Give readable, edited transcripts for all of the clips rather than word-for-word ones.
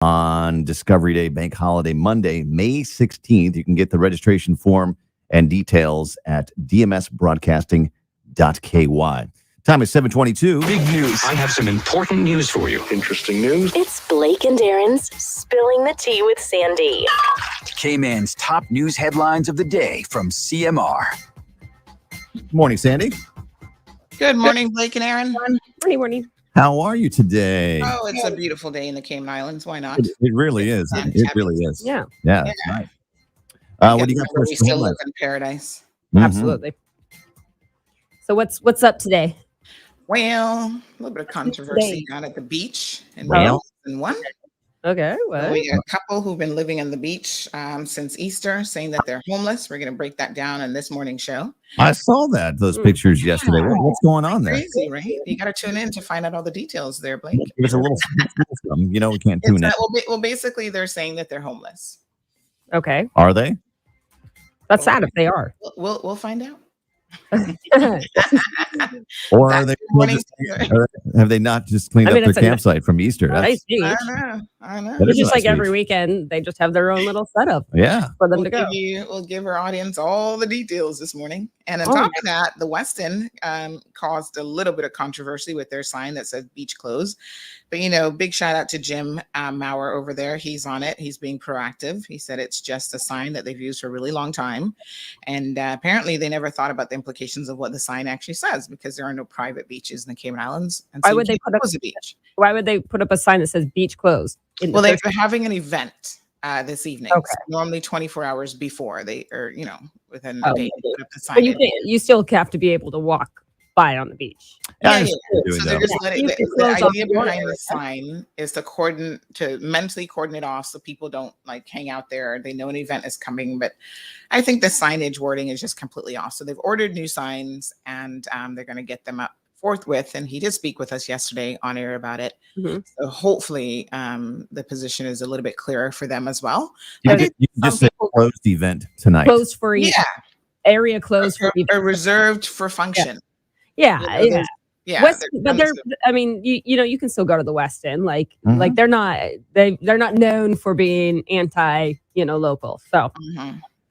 on Discovery Day, Bank Holiday Monday, May 16th. You can get the registration form and details at dmsbroadcasting.ky. Time is 7:22. Big news. I have some important news for you. Interesting news. It's Blake and Darren's Spilling the Tea with Sandy. Cayman's top news headlines of the day from CMR. Good morning, Sandy. Good morning, Blake and Aaron. Morning. How are you today? Oh, it's a beautiful day in the Cayman Islands. Why not? It really is. It really is. Yeah. Yeah. That's nice. What do you got for us? We still live in paradise. Mhm. Absolutely. So what's up today? Well, a little bit of controversy down at the beach in Well. one. Okay. So Well, we got a couple who've been living on the beach since Easter, saying that they're homeless. We're going to break that down in this morning's show. I saw those pictures yesterday. What's going on there? Crazy, right? You got to tune in to find out all the details there, Blake. Give us a little something. We can't tune in. Well, basically, they're saying that they're homeless. okay. Are they? That's sad if they are. We'll find out. Or are they? Morning. Or have they not just cleaned up their that's campsite from Easter? Nice beach. I know. That is It's just a nice like every beach. weekend, they just have their own little setup Yeah. for them to go. We'll give our audience all the details this morning. And on Oh, top of that, the Westin caused a little bit of controversy with their sign that said beach closed. But, big shout out to Jim Maurer over there. He's on it. He's being proactive. He said it's just a sign that they've used for a really long time. And apparently they never thought about the implications of what the sign actually says, because there are no private beaches in the Cayman Islands. And Why so would they put up close a beach? Why would they put up a sign that says beach closed? Well, they're having an event this evening. Okay. So normally 24 hours before they, or within the Oh, day, they put up the sign. But you still have to be be able to walk by on the beach. Yeah. Doing So they're that. just letting You the can close off idea the behind water. the sign is to mentally coordinate off so people don't hang out there. They know an event is coming, but I think the signage wording is just completely off. So they've ordered new signs and they're going to get them up forthwith. And he did speak with us yesterday on air about it. Mhm. So hopefully the position is a little bit clearer for them as well. You But can just say closed event tonight. Closed for area closed for or reserved for function. Yeah. Yeah. West, but you can still go to the West End. Like they're not known for being anti, local. So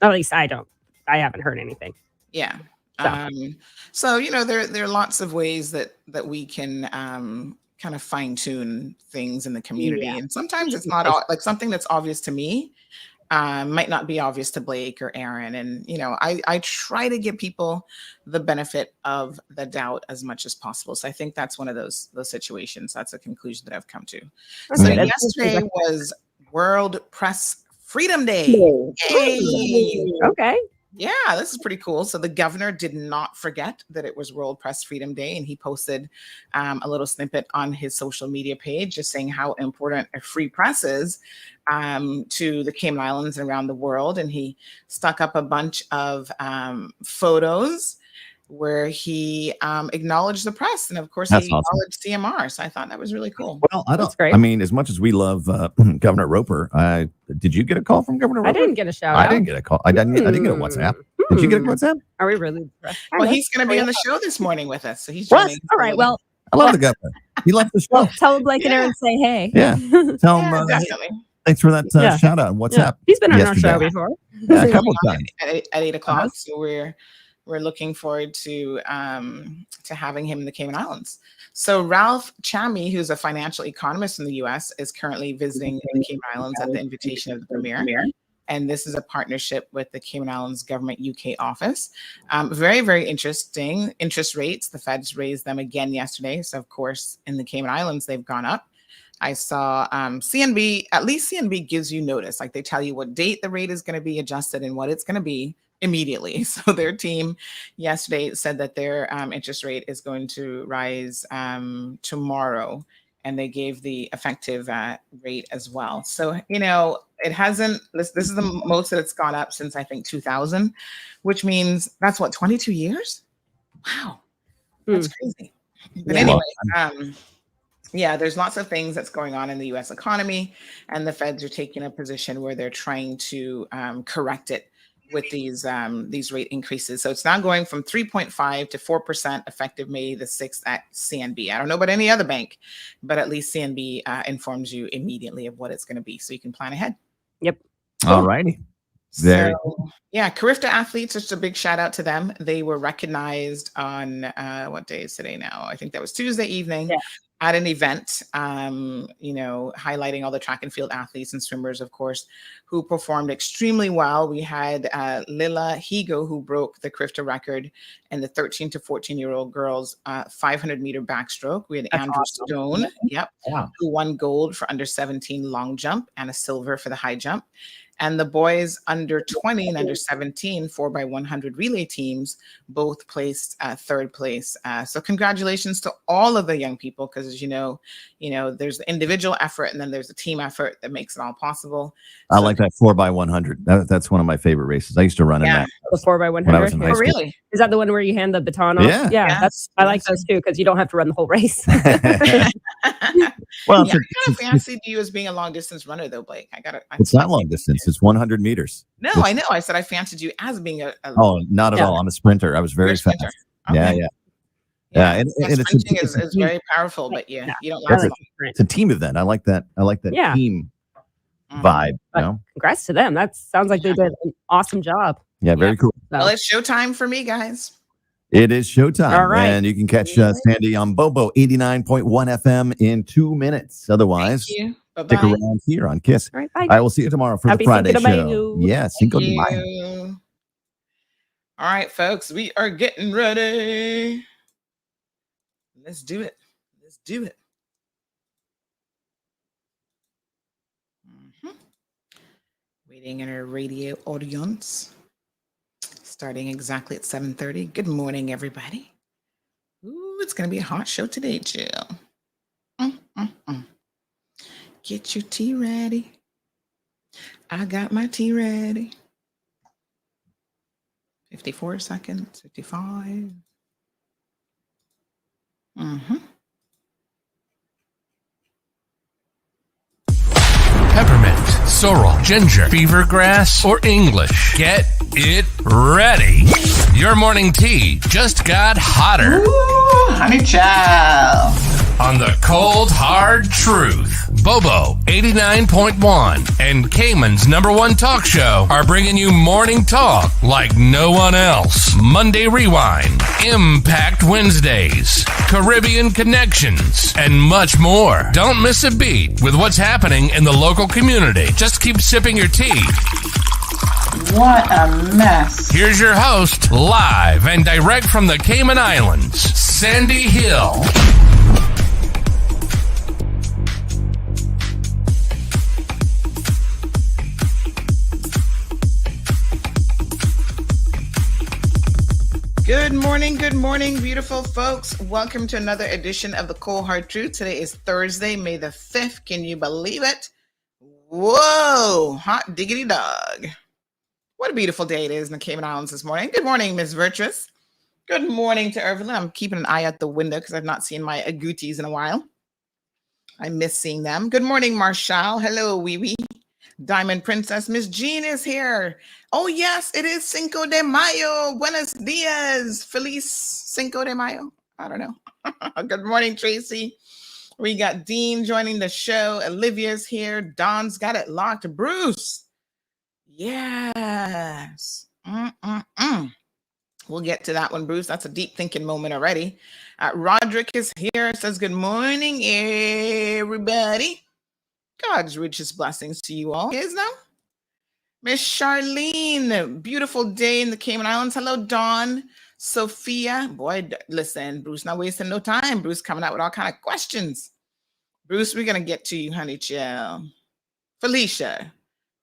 at least I haven't heard anything. Yeah. So. So there are lots of ways that we can kind of fine tune things in the community, and sometimes it's not like something that's obvious to me might not be obvious to Blake or Aaron. And I try to give people the benefit of the doubt as much as possible. So I think that's one of those situations. That's a conclusion that I've come to. So yesterday was World Press Freedom Day. Yay! Okay. Yeah, this is pretty cool. So the governor did not forget that it was World Press Freedom Day, and he posted a little snippet on his social media page just saying how important a free press is to the Cayman Islands and around the world. And he stuck up a bunch of photos where he acknowledged the press, and of course That's he awesome. acknowledged CMR. So I thought that was really cool. Well, That's great. I mean, as much as we love Governor Roper, did you get a call from Governor Roper? I didn't get a shout I out. didn't get a call. I didn't get a WhatsApp. Did you get a WhatsApp? Are we really? Well, he's going to be on the show this morning with us. So he's What? joining. All right. Well, I love the governor. He left the show. tell Blake and Aaron say hey. Yeah. Tell him. Definitely. Thanks for that shout out. WhatsApp. Yeah. He's been on our yesterday. show before. Yeah, a couple of times. At 8 o'clock. So we're looking forward to having him in the Cayman Islands. So Ralph Chammy, who's a financial economist in the U.S., is currently visiting the Cayman Islands at the invitation of the premier. And this is a partnership with the Cayman Islands Government UK office. Very, very interesting. Interest rates, the Feds raised them again yesterday. So, of course, in the Cayman Islands, they've gone up. I saw CNB, at least CNB gives you notice. Like they tell you what date the rate is going to be adjusted and what it's going to be immediately. So their team yesterday said that their interest rate is going to rise tomorrow. And they gave the effective rate as well. So, it hasn't, this is the most that it's gone up since I think 2000, which means that's 22 years? Wow. That's crazy. But anyway, there's lots of things that's going on in the US economy, and the Feds are taking a position where they're trying to correct it with these rate increases. So it's now going from 3.5 to 4% effective May the 6th at CNB. I don't know about any other bank, but at least CNB informs you immediately of what it's going to be, so you can plan ahead. Yep. All righty. Very cool. Yeah, Carifta athletes, just a big shout out to them. They were recognized on what day is today now? I think that was Tuesday evening at an event, highlighting all the track and field athletes and swimmers, of course, who performed extremely well. We had Lila Higo, who broke the Carifta record in the 13 to 14-year-old girls 500-meter backstroke. We had Andrew Stone, who won gold for under 17 long jump and a silver for the high jump. And the boys under 20 and under 17 4x100 relay teams both placed third place. So congratulations to all of the young people, because as you know, there's the individual effort and then there's the team effort that makes it all possible. I like that 4x100. That's one of my favorite races. I used to run in that. The 4x100. When I was in high school. Really? Is that the one where you hand the baton off? Yeah. I like those too, because you don't have to run the whole race. Well, I kind of fancied you as being a long distance runner, though, Blake. It's not long distance. It's 100 meters. No, I know. I said I fancied you as being a Oh, not at all. I'm a sprinter. I was very fast. Okay. Yeah. And sprinting is very powerful, but you don't last long. It's a team event. I like that. Team vibe. Congrats to them. That sounds like they did an awesome job. Yeah, very cool. Well, it's showtime for me, guys. It is showtime. All right. And you can catch Sandy on Bobo 89.1 FM in 2 minutes. Otherwise, stick around here on KISS. All right, bye. I will see you tomorrow for Happy the Friday Cinco de show. Mayo. Yeah, Cinco de Mayo. All right, folks, we are getting ready. Let's do it. Waiting in our radio audience. Starting exactly at 7:30. Good morning, everybody. Ooh, it's going to be a hot show today, Jill. Get your tea ready. I got my tea ready. 54 seconds, 55. Peppermint, sorrel, ginger, beaver grass, or English. Get it ready. Your morning tea just got hotter. Ooh, honey child. On the cold, hard truth. Bobo 89.1 and Cayman's #1 talk show are bringing you morning talk like no one else. Monday Rewind, Impact Wednesdays, Caribbean Connections, and much more. Don't miss a beat with what's happening in the local community. Just keep sipping your tea. What a mess. Here's your host, live and direct from the Cayman Islands, Sandy Hill. Good morning, beautiful folks. Welcome to another edition of the Cold Hard Truth. Today is Thursday, May the 5th. Can you believe it? Whoa, hot diggity dog. What a beautiful day it is in the Cayman Islands this morning. Good morning, Miss Virtuous. Good morning to Evelyn. I'm keeping an eye out the window because I've not seen my agoutis in a while. I miss seeing them. Good morning, Marshall. Hello, wee wee. Diamond Princess, Miss Jean is here. Oh, yes, it is Cinco de Mayo. Buenos dias. Feliz Cinco de Mayo. I don't know. Good morning, Tracy. We got Dean joining the show. Olivia's here. Don's got it locked. Bruce. Yes. We'll get to that one, Bruce. That's a deep thinking moment already. Roderick is here. Says, good morning, everybody. God's richest blessings to you all. Is now Miss Charlene, beautiful day in the Cayman Islands. Hello, Dawn, Sophia. Boy, listen, Bruce, not wasting no time. Bruce coming out with all kind of questions. Bruce, we're gonna get to you, honey chill. Felicia,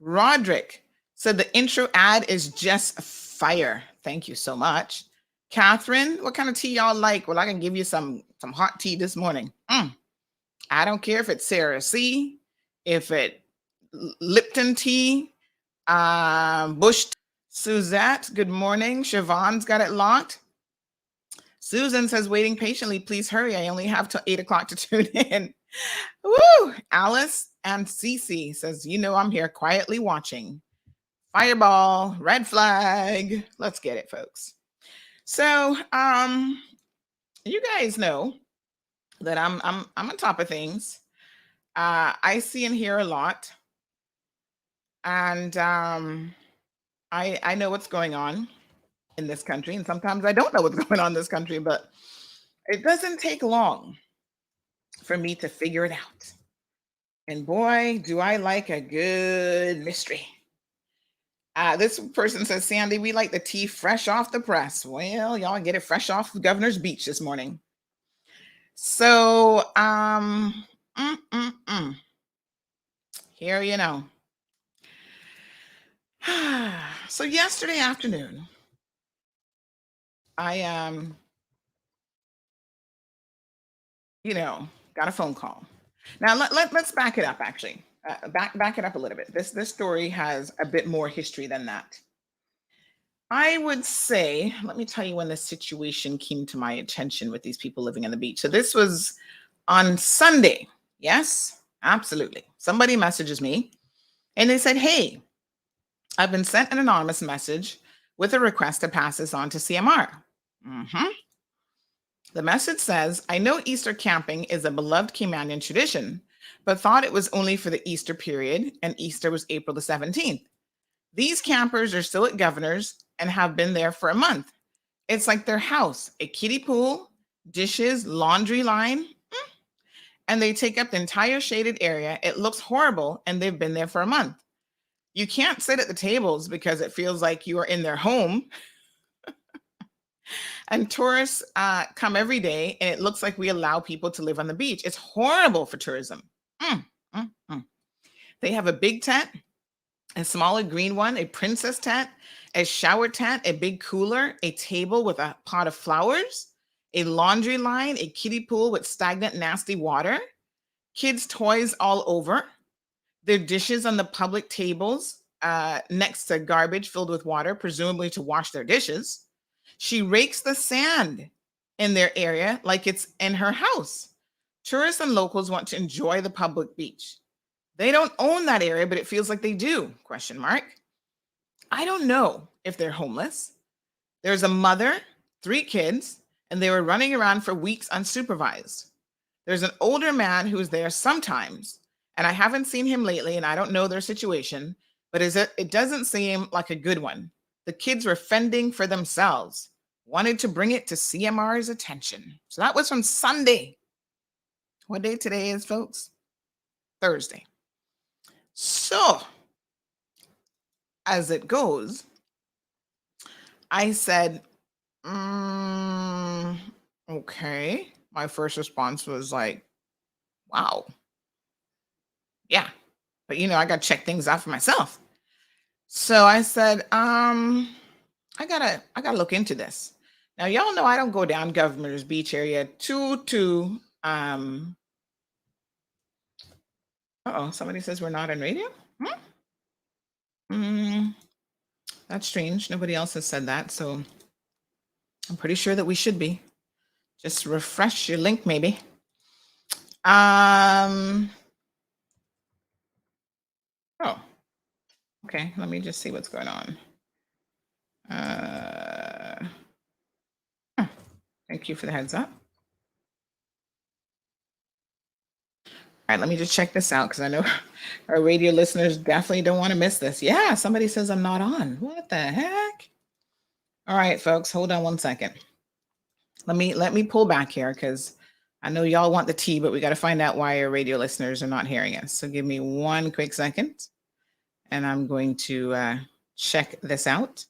Roderick said the intro ad is just fire. Thank you so much. Catherine, what kind of tea y'all like? Well, I can give you some hot tea this morning. I don't care if it's Sarah C, if it Lipton tea, Bush. Suzette, good morning. Siobhan's got it locked. Susan says, waiting patiently. Please hurry. I only have till 8 o'clock to tune in. Woo! Alice and Cece says, I'm here quietly watching. Fireball, red flag. Let's get it, folks. So, you guys know that I'm on top of things. I see and hear a lot, and I know what's going on in this country, and sometimes I don't know what's going on in this country, but it doesn't take long for me to figure it out. And boy, do I like a good mystery. This person says, Sandy, we like the tea fresh off the press. Well, y'all get it fresh off the Governor's Beach this morning. So, here, you know. So yesterday afternoon, I, got a phone call. Now let's back it up. Actually, back it up a little bit. This story has a bit more history than that. I would say, let me tell you when the situation came to my attention with these people living on the beach. So this was on Sunday. Yes, absolutely. Somebody messages me and they said, hey, I've been sent an anonymous message with a request to pass this on to CMR. The message says, I know Easter camping is a beloved Caymanian tradition, but thought it was only for the Easter period, and Easter was April the 17th. These campers are still at Governor's and have been there for a month. It's like their house, a kiddie pool, dishes, laundry line, and they take up the entire shaded area. It looks horrible, and they've been there for a month. You can't sit at the tables because it feels like you are in their home. And tourists come every day, and it looks like we allow people to live on the beach. It's horrible for tourism. They have a big tent, a smaller green one, a princess tent, a shower tent, a big cooler, a table with a pot of flowers, a laundry line, a kiddie pool with stagnant, nasty water, kids' toys all over, their dishes on the public tables next to garbage filled with water, presumably to wash their dishes. She rakes the sand in their area like it's in her house. Tourists and locals want to enjoy the public beach. They don't own that area, but it feels like they do, ? I don't know if they're homeless. There's a mother, 3 kids, and they were running around for weeks unsupervised. There's an older man who's there sometimes, and I haven't seen him lately, and I don't know their situation, but it doesn't seem like a good one. The kids were fending for themselves, wanted to bring it to CMR's attention. So that was from Sunday. What day today is, folks? Thursday. So, as it goes, I said, okay. My first response was like, wow. Yeah. But I got to check things out for myself. So I said, I gotta look into this. Now, y'all know I don't go down Governor's Beach area too. Somebody says we're not on radio. That's strange. Nobody else has said that, so I'm pretty sure that we should be. Just refresh your link, maybe. Okay. Let me just see what's going on. Thank you for the heads up. All right, let me just check this out because I know our radio listeners definitely don't want to miss this. Yeah, somebody says I'm not on. What the heck? All right, folks, hold on one second. Let me pull back here because I know y'all want the tea, but we got to find out why our radio listeners are not hearing us. So give me one quick second, and I'm going to check this out.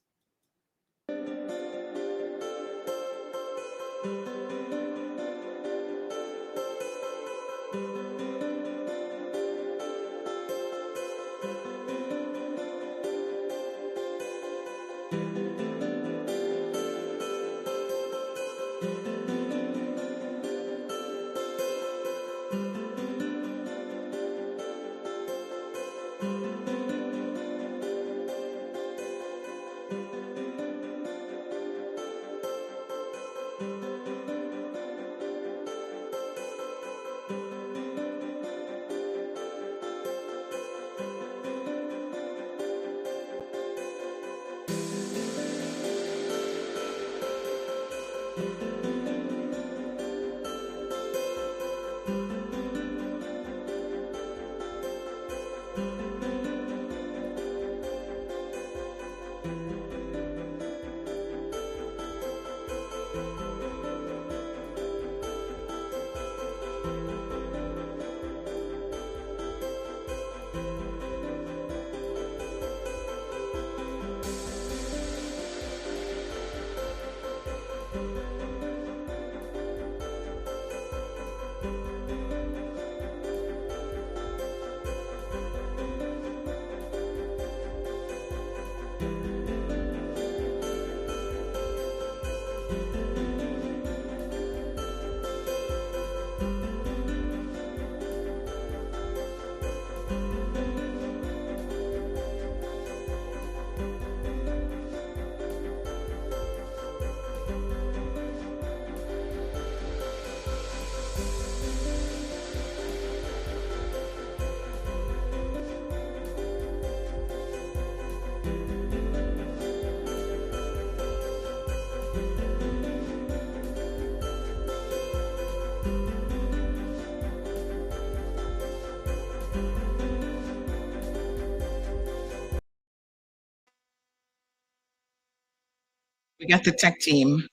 We got the tech team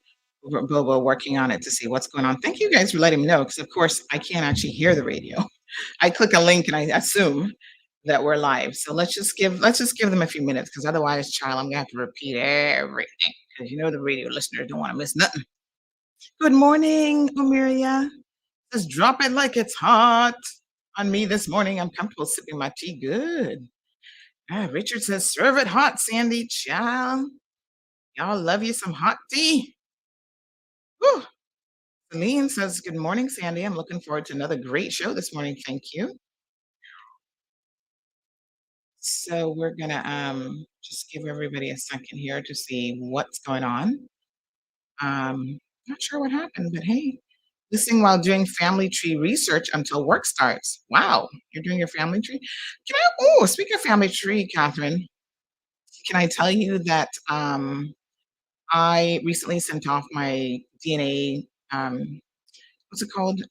over at Bobo working on it to see what's going on. Thank you guys for letting me know because, of course, I can't actually hear the radio. I click a link and I assume that we're live. So let's just give them a few minutes because otherwise, child, I'm gonna have to repeat everything because the radio listeners don't want to miss nothing. Good morning, Omiria. Just drop it like it's hot on me this morning. I'm comfortable sipping my tea. Good. Richard says, serve it hot, Sandy. Child. Y'all love you some hot tea. Whew. Celine says, good morning, Sandy. I'm looking forward to another great show this morning. Thank you. So we're gonna just give everybody a second here to see what's going on. Not sure what happened, but hey, listening while doing family tree research until work starts. Wow, you're doing your family tree? Speaking of family tree, Catherine, can I tell you that I recently sent off my DNA, what's it called?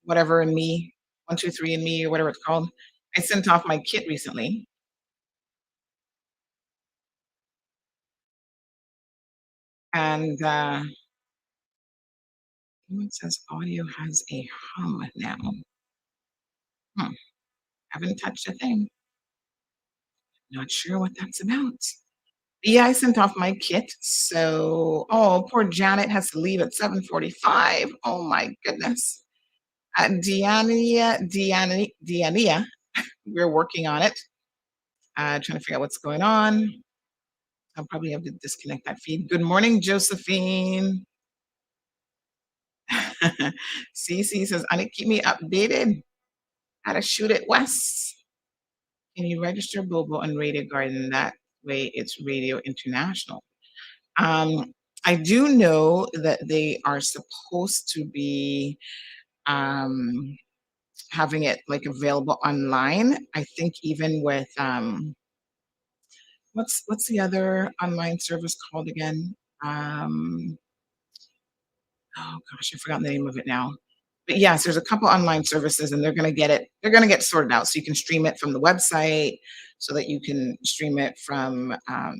Whatever in me, 123 in me, or whatever it's called. I sent off my kit recently. And it says audio has a hum now. Haven't touched a thing. Not sure what that's about. Yeah, I sent off my kit. So, poor Janet has to leave at 7:45. Oh my goodness. Diania, we're working on it. Trying to figure out what's going on. I'll probably have to disconnect that feed. Good morning, Josephine. Cece says, I need to keep me updated. How to shoot it west. Can you register Bobo on Radio Garden? That way it's Radio International. I do know that they are supposed to be having it like available online. I think even with what's the other online service called again? Oh gosh, I've forgotten the name of it now. But yes, there's a couple online services and they're going to get it. They're going to get sorted out. So you can stream it from the website so that you can stream it from, I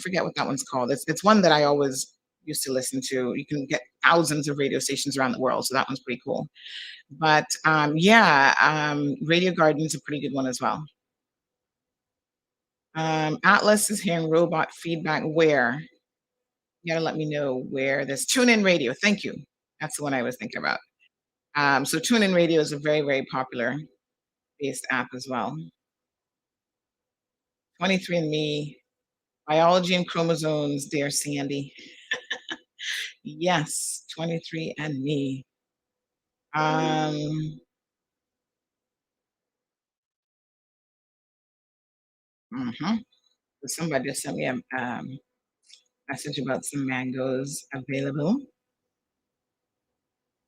forget what that one's called. It's one that I always used to listen to. You can get thousands of radio stations around the world. So that one's pretty cool. But Radio Garden's a pretty good one as well. Atlas is hearing robot feedback. Where? You gotta let me know where this TuneIn Radio. Thank you. That's the one I was thinking about. So TuneIn Radio is a very, very popular based app as well. 23andMe, biology and chromosomes, dear Sandy. Yes, 23andMe. Somebody just sent me a message about some mangoes available.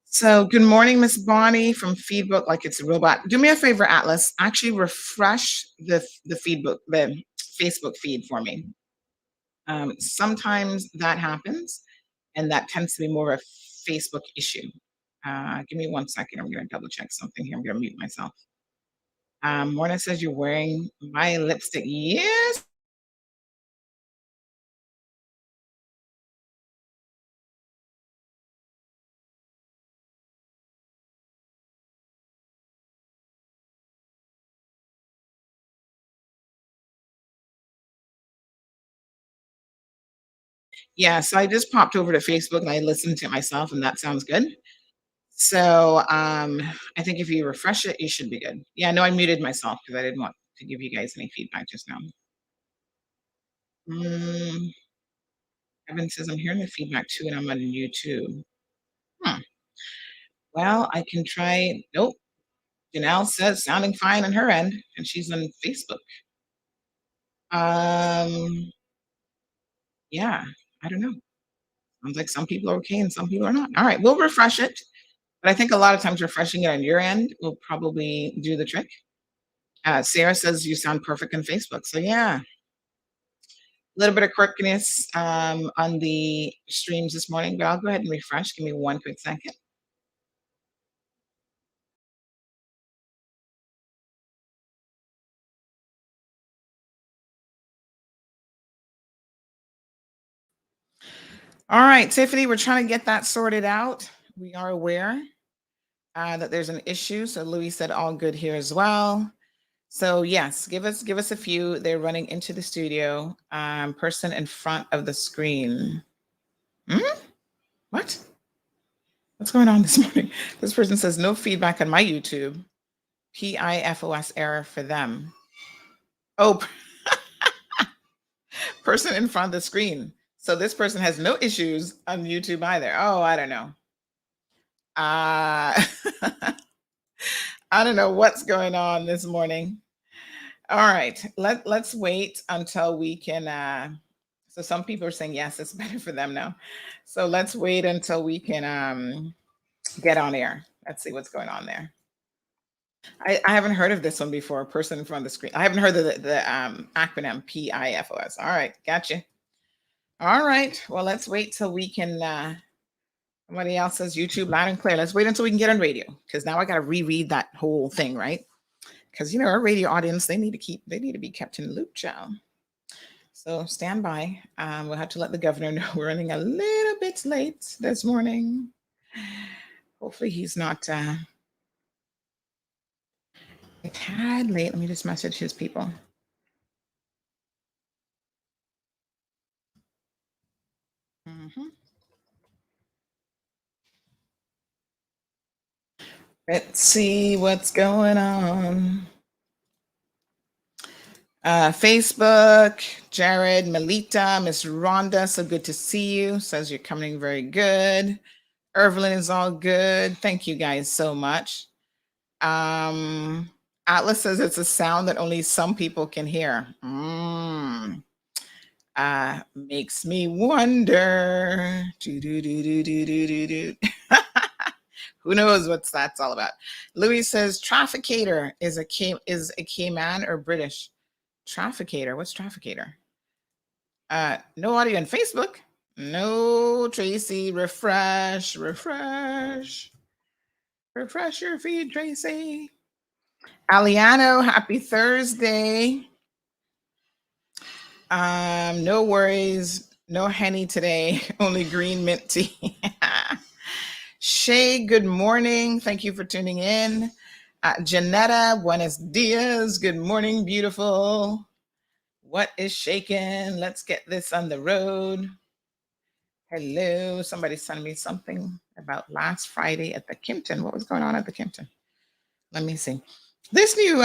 So good morning, Miss Bonnie from Feedbook, like it's a robot. Do me a favor, Atlas. Actually refresh the Facebook feed for me. Sometimes that happens, and that tends to be more of a Facebook issue. Give me 1 second. I'm going to double check something here. I'm going to mute myself. Morna says you're wearing my lipstick. Yes. Yeah, so I just popped over to Facebook and I listened to it myself, and that sounds good. So I think if you refresh it, you should be good. Yeah, no, I muted myself because I didn't want to give you guys any feedback just now. Evan says, I'm hearing the feedback too, and I'm on YouTube. Well, I can try. Nope. Janelle says sounding fine on her end, and she's on Facebook. Yeah, I don't know. Sounds like some people are okay and some people are not. All right, we'll refresh it. But I think a lot of times refreshing it on your end will probably do the trick. Sarah says you sound perfect on Facebook. So yeah, a little bit of quirkiness on the streams this morning, but I'll go ahead and refresh. Give me 1 quick second. All right, Tiffany, we're trying to get that sorted out. We are aware that there's an issue. So Louis said all good here as well. So yes, give us a few. They're running into the studio. Person in front of the screen. What? What's going on this morning? This person says no feedback on my YouTube. PIFOS error for them. Oh, person in front of the screen. So this person has no issues on YouTube either. Oh, I don't know. I don't know what's going on this morning. All right, let's wait until we can. So some people are saying yes, it's better for them now. So let's wait until we can get on air. Let's see what's going on there. I haven't heard of this one before. Person in front of the screen. I haven't heard of the acronym PIFOS. All right, gotcha. All right. Well, let's wait till we can. Somebody else says YouTube loud and clear. Let's wait until we can get on radio, because now I got to reread that whole thing, right? Because our radio audience, they need to be kept in the loop, child. So stand by. We'll have to let the governor know we're running a little bit late this morning. Hopefully he's not a tad late. Let me just message his people. Let's see what's going on. Facebook, Jared, Melita, Miss Rhonda, so good to see you. Says you're coming very good. Evelyn is all good. Thank you guys so much. Atlas says it's a sound that only some people can hear. Makes me wonder. Who knows what that's all about? Louis says trafficator is a Cayman or British. Trafficator. What's trafficator? No audio on Facebook. No, Tracy. Refresh your feed, Tracy. Aliano, happy Thursday. No worries. No Henny today. Only green mint tea. Shay, good morning. Thank you for tuning in. Janetta, buenos dias. Good morning, beautiful. What is shaking? Let's get this on the road. Hello. Somebody sent me something about last Friday at the Kimpton. What was going on at the Kimpton? Let me see. This new,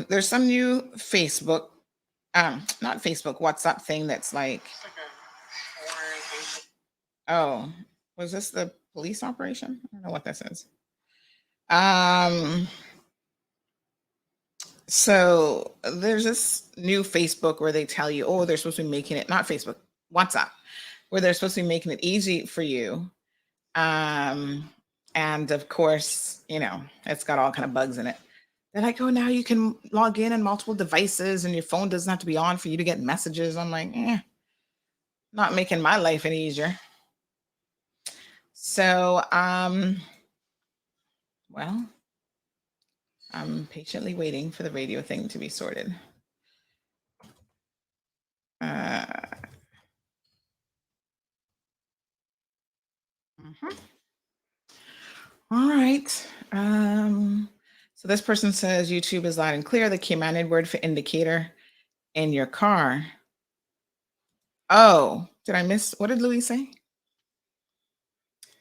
there's some new Facebook, not Facebook, WhatsApp thing that's like, oh, was this the police operation? I don't know what this is. So there's this new Facebook where they tell you, oh, they're supposed to be making it, not Facebook, WhatsApp, where they're supposed to be making it easy for you. And of course, it's got all kind of bugs in it. They're like, oh, now you can log in on multiple devices and your phone doesn't have to be on for you to get messages. I'm like, not making my life any easier. So, well, I'm patiently waiting for the radio thing to be sorted. All right. So this person says YouTube is loud and clear. The Cayman word for indicator in your car. Oh, did I miss? What did Louis say?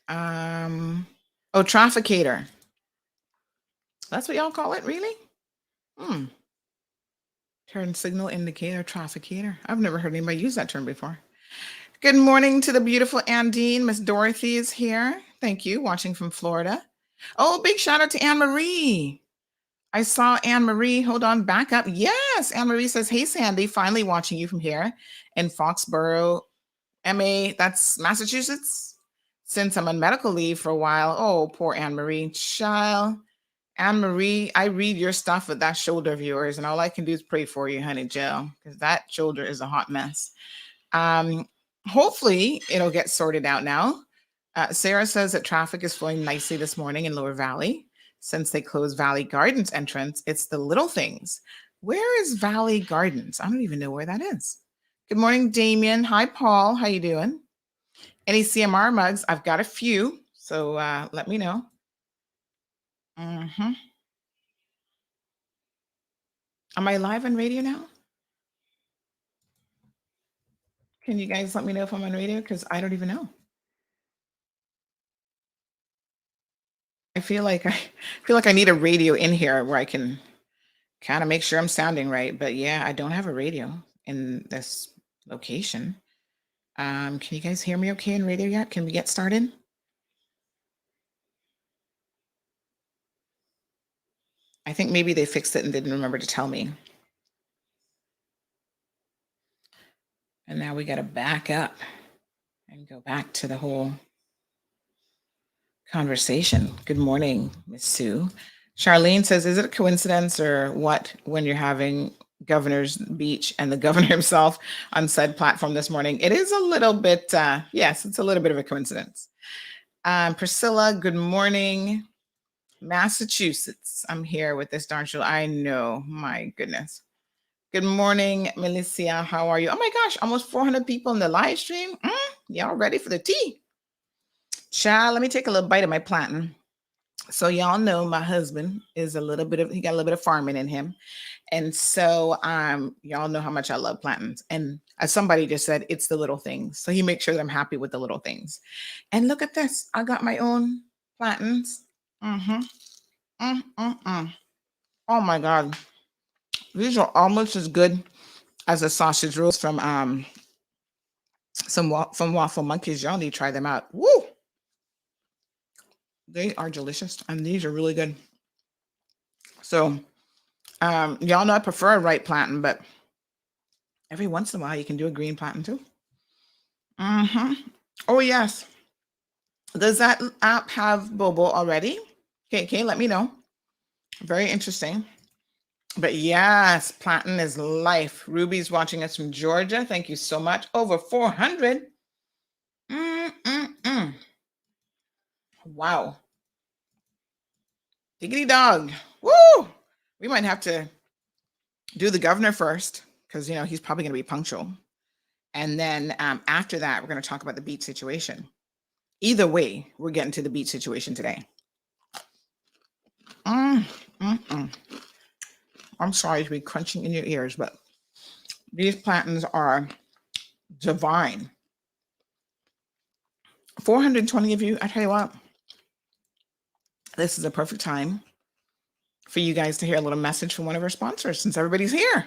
Trafficator. That's what y'all call it, really? Turn signal indicator, trafficator. I've never heard anybody use that term before. Good morning to the beautiful Andine. Miss Dorothy is here. Thank you. Watching from Florida. Oh, big shout out to Anne Marie. I saw Anne Marie. Hold on, back up. Yes, Anne Marie says, hey, Sandy, finally watching you from here in Foxborough, MA. That's Massachusetts. Since I'm on medical leave for a while. Oh, poor Anne Marie. Child. Anne Marie, I read your stuff with that shoulder of yours, and all I can do is pray for you, honey, Jill, because that shoulder is a hot mess. Hopefully, it'll get sorted out now. Sarah says that traffic is flowing nicely this morning in Lower Valley. Since they closed Valley Gardens entrance, it's the little things. Where is Valley Gardens? I don't even know where that is. Good morning, Damien. Hi, Paul. How you doing? Any CMR mugs? I've got a few, so let me know. Am I live on radio now? Can you guys let me know if I'm on radio? Because I don't even know. I feel like I need a radio in here where I can kind of make sure I'm sounding right. But yeah, I don't have a radio in this location. Can you guys hear me okay in radio yet? Can we get started? I think maybe they fixed it and didn't remember to tell me. And now we got to back up and go back to the whole conversation. Good morning, Miss Sue. Charlene says, is it a coincidence or what when you're having Governor's Beach and the governor himself on said platform this morning? It is a little bit, yes, it's a little bit of a coincidence. Priscilla, good morning. Massachusetts, I'm here with this darn show. I know, my goodness. Good morning, Melissa. How are you? Oh my gosh, almost 400 people in the live stream. Y'all ready for the tea? Child, let me take a little bite of my plantain. So y'all know my husband is he got a little bit of farming in him. And so y'all know how much I love plantains. And as somebody just said, it's the little things. So he makes sure that I'm happy with the little things. And look at this. I got my own plantains. Oh my God. These are almost as good as the sausage rolls from Waffle Monkeys. Y'all need to try them out. Woo! They are delicious, and these are really good. So, y'all know I prefer a white plantain, but every once in a while you can do a green plantain too. Oh yes. Does that app have Bobo already? Okay, let me know. Very interesting. But yes, plantain is life. Ruby's watching us from Georgia. Thank you so much. Over 400. Wow. Diggity dog. Woo! We might have to do the governor first because, he's probably going to be punctual. And then after that, we're going to talk about the beach situation. Either way, we're getting to the beach situation today. I'm sorry to be crunching in your ears, but these plantains are divine. 420 of you, I tell you what, this is a perfect time for you guys to hear a little message from one of our sponsors since everybody's here.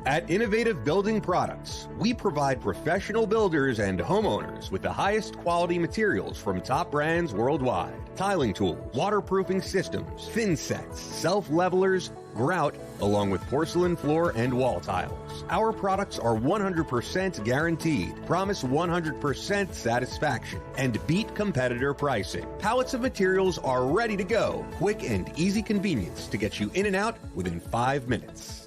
At Innovative Building Products, we provide professional builders and homeowners with the highest quality materials from top brands worldwide. Tiling tools, waterproofing systems, thin sets, self-levelers, grout, along with porcelain floor and wall tiles. Our products are 100% guaranteed, promise 100% satisfaction, and beat competitor pricing. Pallets of materials are ready to go. Quick and easy convenience to get you in and out within 5 minutes.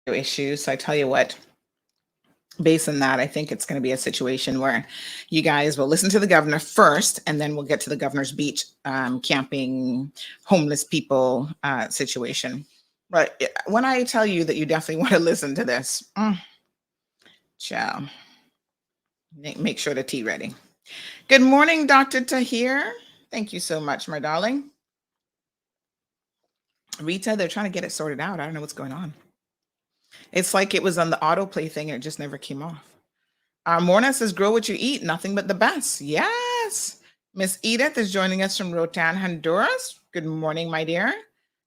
Issues. So I tell you what, based on that, I think it's going to be a situation where you guys will listen to the governor first, and then we'll get to the Governor's Beach camping, homeless people situation. But when I tell you that you definitely want to listen to this, ciao. Make sure the tea ready. Good morning, Dr. Tahir. Thank you so much, my darling. Rita, they're trying to get it sorted out. I don't know what's going on. It's like it was on the autoplay thing and it just never came off. Morna says, grow what you eat, nothing but the best. Yes. Miss Edith is joining us from Rotan, Honduras. Good morning, my dear.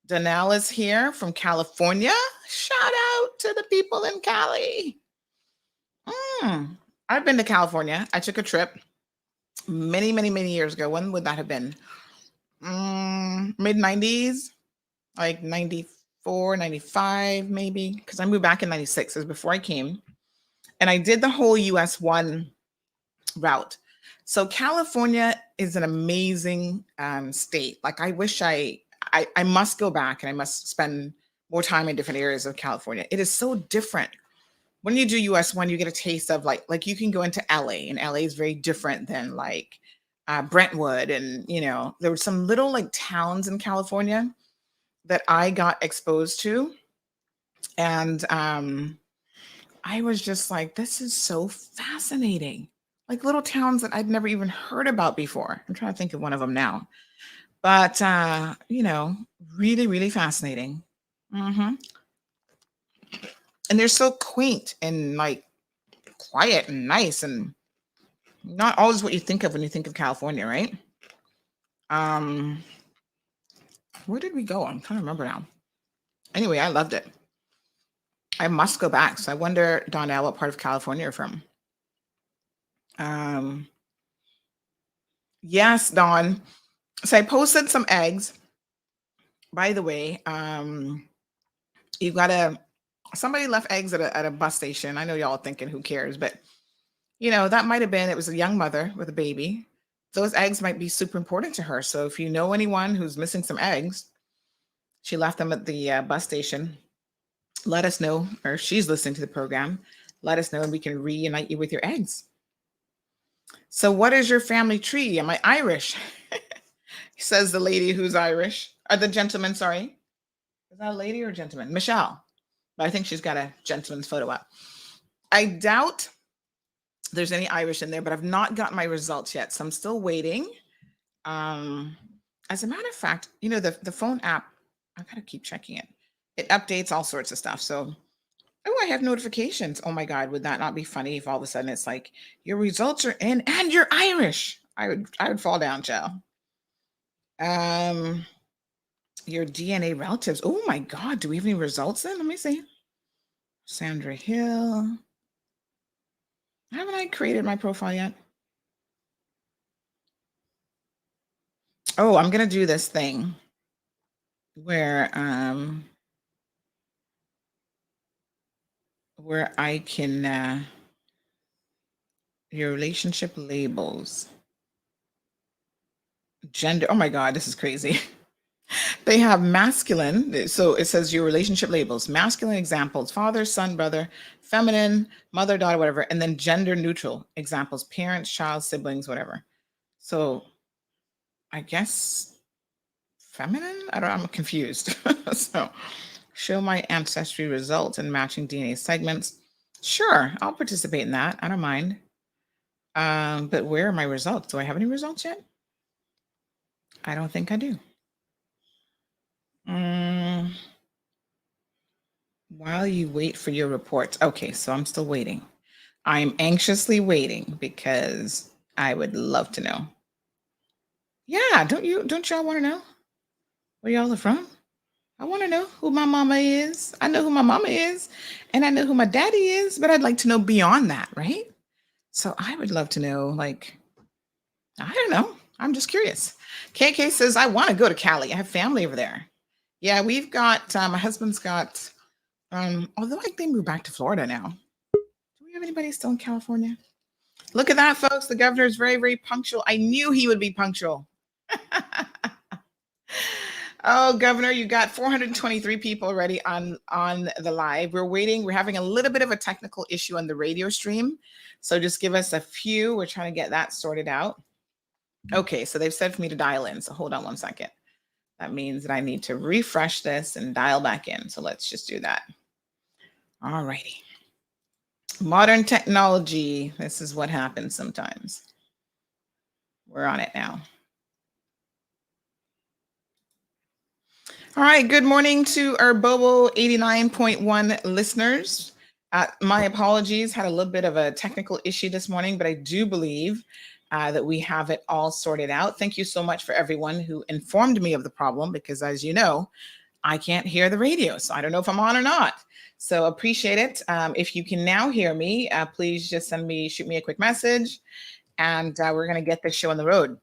Danelle is here from California. Shout out to the people in Cali. I've been to California. I took a trip many, many, many years ago. When would that have been? Mid-90s, like 94, 95 maybe, because I moved back in 96. It was before I came. And I did the whole US 1 route. So California is an amazing state. Like I wish I must go back and I must spend more time in different areas of California. It is so different. When you do US 1, you get a taste of like you can go into LA, and LA is very different than like Brentwood. And, there were some little like towns in California that I got exposed to And I was just like, this is so fascinating. Like little towns that I'd never even heard about before. I'm trying to think of one of them now. But, really, really fascinating. hmm And they're so quaint and like quiet and nice and not always what you think of when you think of California, right? Where did we go? I'm trying to remember now. Anyway, I loved it. I must go back. So I wonder, Donnell, what part of California you're from? Yes, Dawn. So I posted some eggs. By the way, you've got somebody left eggs at a bus station. I know y'all thinking, who cares? But that might have been, it was a young mother with a baby. Those eggs might be super important to her. So if you know anyone who's missing some eggs, she left them at the bus station. Let us know, or if she's listening to the program, let us know and we can reunite you with your eggs. So what is your family tree? Am I Irish? Says the lady who's Irish. Or the gentleman, sorry. Is that a lady or a gentleman? Michelle. But I think she's got a gentleman's photo up. I doubt there's any Irish in there, but I've not gotten my results yet. So I'm still waiting. As a matter of fact, the phone app, I gotta keep checking it. It updates all sorts of stuff. So, I have notifications. Oh my God, would that not be funny if all of a sudden it's like, your results are in and you're Irish? I would fall down, child. Your DNA relatives. Oh my God, do we have any results then? Let me see. Sandra Hill. Haven't I created my profile yet? Oh, I'm gonna do this thing where I can your relationship labels. Gender. Oh my God, this is crazy. They have masculine. So it says your relationship labels, masculine examples, father, son, brother, feminine, mother, daughter, whatever, and then gender neutral examples, parents, child, siblings, whatever. So I guess feminine? I don't know, I'm confused. So show my ancestry results and matching DNA segments. Sure, I'll participate in that. I don't mind. But where are my results? Do I have any results yet? I don't think I do. While you wait for your reports. Okay, so I'm still waiting. I'm anxiously waiting because I would love to know. Yeah, don't y'all want to know where y'all are from? I want to know who my mama is. I know who my mama is, and I know who my daddy is, but I'd like to know beyond that, right? So I would love to know, like, I don't know. I'm just curious. KK says, I want to go to Cali. I have family over there. Yeah, we've got, my husband's got, although I think they moved back to Florida now. Do we have anybody still in California? Look at that, folks. The governor is very, very punctual. I knew he would be punctual. Oh, Governor, you got 423 people already on the live. We're waiting. We're having a little bit of a technical issue on the radio stream. So just give us a few. We're trying to get that sorted out. Okay, so they've said for me to dial in. So hold on one second. That means that I need to refresh this and dial back in. So let's just do that. All righty. Modern technology. This is what happens sometimes. We're on it now. All right. Good morning to our Bobo 89.1 listeners. My apologies. Had a little bit of a technical issue this morning, but I do believe that we have it all sorted out. Thank you so much for everyone who informed me of the problem, because as you know, I can't hear the radio, so I don't know if I'm on or not. So appreciate it. If you can now hear me, please just shoot me a quick message, and we're going to get this show on the road.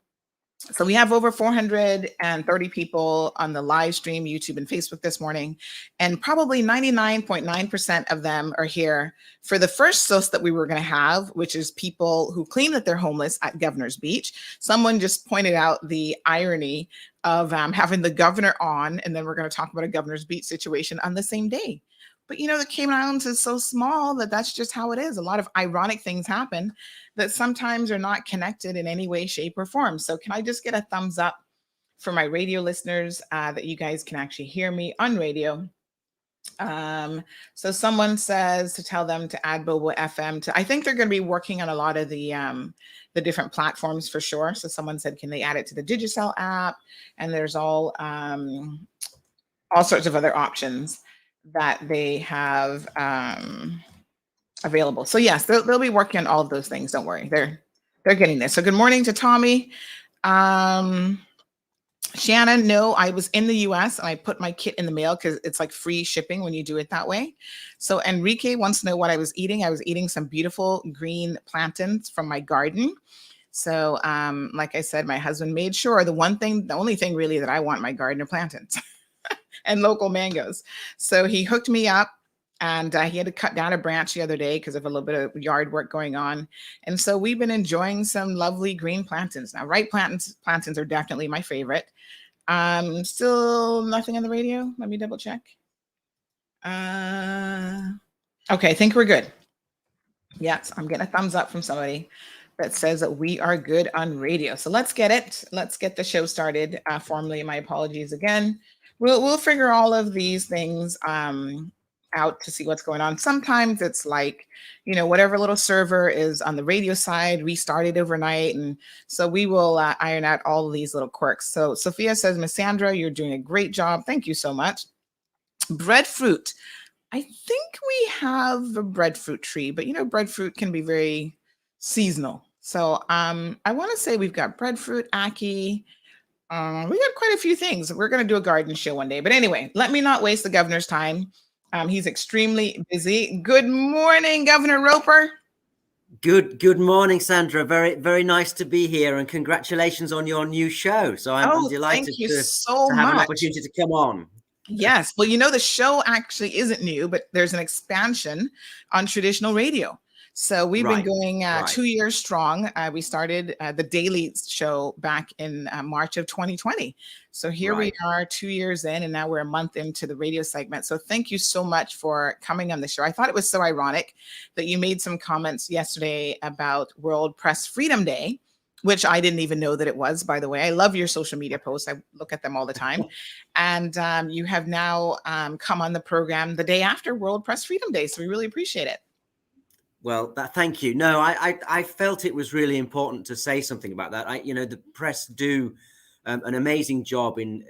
So we have over 430 people on the live stream, YouTube and Facebook this morning, and probably 99.9% of them are here for the first dose that we were going to have, which is people who claim that they're homeless at Governor's Beach. Someone just pointed out the irony of having the governor on, and then we're going to talk about a Governor's Beach situation on the same day. But the Cayman Islands is so small that that's just how it is. A lot of ironic things happen that sometimes are not connected in any way, shape, or form. So can I just get a thumbs up for my radio listeners that you guys can actually hear me on radio? So someone says to tell them to add Bobo FM to, I think they're going to be working on a lot of the different platforms for sure. So someone said, can they add it to the Digicel app? And there's all sorts of other options that they have available. So yes, they'll be working on all of those things. Don't worry. They're getting this. So good morning to Tommy. Shannon, no, I was in the US and I put my kit in the mail because it's like free shipping when you do it that way. So Enrique wants to know what I was eating. I was eating some beautiful green plantains from my garden. So like I said, my husband made sure the only thing really that I want in my garden are plantains and local mangoes. So he hooked me up. And he had to cut down a branch the other day because of a little bit of yard work going on. And so we've been enjoying some lovely green plantains. Now, ripe plantains are definitely my favorite. Still nothing on the radio. Let me double check. Okay, I think we're good. Yes, I'm getting a thumbs up from somebody that says that we are good on radio. So let's get it. Let's get the show started. Formally, my apologies again. We'll figure all of these things out to see what's going on. Sometimes it's like, whatever little server is on the radio side restarted overnight. And so we will iron out all of these little quirks. So Sophia says, Miss Sandra, you're doing a great job. Thank you so much. Breadfruit. I think we have a breadfruit tree, but breadfruit can be very seasonal. So I want to say we've got breadfruit, ackee. We got quite a few things. We're going to do a garden show one day. But anyway, let me not waste the governor's time. He's extremely busy. Good morning, Governor Roper. Good morning, Sandra. Very, very nice to be here, and congratulations on your new show. So I'm delighted thank you to so have much. an opportunity to come on. Yes. Well, the show actually isn't new, but there's an expansion on traditional radio. So we've been going 2 years strong. We started the daily show back in March of 2020. So here we are 2 years in, and now we're a month into the radio segment. So thank you so much for coming on the show. I thought it was so ironic that you made some comments yesterday about World Press Freedom Day, which I didn't even know that it was, by the way. I love your social media posts. I look at them all the time. And you have now come on the program the day after World Press Freedom Day. So we really appreciate it. Well, thank you. No, I felt it was really important to say something about that. The press do an amazing job in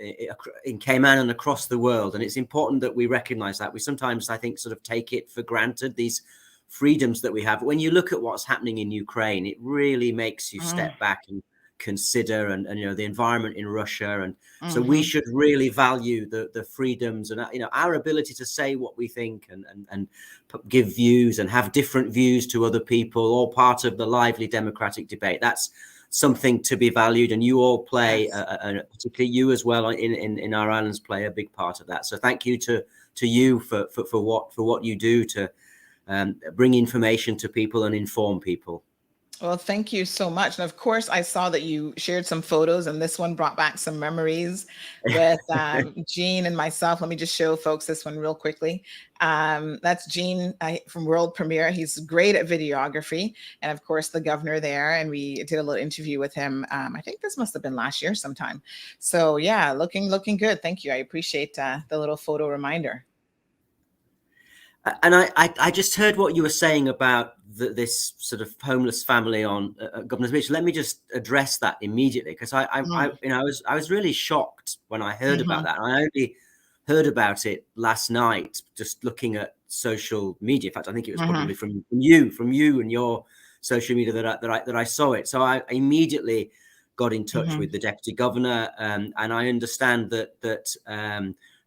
Cayman and across the world, and it's important that we recognize that. We sometimes, I think, sort of take it for granted, these freedoms that we have. When you look at what's happening in Ukraine, it really makes you step back and consider and the environment in Russia, and so we should really value the freedoms and our ability to say what we think and give views and have different views to other people, all part of the lively democratic debate. That's something to be valued, and you all play particularly you as well in our islands play a big part of that. So thank you to you for what you do to bring information to people and inform people. Well, thank you so much. And of course, I saw that you shared some photos, and this one brought back some memories with Gene and myself. Let me just show folks this one real quickly. That's Gene from World Premiere. He's great at videography, and of course, the governor there. And we did a little interview with him. I think this must have been last year sometime. So yeah, looking good. Thank you. I appreciate the little photo reminder. And I just heard what you were saying about this sort of homeless family on Governor's Beach. Let me just address that immediately, because I was really shocked when I heard about that. I only heard about it last night, just looking at social media. In fact, I think it was probably from you and your social media that I saw it. So I immediately got in touch with the deputy governor, and I understand that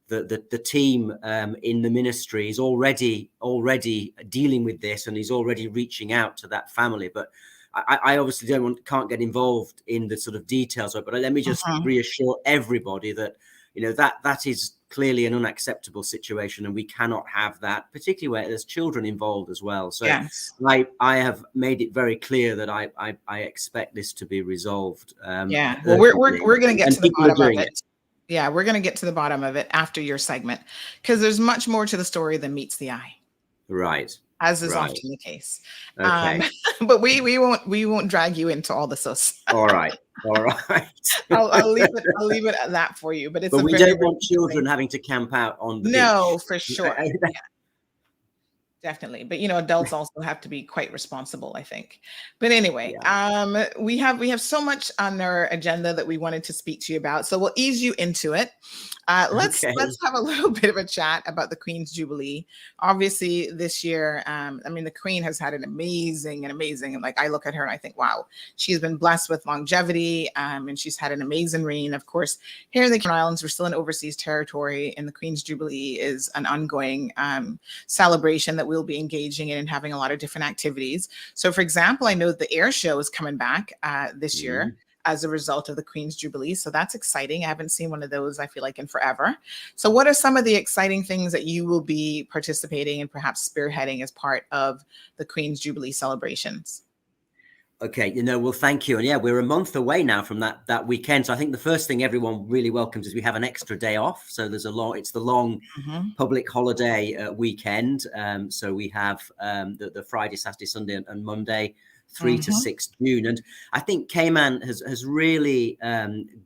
the team in the ministry is already dealing with this, and he's already reaching out to that family. But I obviously can't get involved in the sort of details of it. But let me just reassure everybody that that is clearly an unacceptable situation, and we cannot have that, particularly where there's children involved as well. So yes. I have made it very clear that I expect this to be resolved. Well, we're going to get to the bottom of it. Yeah, we're going to get to the bottom of it after your segment, because there's much more to the story than meets the eye. Right. as is Right. often the case. Okay. But we won't drag you into all the sauce. All right. All right. I'll leave it at that for you. But it's But a we very, don't very want children interesting- having to camp out on the No, beach. for sure. Definitely. But adults also have to be quite responsible, I think. But anyway, we have so much on our agenda that we wanted to speak to you about. So we'll ease you into it. Let's have a little bit of a chat about the Queen's Jubilee. Obviously, this year, the Queen has had an amazing, like I look at her and I think, wow, she's been blessed with longevity, and she's had an amazing reign. Of course, here in the Cayman Islands, we're still in overseas territory, and the Queen's Jubilee is an ongoing celebration that we'll be engaging in and having a lot of different activities. So, for example, I know the air show is coming back this year as a result of the Queen's Jubilee. So that's exciting. I haven't seen one of those, I feel like, in forever. So what are some of the exciting things that you will be participating and perhaps spearheading as part of the Queen's Jubilee celebrations? Okay, well, thank you. And yeah, we're a month away now from that weekend. So I think the first thing everyone really welcomes is we have an extra day off. So it's the long public holiday weekend. So we have the Friday, Saturday, Sunday, and Monday, 3 to 6 June. And I think Cayman has really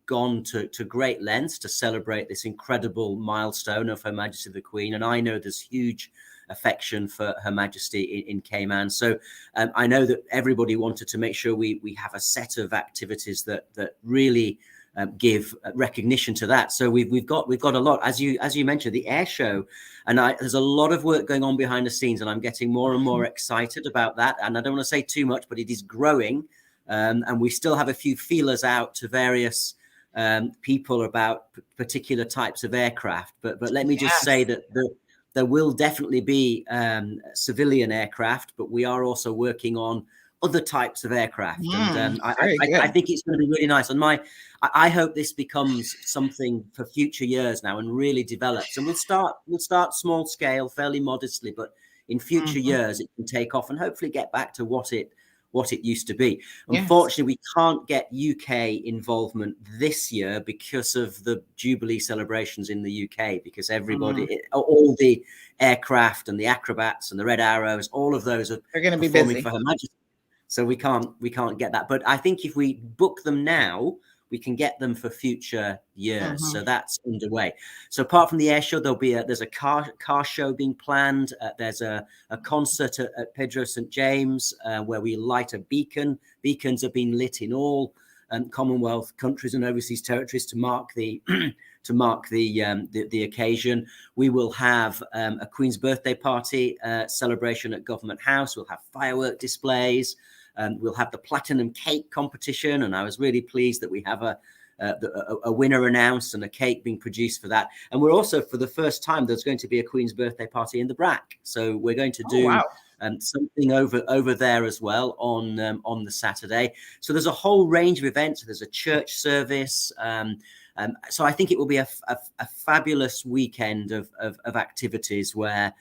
gone to great lengths to celebrate this incredible milestone of Her Majesty the Queen. And I know there's huge affection for Her Majesty in Cayman. So I know that everybody wanted to make sure we have a set of activities that really give recognition to that. So we've got a lot, as you mentioned, the air show, and there's a lot of work going on behind the scenes, and I'm getting more and more excited about that. And I don't want to say too much, but it is growing, and we still have a few feelers out to various people about particular types of aircraft. But let me just say that there will definitely be civilian aircraft, but we are also working on other types of aircraft. And I think it's going to be really nice. And I hope this becomes something for future years now and really develops. And we'll start small scale, fairly modestly, but in future years it can take off and hopefully get back to what it used to be. Unfortunately, we can't get UK involvement this year because of the Jubilee celebrations in the UK, because everybody, all the aircraft and the acrobats and the Red Arrows, all of those are going to be performing busy for Her Majesty. So we can't get that. But I think if we book them now, we can get them for future years. So that's underway. So apart from the air show, there's a car show being planned. There's a concert at Pedro St. James where we light a beacon. Beacons have been lit in all Commonwealth countries and overseas territories to mark the occasion. We will have a Queen's birthday party celebration at Government House. We'll have firework displays. We'll have the platinum cake competition, and I was really pleased that we have a winner announced and a cake being produced for that. And we're also, for the first time, there's going to be a Queen's birthday party in the BRAC. So we're going to do something over there as well on the Saturday. So there's a whole range of events. There's a church service. So I think it will be a fabulous weekend of activities where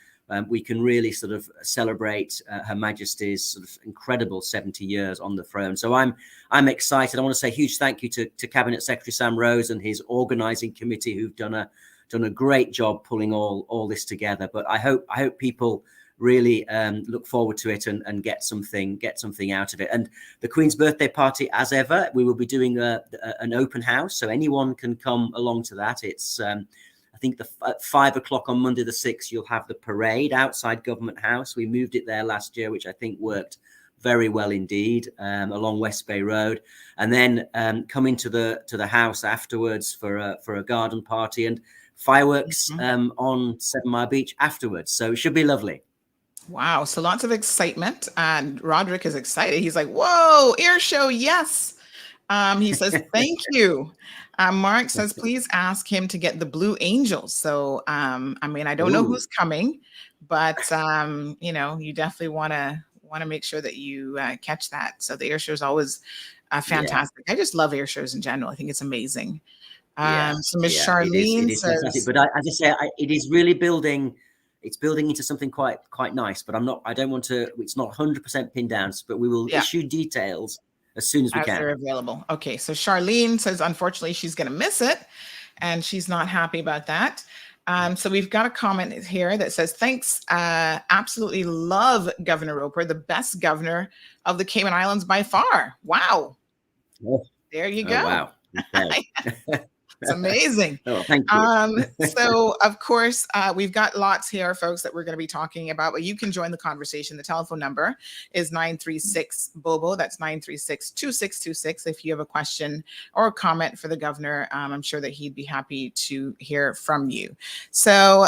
we can really sort of celebrate Her Majesty's sort of incredible 70 years on the throne. So I'm excited. I want to say a huge thank you to Cabinet Secretary Sam Rose and his organising committee, who've done a great job pulling all this together. But I hope people really look forward to it and get something out of it. And the Queen's birthday party, as ever, we will be doing an open house, so anyone can come along to that. It's I think at 5 o'clock on Monday the 6th, you'll have the parade outside Government House. We moved it there last year, which I think worked very well indeed, along West Bay Road, and then come into the house afterwards for a garden party and fireworks on 7 Mile Beach afterwards. So it should be lovely. Wow. So lots of excitement. And Roderick is excited. He's like, whoa, air show. Yes. He says, thank you. Mark says, please ask him to get the Blue Angels. So, I don't know who's coming, but, you definitely want to make sure that you catch that. So the air show is always fantastic. I just love air shows in general. I think it's amazing. So Miss Charlene says, but as I say, it is really building. It's building into something quite nice, but I don't want to, it's not 100% pinned down, but we will issue details as soon as we can. They're available. Okay. So Charlene says, unfortunately, she's going to miss it and she's not happy about that. So we've got a comment here that says, thanks. Absolutely love Governor Roper, the best governor of the Cayman Islands by far. Wow. Oh. There you go. Wow. Okay. It's amazing. Oh, thank you. So, of course, we've got lots here, folks, that we're going to be talking about, but you can join the conversation. The telephone number is 936-BOBO. That's 936-2626. If you have a question or a comment for the governor, I'm sure that he'd be happy to hear from you. So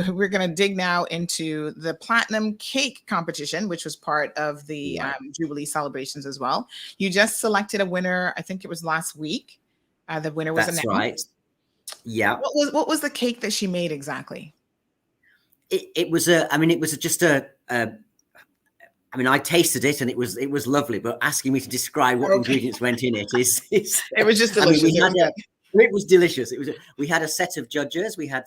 we're going to dig now into the Platinum Cake competition, which was part of the Jubilee celebrations as well. You just selected a winner. I think it was last week. The winner was announced. That's right. Yeah. What was the cake that she made exactly? It was just a. I tasted it and it was lovely. But asking me to describe what ingredients went in it is it was just delicious. It was delicious. We had a set of judges. We had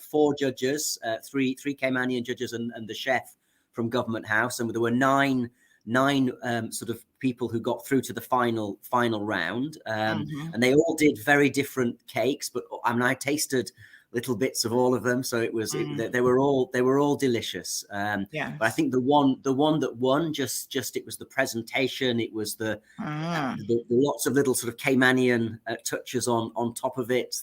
4 judges, three Caymanian judges, and the chef from Government House, and there were nine sort of people who got through to the final round, and they all did very different cakes. But I tasted little bits of all of them, so it was they were all delicious. But I think the one that won just it was the presentation. It was the lots of little sort of Caymanian touches on top of it,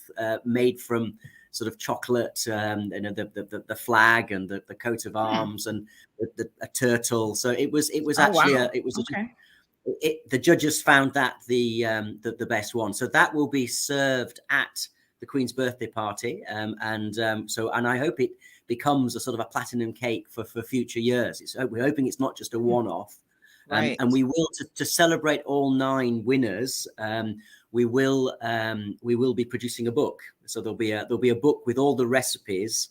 made from sort of chocolate, the flag and the coat of arms and a turtle. So it was actually the judges found that the best one. So that will be served at the Queen's birthday party, and I hope it becomes a sort of a platinum cake for future years. We're hoping it's not just a one-off, and we will to celebrate all 9 winners. We will be producing a book. So there'll be a book with all the recipes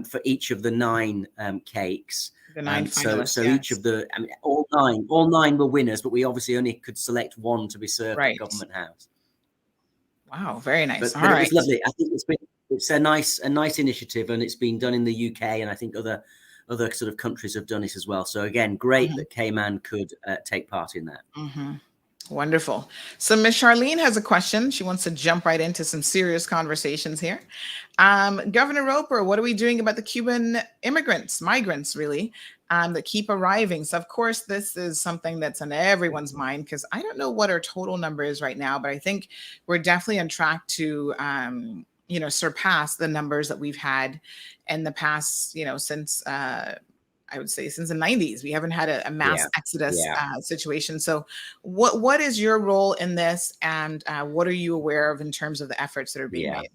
for each of the 9 cakes. The 9 finalists. So each of the, all nine were winners, but we obviously only could select one to be served at Government House. Wow, very nice. But it was lovely. I think it's a nice initiative, and it's been done in the UK, and I think other sort of countries have done it as well. So again, great that Cayman could take part in that. Wonderful. So Miss Charlene has a question. She wants to jump right into some serious conversations here. Governor Roper, what are we doing about the Cuban migrants really, that keep arriving? So of course, this is something that's on everyone's mind, because I don't know what our total number is right now, but I think we're definitely on track to, surpass the numbers that we've had in the past, since, I would say since the 90s. We haven't had a mass exodus situation. So what is your role in this, and what are you aware of in terms of the efforts that are being made?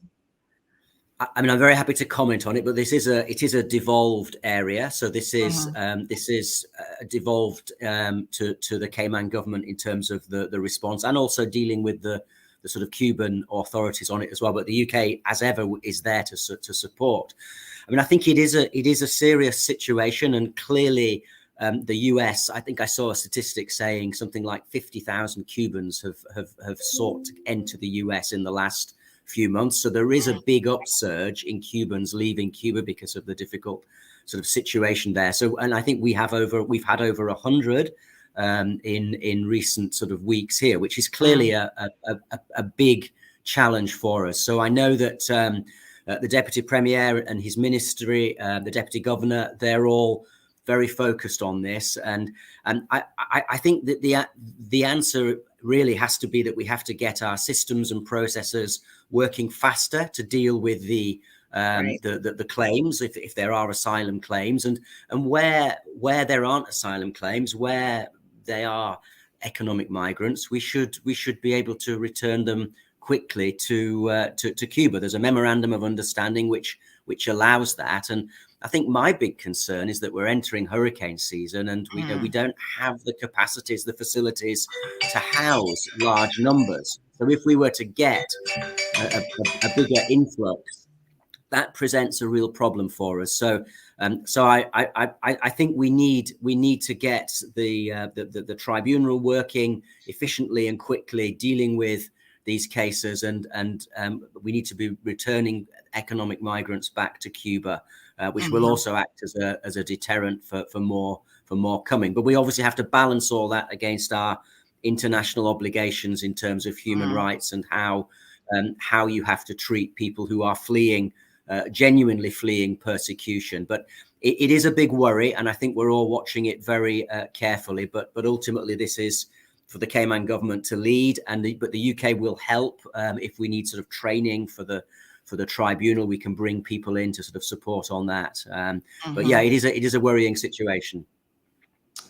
I'm very happy to comment on it, but it is a devolved area. So this is devolved to the Cayman government in terms of the response, and also dealing with the sort of Cuban authorities on it as well. But the UK, as ever, is there to support. I think it is a serious situation, and clearly the US, I think I saw a statistic saying something like 50,000 Cubans have sought to enter the US in the last few months. So there is a big upsurge in Cubans leaving Cuba because of the difficult sort of situation there. So, and I think we've had over 100 in recent sort of weeks here, which is clearly a big challenge for us. So I know that the Deputy Premier and his ministry, the Deputy Governor, they're all very focused on this. And I think that the answer really has to be that we have to get our systems and processes working faster to deal with the claims, if there are asylum claims, and where there aren't asylum claims, where they are economic migrants, we should be able to return them quickly to Cuba. There's a memorandum of understanding which allows that, and I think my big concern is that we're entering hurricane season, and we don't have the capacities, the facilities to house large numbers. So if we were to get a bigger influx, that presents a real problem for us. So I think we need to get the tribunal working efficiently and quickly, dealing with these cases, and we need to be returning economic migrants back to Cuba, which will also act as a deterrent for more coming. But we obviously have to balance all that against our international obligations in terms of human rights, and how you have to treat people who are fleeing genuinely fleeing persecution. But it is a big worry, and I think we're all watching it very carefully. But ultimately, this is for the Cayman government to lead, but the UK will help if we need sort of training for the tribunal. We can bring people in to sort of support on that. But yeah, it is a worrying situation.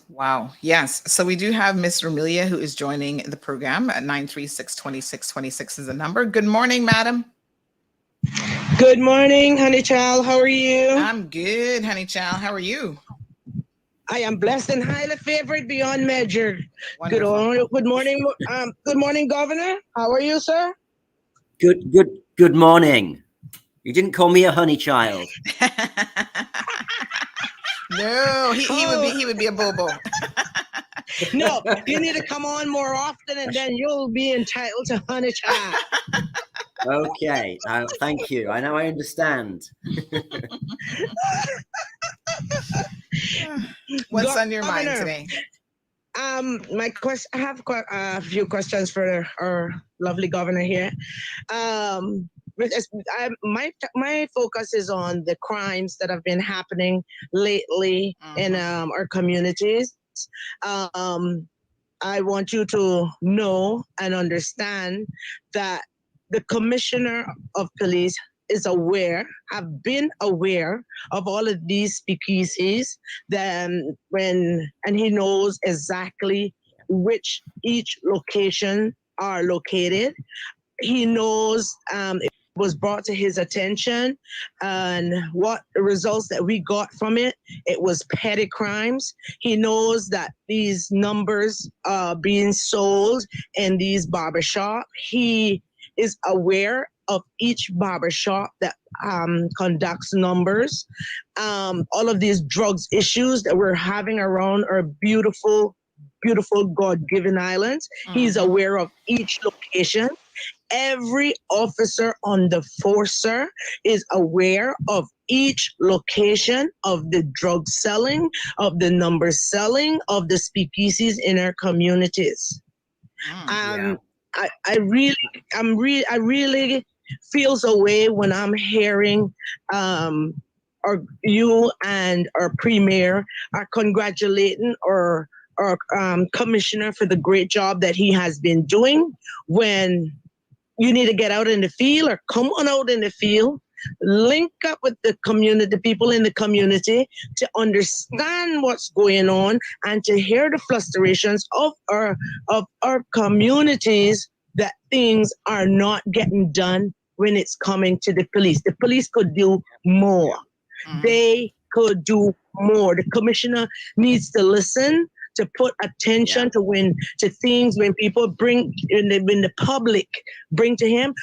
Wow. Yes. So we do have Miss Romelia who is joining the program at 936-2626 is the number. Good morning, madam. Good morning, honey child. How are you? I'm good, honey child. How are you? I am blessed and highly favored beyond measure. Good morning. Good morning, Governor. How are you, sir? Good morning. You didn't call me a honey child. No, he would be a bobo. No, you need to come on more often, and then you'll be entitled to honey child. Okay, thank you. I know I understand. What's on your mind today? I have a few questions for our lovely governor here. My focus is on the crimes that have been happening lately in our communities. I want you to know and understand that the commissioner of police have been aware of all of these speakeasies, and he knows exactly which each location are located. He knows it was brought to his attention, and what the results that we got from it was petty crimes. He knows that these numbers are being sold in these barbershops. He is aware of each barbershop that conducts numbers. All of these drugs issues that we're having around our beautiful, beautiful God-given islands. He's aware of each location. Every officer on the force, sir, is aware of each location of the drug selling, of the number selling, of the speakeasies in our communities. I really feels a way when I'm hearing you and our premier are congratulating our commissioner for the great job that he has been doing. When you need to get out in the field or come on out in the field, link up with the community, the people in the community, to understand what's going on and to hear the frustrations of our communities, that things are not getting done when it's coming to the police. The police could do more. They could do more. The commissioner needs to listen, to put attention to things when people when the public bring to him.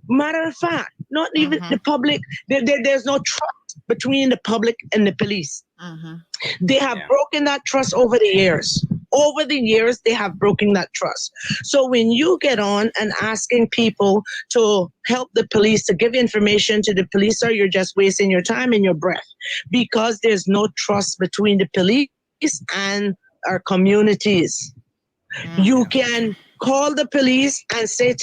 Matter of fact, not even the public, there's no trust between the public and the police. They have broken that trust over the years. Over the years, they have broken that trust. So when you get on and asking people to help the police, to give information to the police, sir, you're just wasting your time and your breath, because there's no trust between the police and our communities. You can call the police and say,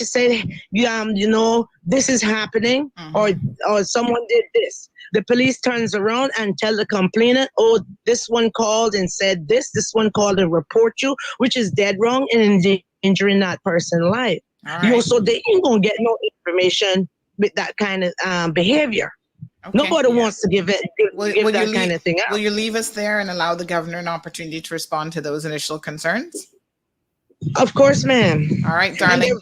this is happening, or someone did this. The police turns around and tell the complainant, oh, this one called and said this one called and report you, which is dead wrong and endangering that person's life. So they ain't gonna get no information with that kind of behavior. Okay. Nobody wants to give that kind of thing out. Will you leave us there and allow the governor an opportunity to respond to those initial concerns? Of course, ma'am. All right, darling.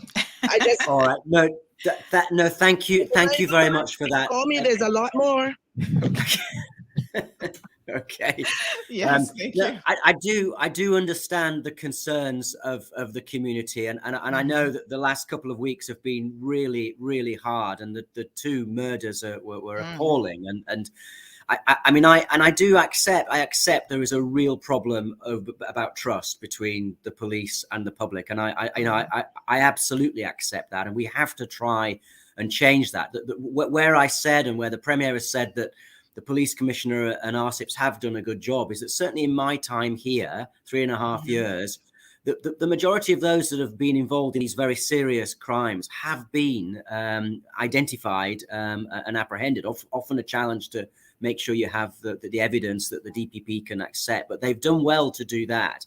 All right. No, thank you. Thank you very much for that. Call me. There's a lot more. Okay. Yes, thank you. I do understand the concerns of the community, and I know that the last couple of weeks have been really, really hard, and the two murders were appalling, and I accept there is a real problem about trust between the police and the public, and I absolutely accept that, and we have to try and change that. Where I said, and where the Premier has said that the police commissioner and RSIPs have done a good job, is that certainly in my time here, 3.5 years, the majority of those that have been involved in these very serious crimes have been identified and apprehended. Often a challenge to make sure you have the evidence that the DPP can accept, but they've done well to do that.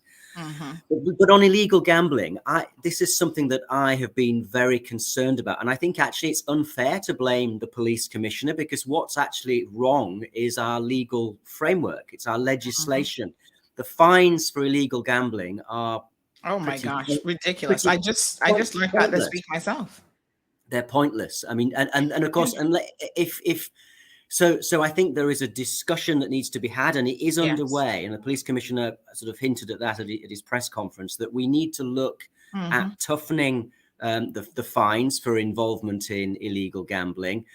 But on illegal gambling, this is something that I have been very concerned about. And I think actually it's unfair to blame the police commissioner, because what's actually wrong is our legal framework. It's our legislation. The fines for illegal gambling are ridiculous. I just learned that this week myself. They're pointless. I mean, and of course, if So I think there is a discussion that needs to be had, and it is underway. And the police commissioner sort of hinted at that at his press conference, that we need to look at toughening the fines for involvement in illegal gambling.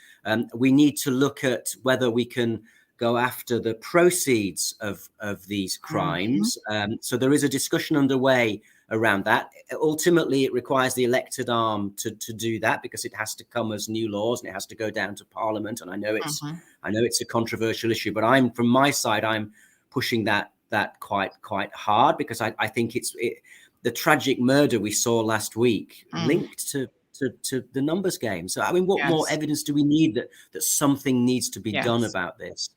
We need to look at whether we can go after the proceeds of these crimes. So there is a discussion underway around that. Ultimately, it requires the elected arm to do that, because it has to come as new laws and it has to go down to Parliament. And I know it's a controversial issue, but from my side, I'm pushing that quite hard, because I think the tragic murder we saw last week linked to the numbers game. So I mean, what more evidence do we need that something needs to be done about this?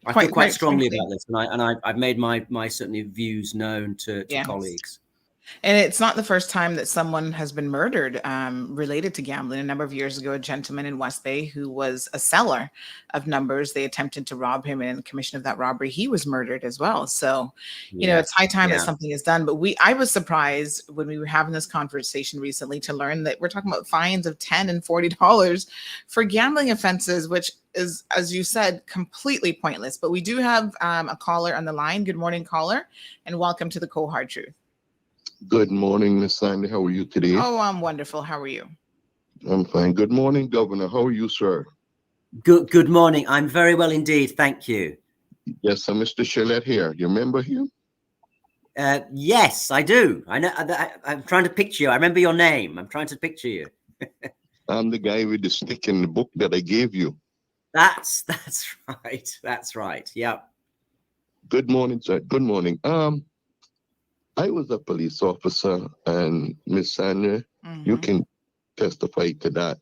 I feel quite strongly about this, and I've made my certainly views known to colleagues. And it's not the first time that someone has been murdered related to gambling. A number of years ago, a gentleman in West Bay who was a seller of numbers, they attempted to rob him, and in the commission of that robbery, he was murdered as well. So, you know, it's high time that something is done. But I was surprised when we were having this conversation recently to learn that we're talking about fines of $10 and $40 for gambling offenses, which is, as you said, completely pointless. But we do have a caller on the line. Good morning, caller, and welcome to the Cold Hard Truth. Good morning, Miss Sandy. How are you today? Oh, I'm wonderful. How are you? I'm fine. Good morning, Governor. How are you, sir? Good morning. I'm very well indeed. Thank you. Yes, I'm Mr. Shillette here. You remember him? Yes, I do. I know. I'm trying to picture you. I remember your name. I'm trying to picture you. I'm the guy with the stick in the book that I gave you. That's right. That's right. Yeah. Good morning, sir. Good morning. I was a police officer, and Miss Sandra, you can testify to that.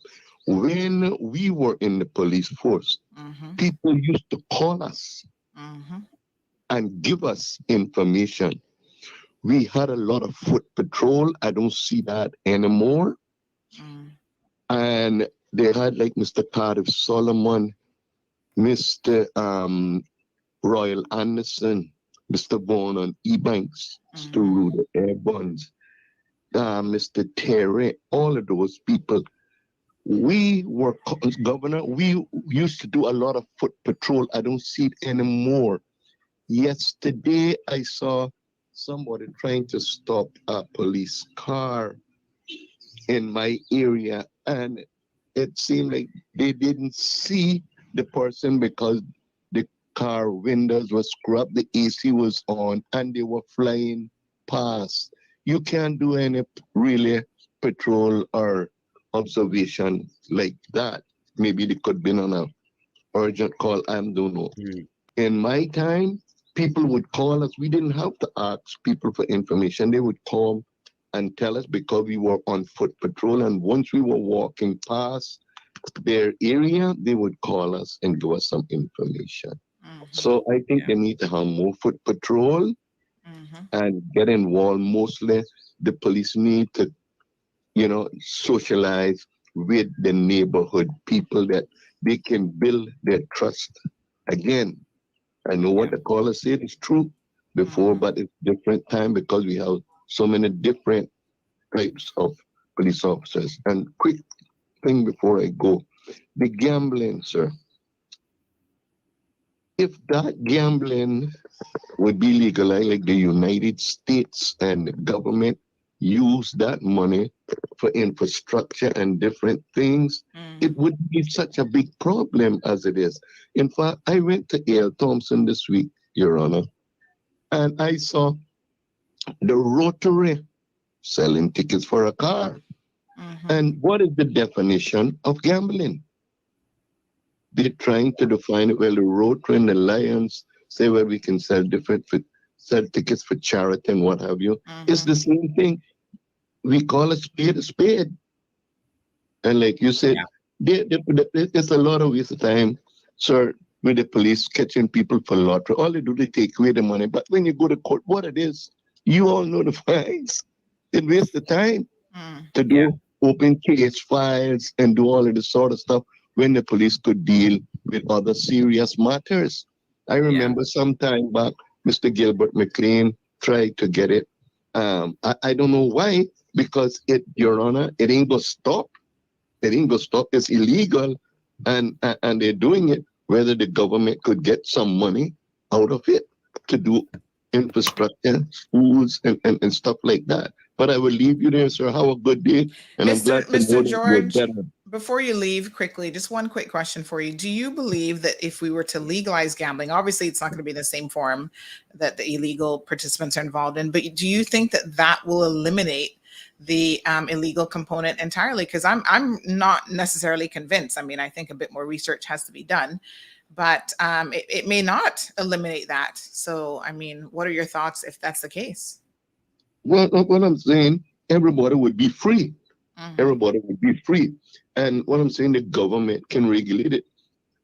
When we were in the police force, people used to call us and give us information. We had a lot of foot patrol. I don't see that anymore. And they had like Mr. Cardiff Solomon, Mr. Royal Anderson, Mr. Vaughan on E-Banks, Mr. Ruder Airbuns, Mr. Terry, all of those people. We were, Governor, we used to do a lot of foot patrol. I don't see it anymore. Yesterday, I saw somebody trying to stop a police car in my area, and it seemed like they didn't see the person because the car windows were scrubbed, the AC was on, and they were flying past. You can't do any really patrol or observation like that. Maybe they could have been on an urgent call. I don't know. In my time, people would call us. We didn't have to ask people for information. They would call and tell us because we were on foot patrol. And once we were walking past their area, they would call us and give us some information. So I think they need to have more foot patrol and get involved. Mostly the police need to, socialize with the neighborhood people that they can build their trust. Again, I know what the caller said is true before, but it's different time because we have so many different types of police officers. And quick thing before I go, the gambling, sir. If that gambling would be legalized like the United States and the government use that money for infrastructure and different things, it would be such a big problem as it is. In fact, I went to A.L. Thompson this week, Your Honor, and I saw the Rotary selling tickets for a car. And what is the definition of gambling? They're trying to define it. Well, the Rotary and the Lions say, well, we can sell different sell tickets for charity and what have you. It's the same thing. We call a spade a spade. And like you said, there's a lot of waste of time, sir, with the police catching people for lottery. All they do, they take away the money. But when you go to court, what it is, you all know the fines. It wastes the time to do open case files and do all of this sort of stuff when the police could deal with other serious matters. I remember some time back, Mr. Gilbert McLean tried to get it. I don't know why, because Your Honor, it ain't gonna stop. It ain't gonna stop. It's illegal, and they're doing it. Whether the government could get some money out of it to do infrastructure, schools, and stuff like that. But I will leave you there, sir. Have a good day, and I'm glad to know Mr. that George, you're better. before you leave quickly, just one quick question for you. Do you believe that if we were to legalize gambling, obviously it's not going to be the same form that the illegal participants are involved in, but do you think that that will eliminate the illegal component entirely? Because I'm not necessarily convinced. I mean, I think a bit more research has to be done, but it may not eliminate that. So, I mean, what are your thoughts if that's the case? Well, what I'm saying, everybody would be free. Everybody would be free. And what I'm saying, the government can regulate it.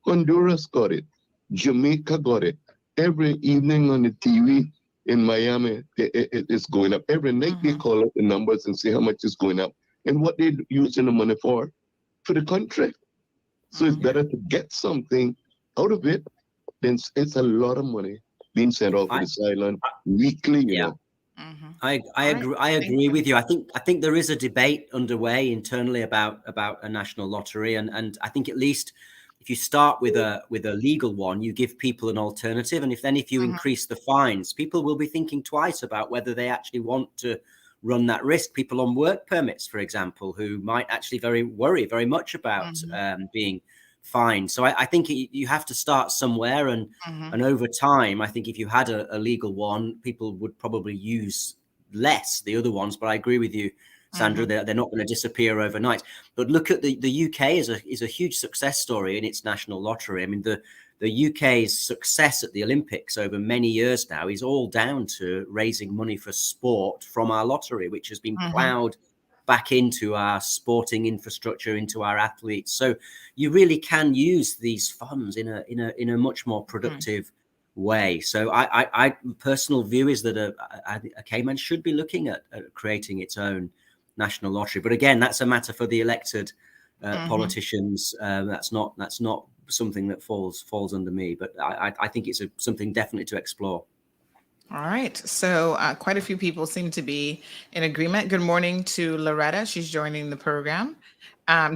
Honduras got it. Jamaica got it. Every evening on the TV in Miami, it's going up. Every night they call up the numbers and say how much is going up and what they're using the money for the country. So it's better to get something out of it than it's a lot of money being sent off to this island weekly, you know. I agree with you. I think there is a debate underway internally about a national lottery, and I think at least if you start with a legal one, you give people an alternative, and if you increase the fines, people will be thinking twice about whether they actually want to run that risk. People on work permits, for example, who might actually worry very much about being fined. So I think you have to start somewhere, and over time, I think if you had a legal one, people would probably use less the other ones. But I agree with you, Sandra, they're not going to disappear overnight. But look at the UK is a huge success story in its national lottery. I mean, the UK's success at the Olympics over many years now is all down to raising money for sport from our lottery, which has been ploughed back into our sporting infrastructure, into our athletes. So you really can use these funds in a much more productive way. So I personal view is that a Cayman should be looking at creating its own national lottery. But again, that's a matter for the elected politicians. That's not something that falls under me. But I think it's something definitely to explore. All right. So quite a few people seem to be in agreement. Good morning to Loretta. She's joining the program.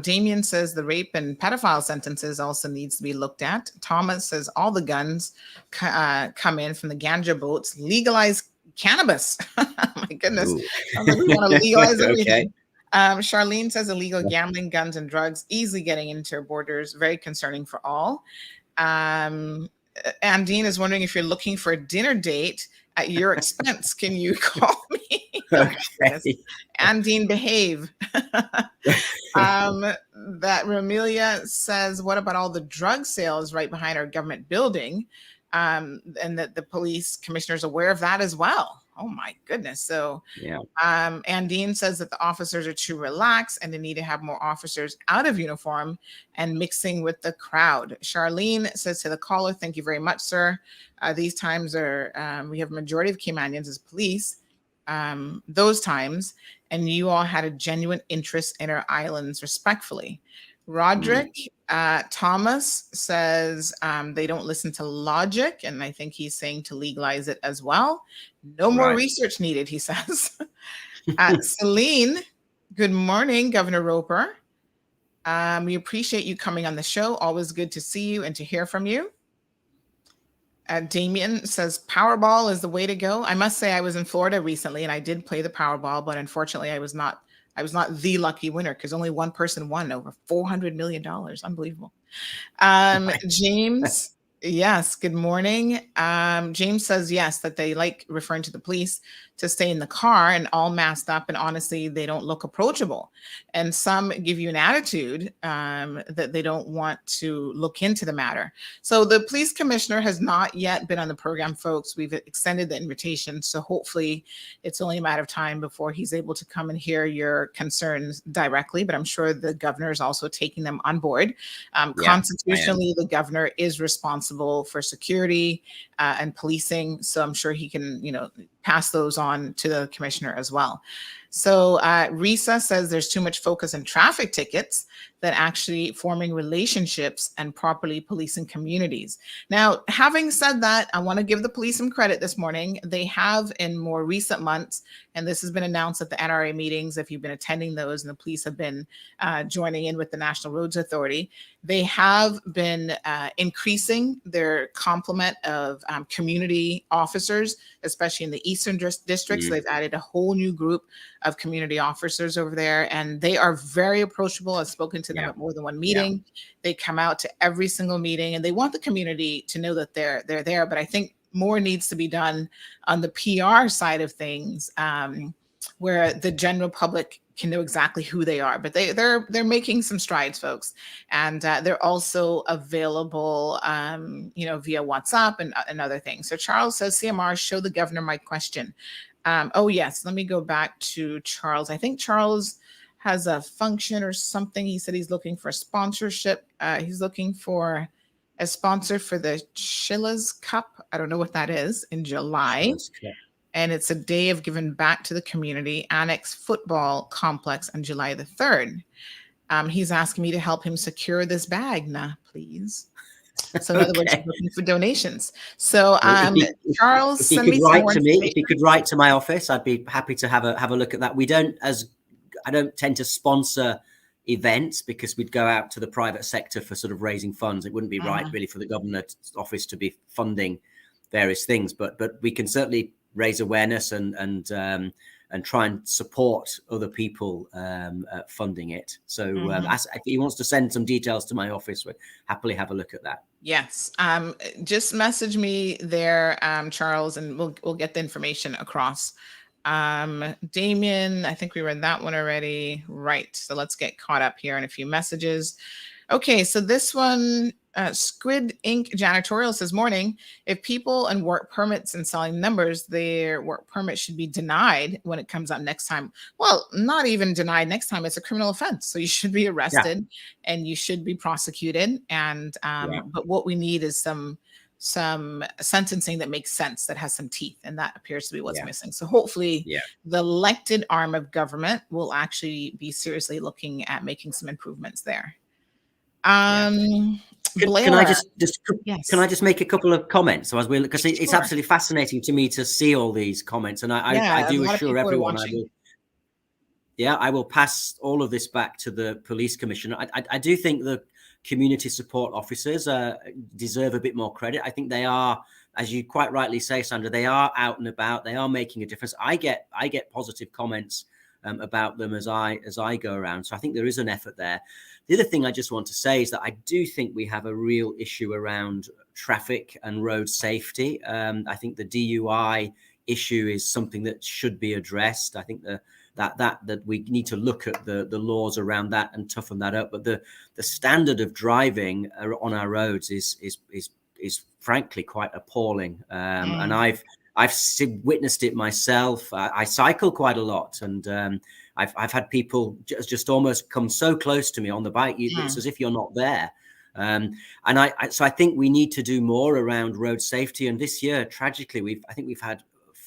Damien says the rape and pedophile sentences also needs to be looked at. Thomas says all the guns come in from the ganja boats. Legalize cannabis. My goodness. I think we want to legalize everything. Charlene says illegal gambling, guns, and drugs easily getting into our borders. Very concerning for all. Andine is wondering if you're looking for a dinner date at your expense. Can you call me? Okay. Andine, behave. That Romelia says, what about all the drug sales right behind our government building? And that the police commissioner is aware of that as well. Oh my goodness. So Andine says that the officers are too relaxed and they need to have more officers out of uniform and mixing with the crowd. Charlene says to the caller, thank you very much, sir. These times are, we have a majority of Caymanians as police, those times, and you all had a genuine interest in our islands, respectfully. Roderick Thomas says they don't listen to logic, and I think he's saying to legalize it as well. No more research needed, he says. Celine, good morning, Governor Roper. We appreciate you coming on the show. Always good to see you and to hear from you. Damien says Powerball is the way to go. I must say I was in Florida recently and I did play the Powerball, but unfortunately I was not the lucky winner because only one person won over $400 million. Unbelievable. James, yes, good morning. James says, yes, that they like referring to the police to stay in the car and all masked up, and honestly, they don't look approachable. And some give you an attitude that they don't want to look into the matter. So the police commissioner has not yet been on the program, folks. We've extended the invitation, so hopefully it's only a matter of time before he's able to come and hear your concerns directly, but I'm sure the governor is also taking them on board. Constitutionally, the governor is responsible for security and policing, so I'm sure he can, pass those on to the commissioner as well. So Risa says there's too much focus on traffic tickets than actually forming relationships and properly policing communities. Now, having said that, I want to give the police some credit this morning. They have in more recent months, and this has been announced at the NRA meetings, if you've been attending those, and the police have been joining in with the National Roads Authority, they have been increasing their complement of community officers, especially in the Eastern districts. They've added a whole new group of community officers over there, and they are very approachable. I've spoken to them at more than one meeting. They come out to every single meeting, and they want the community to know that they're there. But I think more needs to be done on the PR side of things, where the general public can know exactly who they are. But they're making some strides, folks, and they're also available, via WhatsApp and other things. So Charles says, CMR, show the governor my question. Oh yes, let me go back to Charles. I think Charles has a function or something. He said he's looking for sponsorship. He's looking for a sponsor for the Shiller's Cup. I don't know what that is, in July. And it's a day of giving back to the community, Annex Football Complex on July the 3rd. He's asking me to help him secure this bag. Nah, please. So in other words, he's looking for donations. So Charles, if he could write to my office, I'd be happy to have a look at that. I don't tend to sponsor events because we'd go out to the private sector for sort of raising funds. It wouldn't be right really for the governor's office to be funding various things, but we can certainly raise awareness and try and support other people funding it. So if he wants to send some details to my office, we'll happily have a look at that. Yes. Just message me there, Charles, and we'll get the information across. Damien, I think we read that one already. Right. So let's get caught up here in a few messages. Okay. So this one, Squid Inc. Janitorial says, morning. If people on work permits and selling numbers, their work permit should be denied when it comes out next time. Well, not even denied next time. It's a criminal offense. So you should be arrested and you should be prosecuted. And, but what we need is some sentencing that makes sense, that has some teeth, and that appears to be what's missing. So hopefully the elected arm of government will actually be seriously looking at making some improvements there. Can I just make a couple of comments? So because it's absolutely fascinating to me to see all these comments, and I do assure everyone I will pass all of this back to the police commissioner. I do think the community support officers deserve a bit more credit. I think they are, as you quite rightly say, Sandra, they are out and about. They are making a difference. I get positive comments about them as I go around. So I think there is an effort there. The other thing I just want to say is that I do think we have a real issue around traffic and road safety. I think the DUI issue is something that should be addressed. I think that we need to look at the laws around that and toughen that up. But the standard of driving on our roads is frankly quite appalling. And I've witnessed it myself. I cycle quite a lot, and I've had people just almost come so close to me on the bike. It's as if you're not there. So I think we need to do more around road safety. And this year, tragically,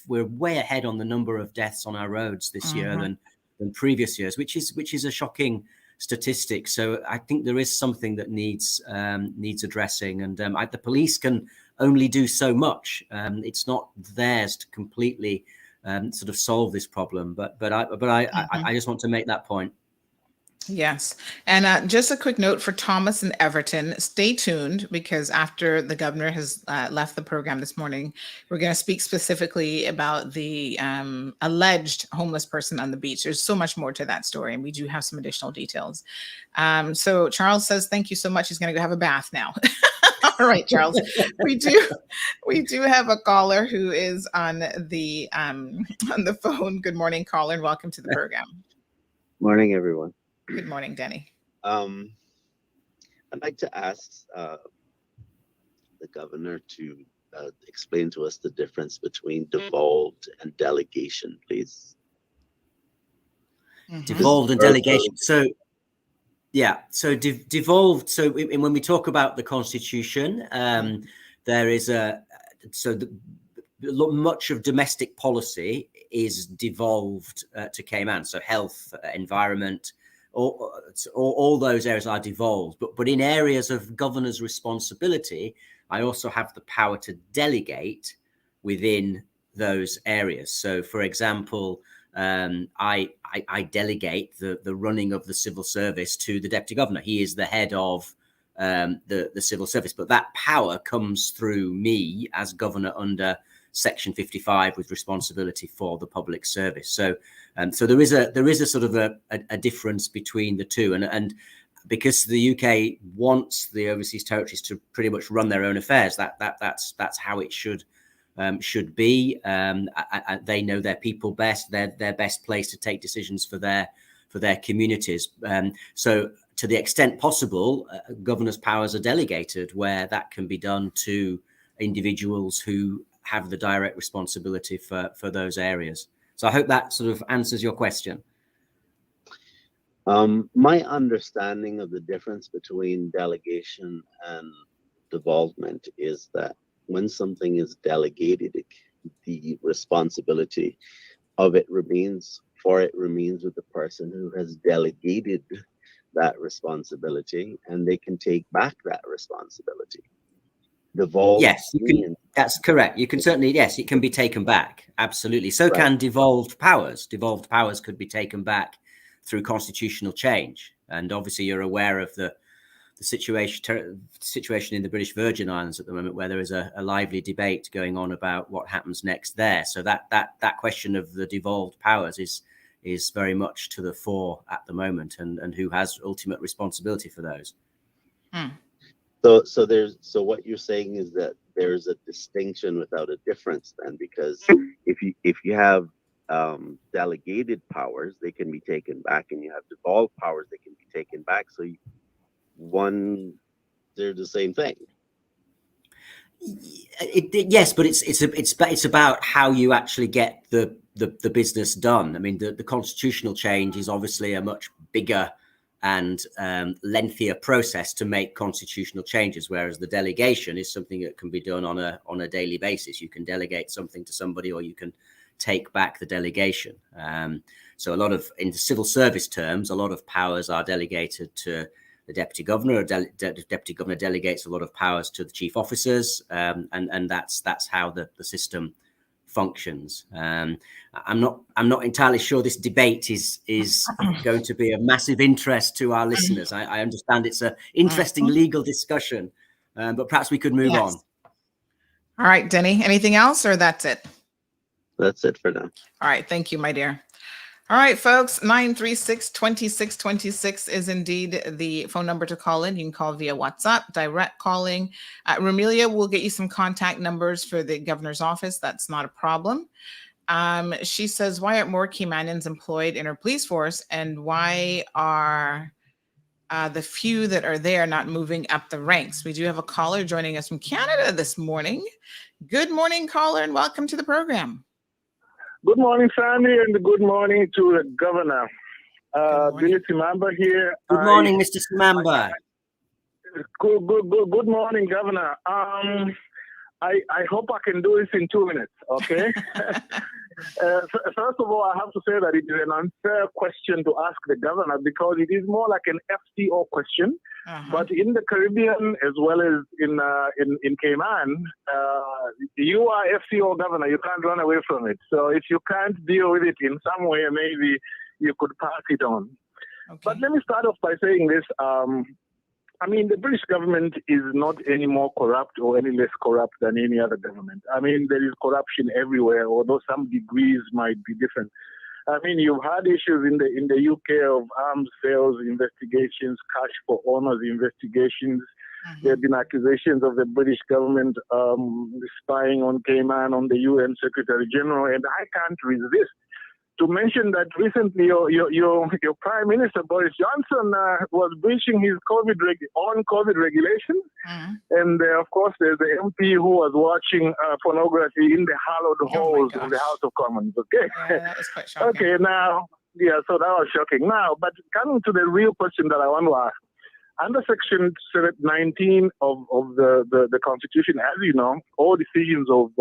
we're way ahead on the number of deaths on our roads this year than previous years, which is a shocking statistic. So I think there is something that needs addressing, and the police can only do so much. It's not theirs to completely sort of solve this problem. But I just want to make that point. Yes. And just a quick note for Thomas and Everton, stay tuned, because after the governor has left the program this morning, we're going to speak specifically about the alleged homeless person on the beach. There's so much more to that story, and we do have some additional details. So Charles says, thank you so much. He's going to go have a bath now. All right, Charles. We do have a caller who is on the phone. Good morning, caller, and welcome to the program. Morning, everyone. Good morning, Denny. I'd like to ask the governor to explain to us the difference between devolved and delegation, please. Devolved and delegation. So, yeah. So devolved. So when we talk about the Constitution, there is much of domestic policy is devolved to Cayman. So health, environment, all those areas are devolved. But in areas of governor's responsibility, I also have the power to delegate within those areas. So, for example, I delegate the running of the civil service to the deputy governor. He is the head of the civil service, but that power comes through me as governor under Section 55 with responsibility for the public service. So there is a sort of a difference between the two, and because the UK wants the overseas territories to pretty much run their own affairs, that's how it should be. They know their people best. They're best placed to take decisions for their communities. So to the extent possible, governors' powers are delegated where that can be done to individuals who have the direct responsibility for those areas. So I hope that sort of answers your question. My understanding of the difference between delegation and devolvement is that when something is delegated, the responsibility of it remains with the person who has delegated that responsibility, and they can take back that responsibility. Devolved. Yes, you can. That's correct. You can certainly, yes, it can be taken back. Absolutely. So can devolved powers. Devolved powers could be taken back through constitutional change. And obviously you're aware of the situation in the British Virgin Islands at the moment, where there is a lively debate going on about what happens next there. So that question of the devolved powers is very much to the fore at the moment, and who has ultimate responsibility for those. So what you're saying is that there's a distinction without a difference then, because if you have delegated powers, they can be taken back, and you have devolved powers, they can be taken back. So they're the same thing. Yes, but it's about how you actually get the business done. I mean, the constitutional change is obviously a much bigger and lengthier process to make constitutional changes, whereas the delegation is something that can be done on a daily basis. You can delegate something to somebody, or you can take back the delegation. So in civil service terms, a lot of powers are delegated to the deputy governor. Deputy governor delegates a lot of powers to the chief officers, and that's how the system functions. I'm not entirely sure this debate is going to be of massive interest to our listeners. I understand it's an interesting legal discussion, but perhaps we could move on. All right, Denny, anything else, or that's it? That's it for now. All right, thank you, my dear. All right, folks, 936-2626 is indeed the phone number to call in. You can call via WhatsApp, direct calling. Romelia will get you some contact numbers for the governor's office. That's not a problem. She says, why aren't more Caymanians employed in her police force, and why are the few that are there not moving up the ranks? We do have a caller joining us from Canada this morning. Good morning, caller, and welcome to the program. Good morning, Sandy, and good morning to the governor. Billy Simamba here. Good morning, Mr. Simamba. Good morning, Governor. I hope I can do this in 2 minutes, okay? First of all, I have to say that it is an unfair question to ask the governor, because it is more like an FCO question. But in the Caribbean, as well as in Cayman, you are FCO governor. You can't run away from it. So if you can't deal with it in some way, maybe you could pass it on. Okay. But let me start off by saying this. I mean, the British government is not any more corrupt or any less corrupt than any other government. I mean, there is corruption everywhere, although some degrees might be different. I mean, you've had issues in the UK of arms sales investigations, cash for owners investigations. There have been accusations of the British government spying on Cayman, on the UN Secretary General, and I can't resist to mention that recently your Prime Minister Boris Johnson was breaching his COVID regulations, and of course there's the MP who was watching pornography in the hallowed halls of the House of Commons. Okay, yeah, that was quite shocking. Okay, now so that was shocking. Now, but coming to the real question that I want to ask, under Section 19 of the Constitution, as you know, all decisions of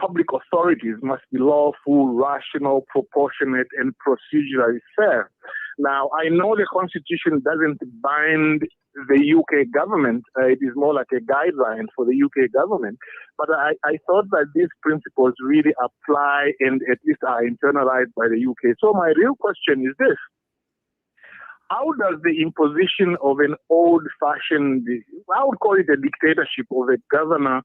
public authorities must be lawful, rational, proportionate, and procedurally fair. Now, I know the Constitution doesn't bind the UK government. It is more like a guideline for the UK government. But I thought that these principles really apply and at least are internalized by the UK. So my real question is this. How does the imposition of an old-fashioned, I would call it a dictatorship of a governor,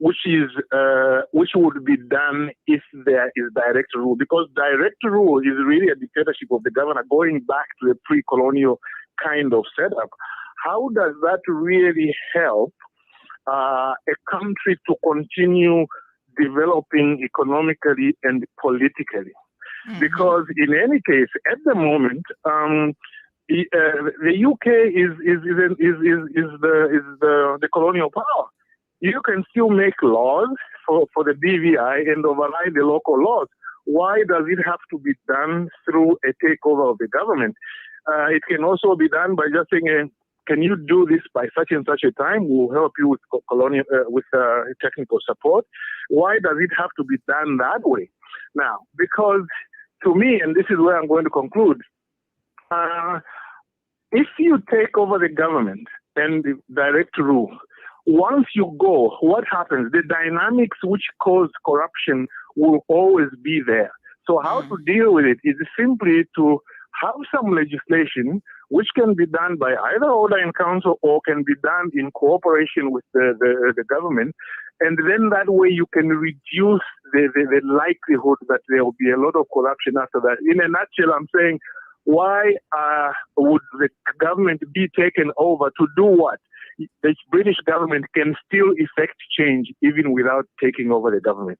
which would be done if there is direct rule? Because direct rule is really a dictatorship of the governor, going back to a pre-colonial kind of setup. How does that really help a country to continue developing economically and politically? Because in any case, at the moment, the UK is the colonial power. You can still make laws for the BVI and override the local laws. Why does it have to be done through a takeover of the government? It can also be done by just saying, can you do this by such and such a time? We'll help you with technical support. Why does it have to be done that way? Now, because to me, and this is where I'm going to conclude, if you take over the government and direct rule, once you go, what happens? The dynamics which cause corruption will always be there. So how to deal with it is simply to have some legislation which can be done by either order in council or can be done in cooperation with the government. And then that way you can reduce the likelihood that there will be a lot of corruption after that. In a nutshell, I'm saying, why would the government be taken over to do what? The British government can still effect change even without taking over the government.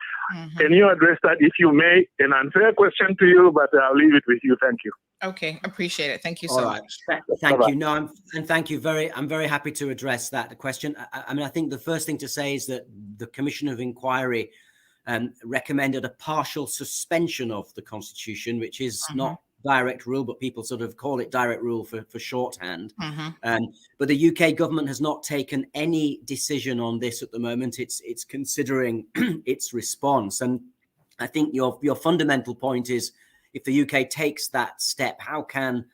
Can you address that, if you may? An unfair question to you, but I'll leave it with you. Thank you. Okay, appreciate it. Thank you so much. Thank you. No, and thank you. I'm very happy to address that question. I mean, I think the first thing to say is that the Commission of Inquiry recommended a partial suspension of the Constitution, which is not direct rule, but people sort of call it direct rule for shorthand. But the UK government has not taken any decision on this at the moment. It's considering its response. And I think your fundamental point is, if the UK takes that step, how can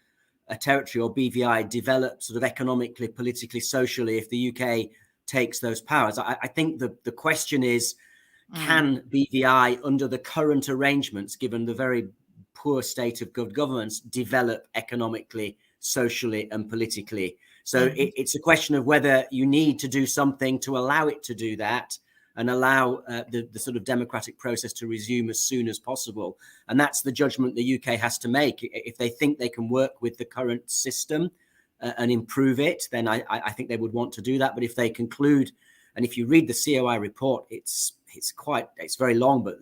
a territory or BVI develop sort of economically, politically, socially if the UK takes those powers? I think the question is, can BVI, under the current arrangements, given the very poor state of good governance, develop economically, socially, and politically? So it's a question of whether you need to do something to allow it to do that and allow the sort of democratic process to resume as soon as possible. And that's the judgment the UK has to make. If they think they can work with the current system and improve it, then I think they would want to do that. But if they conclude, and if you read the COI report, it's very long, but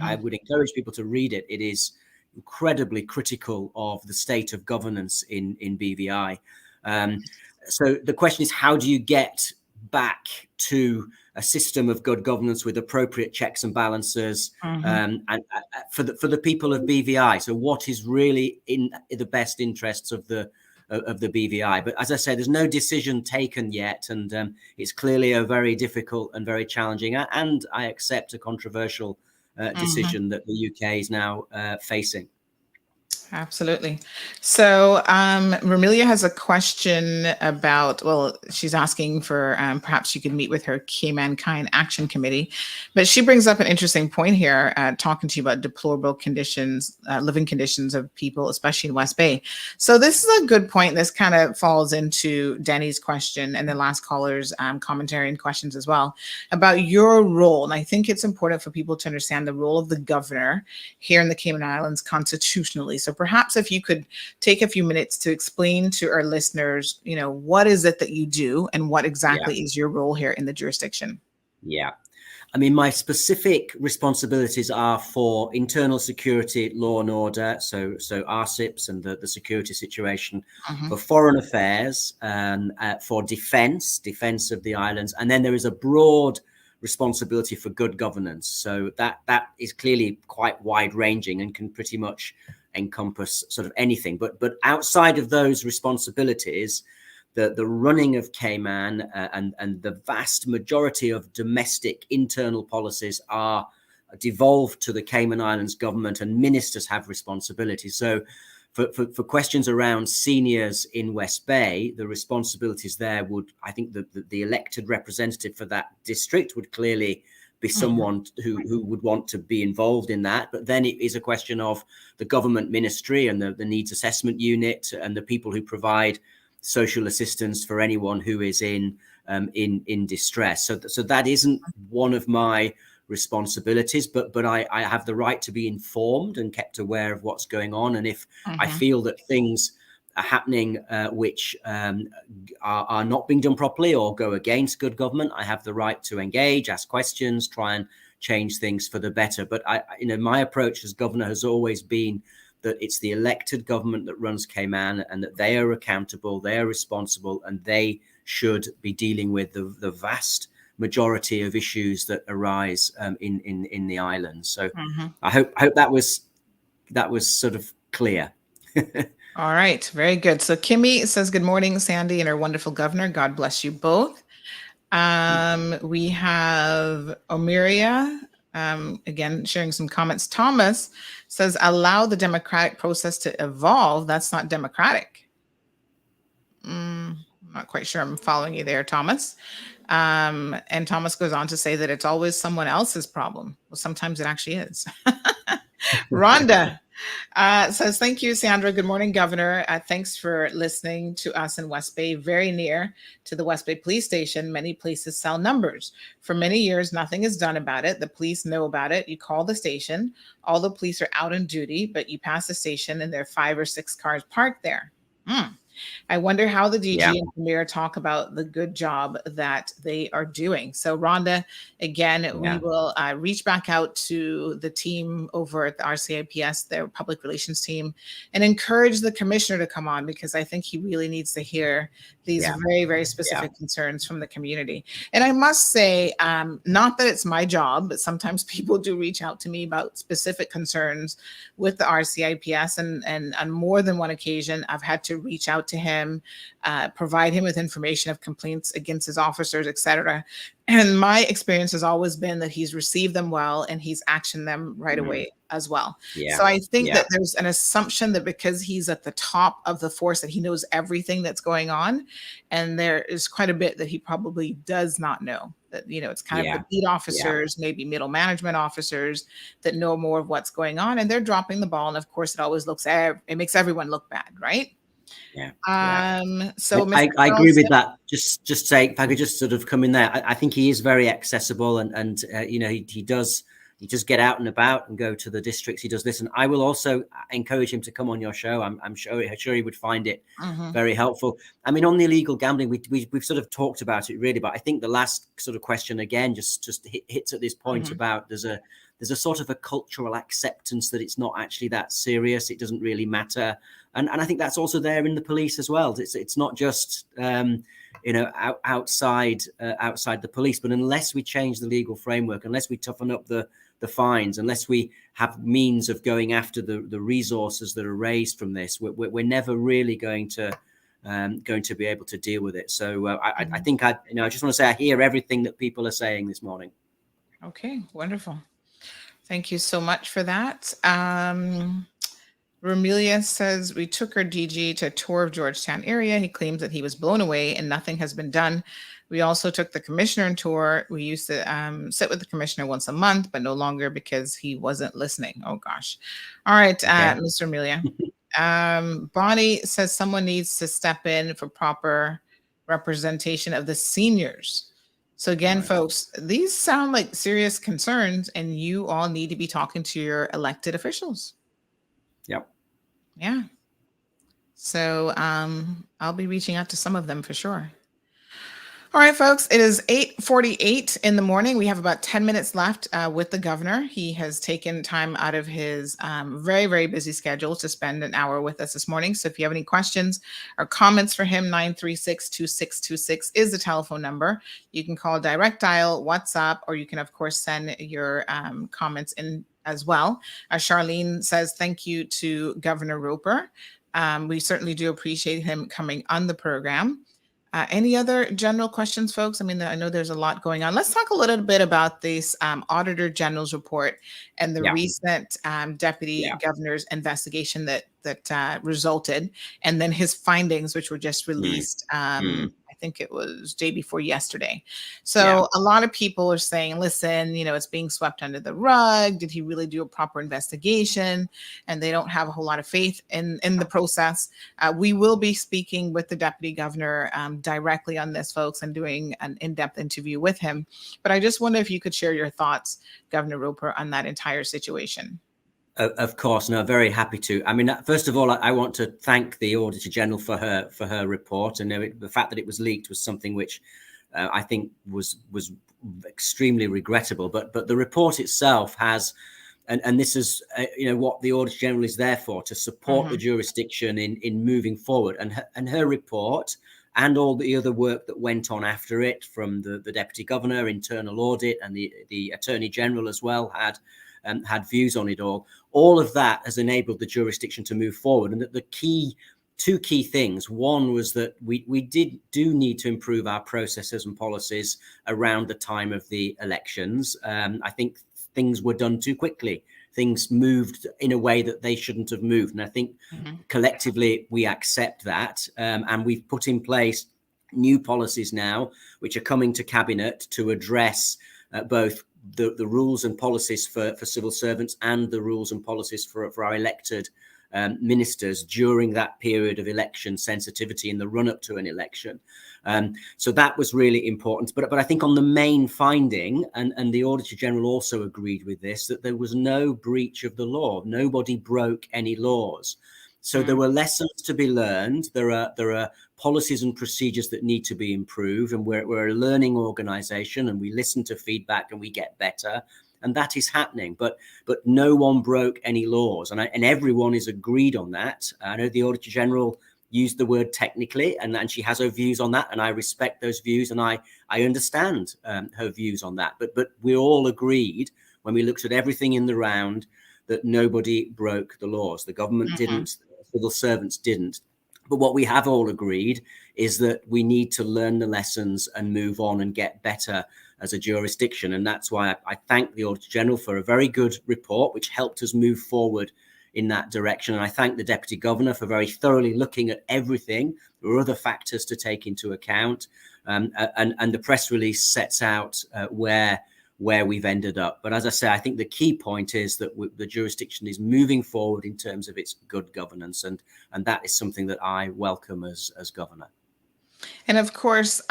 I would encourage people to read it. It is incredibly critical of the state of governance in BVI. So the question is, how do you get back to a system of good governance with appropriate checks and balances and for the people of BVI? So what is really in the best interests of the BVI? But as I say, there's no decision taken yet, and it's clearly a very difficult and very challenging, and I accept a controversial decision that the UK is now facing. Absolutely. So Romelia has a question about, well, she's asking for perhaps you could meet with her Cayman Action Committee, but she brings up an interesting point here, talking to you about deplorable conditions, living conditions of people, especially in West Bay. So this is a good point. This kind of falls into Danny's question and the last caller's commentary and questions as well about your role. And I think it's important for people to understand the role of the governor here in the Cayman Islands constitutionally. So perhaps if you could take a few minutes to explain to our listeners, what is it that you do and what exactly is your role here in the jurisdiction? Yeah. I mean, my specific responsibilities are for internal security, law and order, so RCIPs and the security situation, for foreign affairs, for defense of the islands, and then there is a broad responsibility for good governance. So that is clearly quite wide-ranging and can pretty much encompass sort of anything. But outside of those responsibilities, the running of Cayman and the vast majority of domestic internal policies are devolved to the Cayman Islands government, and ministers have responsibility. So for questions around seniors in West Bay, the responsibilities there would, I think the elected representative for that district would clearly be someone who would want to be involved in that. But then it is a question of the government ministry and the needs assessment unit and the people who provide social assistance for anyone who is in distress. So that isn't one of my responsibilities, but I have the right to be informed and kept aware of what's going on. And if I feel that things are happening which are not being done properly or go against good government, I have the right to engage, ask questions, try and change things for the better. But my approach as governor has always been that it's the elected government that runs Cayman, and that they are accountable, they are responsible, and they should be dealing with the vast majority of issues that arise in the island. So I hope that was sort of clear. All right, very good. So Kimmy says, good morning, Sandy and our wonderful governor. God bless you both. We have Omiria, again, sharing some comments. Thomas says, allow the democratic process to evolve. That's not democratic. I'm not quite sure I'm following you there, Thomas. And Thomas goes on to say that it's always someone else's problem. Well, sometimes it actually is. Rhonda says, thank you, Sandra. Good morning, Governor. Thanks for listening to us in West Bay, very near to the West Bay Police Station. Many places sell numbers. For many years, nothing is done about it. The police know about it. You call the station. All the police are out on duty, but you pass the station and there are 5 or 6 cars parked there. I wonder how the DG and Premier talk about the good job that they are doing. So Rhonda, again, we will reach back out to the team over at the RCIPS, their public relations team, and encourage the commissioner to come on, because I think he really needs to hear these very, very specific concerns from the community. And I must say, not that it's my job, but sometimes people do reach out to me about specific concerns with the RCIPS, and on more than one occasion, I've had to reach out to him, provide him with information of complaints against his officers, etc. And my experience has always been that he's received them well and he's actioned them right away as well. So I think that there's an assumption that because he's at the top of the force that he knows everything that's going on, and there is quite a bit that he probably does not know. That, it's kind of the beat officers, maybe middle management officers that know more of what's going on, and they're dropping the ball. And of course, it makes everyone look bad, right? So I agree with that. Just say, if I could just sort of come in there, I think he is very accessible, and he does get out and about and go to the districts. He does listen. I will also encourage him to come on your show. I'm sure he would find it very helpful. I mean, on the illegal gambling, we've sort of talked about it really, but I think the last sort of question again just hits at this point about there's a sort of a cultural acceptance that it's not actually that serious. It doesn't really matter. And I think that's also there in the police as well. It's not just, outside the police, but unless we change the legal framework, unless we toughen up the fines, unless we have means of going after the resources that are raised from this, we're never really going to be able to deal with it. So I think I just want to say I hear everything that people are saying this morning. Okay, wonderful. Thank you so much for that. Romelia says, we took our DG to a tour of Georgetown area. He claims that he was blown away and nothing has been done. We also took the commissioner on tour. We used to sit with the commissioner once a month, but no longer because he wasn't listening. Oh, gosh. All right, Mr. Amelia. Bonnie says someone needs to step in for proper representation of the seniors. So again, folks, these sound like serious concerns, and you all need to be talking to your elected officials. Yep. Yeah. So I'll be reaching out to some of them for sure. All right, folks, it is 8:48 in the morning. We have about 10 minutes left with the governor. He has taken time out of his very, very busy schedule to spend an hour with us this morning. So if you have any questions or comments for him, 936-2626 is the telephone number. You can call direct dial, WhatsApp, or you can, of course, send your comments in as well. Charlene says, thank you to Governor Roper. We certainly do appreciate him coming on the program. Any other general questions, folks? I mean, I know there's a lot going on. Let's talk a little bit about this Auditor General's report and the recent Deputy Governor's investigation that resulted, and then his findings, which were just released. I think it was day before yesterday. So a lot of people are saying, listen, it's being swept under the rug. Did he really do a proper investigation? And they don't have a whole lot of faith in the process. We will be speaking with the Deputy Governor directly on this, folks, and doing an in-depth interview with him. But I just wonder if you could share your thoughts, Governor Roper, on that entire situation. Of course, no, very happy to. I mean, first of all, I want to thank the Auditor General for her report, and the fact that it was leaked was something which I think was extremely regrettable. But the report itself has, and this is what the Auditor General is there for, to support the jurisdiction in moving forward, and her report and all the other work that went on after it from the Deputy Governor, internal audit, and the Attorney General as well had views on it all. All of that has enabled the jurisdiction to move forward. And the two key things. One was that we do need to improve our processes and policies around the time of the elections. I think things were done too quickly. Things moved in a way that they shouldn't have moved. And I think collectively we accept that. And we've put in place new policies now, which are coming to Cabinet to address both the rules and policies for civil servants and the rules and policies for our elected ministers during that period of election sensitivity in the run-up to an election. So that was really important. But I think on the main finding, and the Auditor General also agreed with this, that there was no breach of the law. Nobody broke any laws. So there were lessons to be learned. There are policies and procedures that need to be improved, and we're a learning organization, and we listen to feedback and we get better, and that is happening. But no one broke any laws, and everyone is agreed on that. I know the Auditor General used the word technically, and she has her views on that, and I respect those views, and I understand her views on that. But we all agreed when we looked at everything in the round that nobody broke the laws. The government didn't, civil servants didn't. But what we have all agreed is that we need to learn the lessons and move on and get better as a jurisdiction. And that's why I thank the Auditor General for a very good report, which helped us move forward in that direction. And I thank the Deputy Governor for very thoroughly looking at everything. There are other factors to take into account. And the press release sets out where we've ended up. But as I say, I think the key point is that the jurisdiction is moving forward in terms of its good governance. And that is something that I welcome as governor. And of course,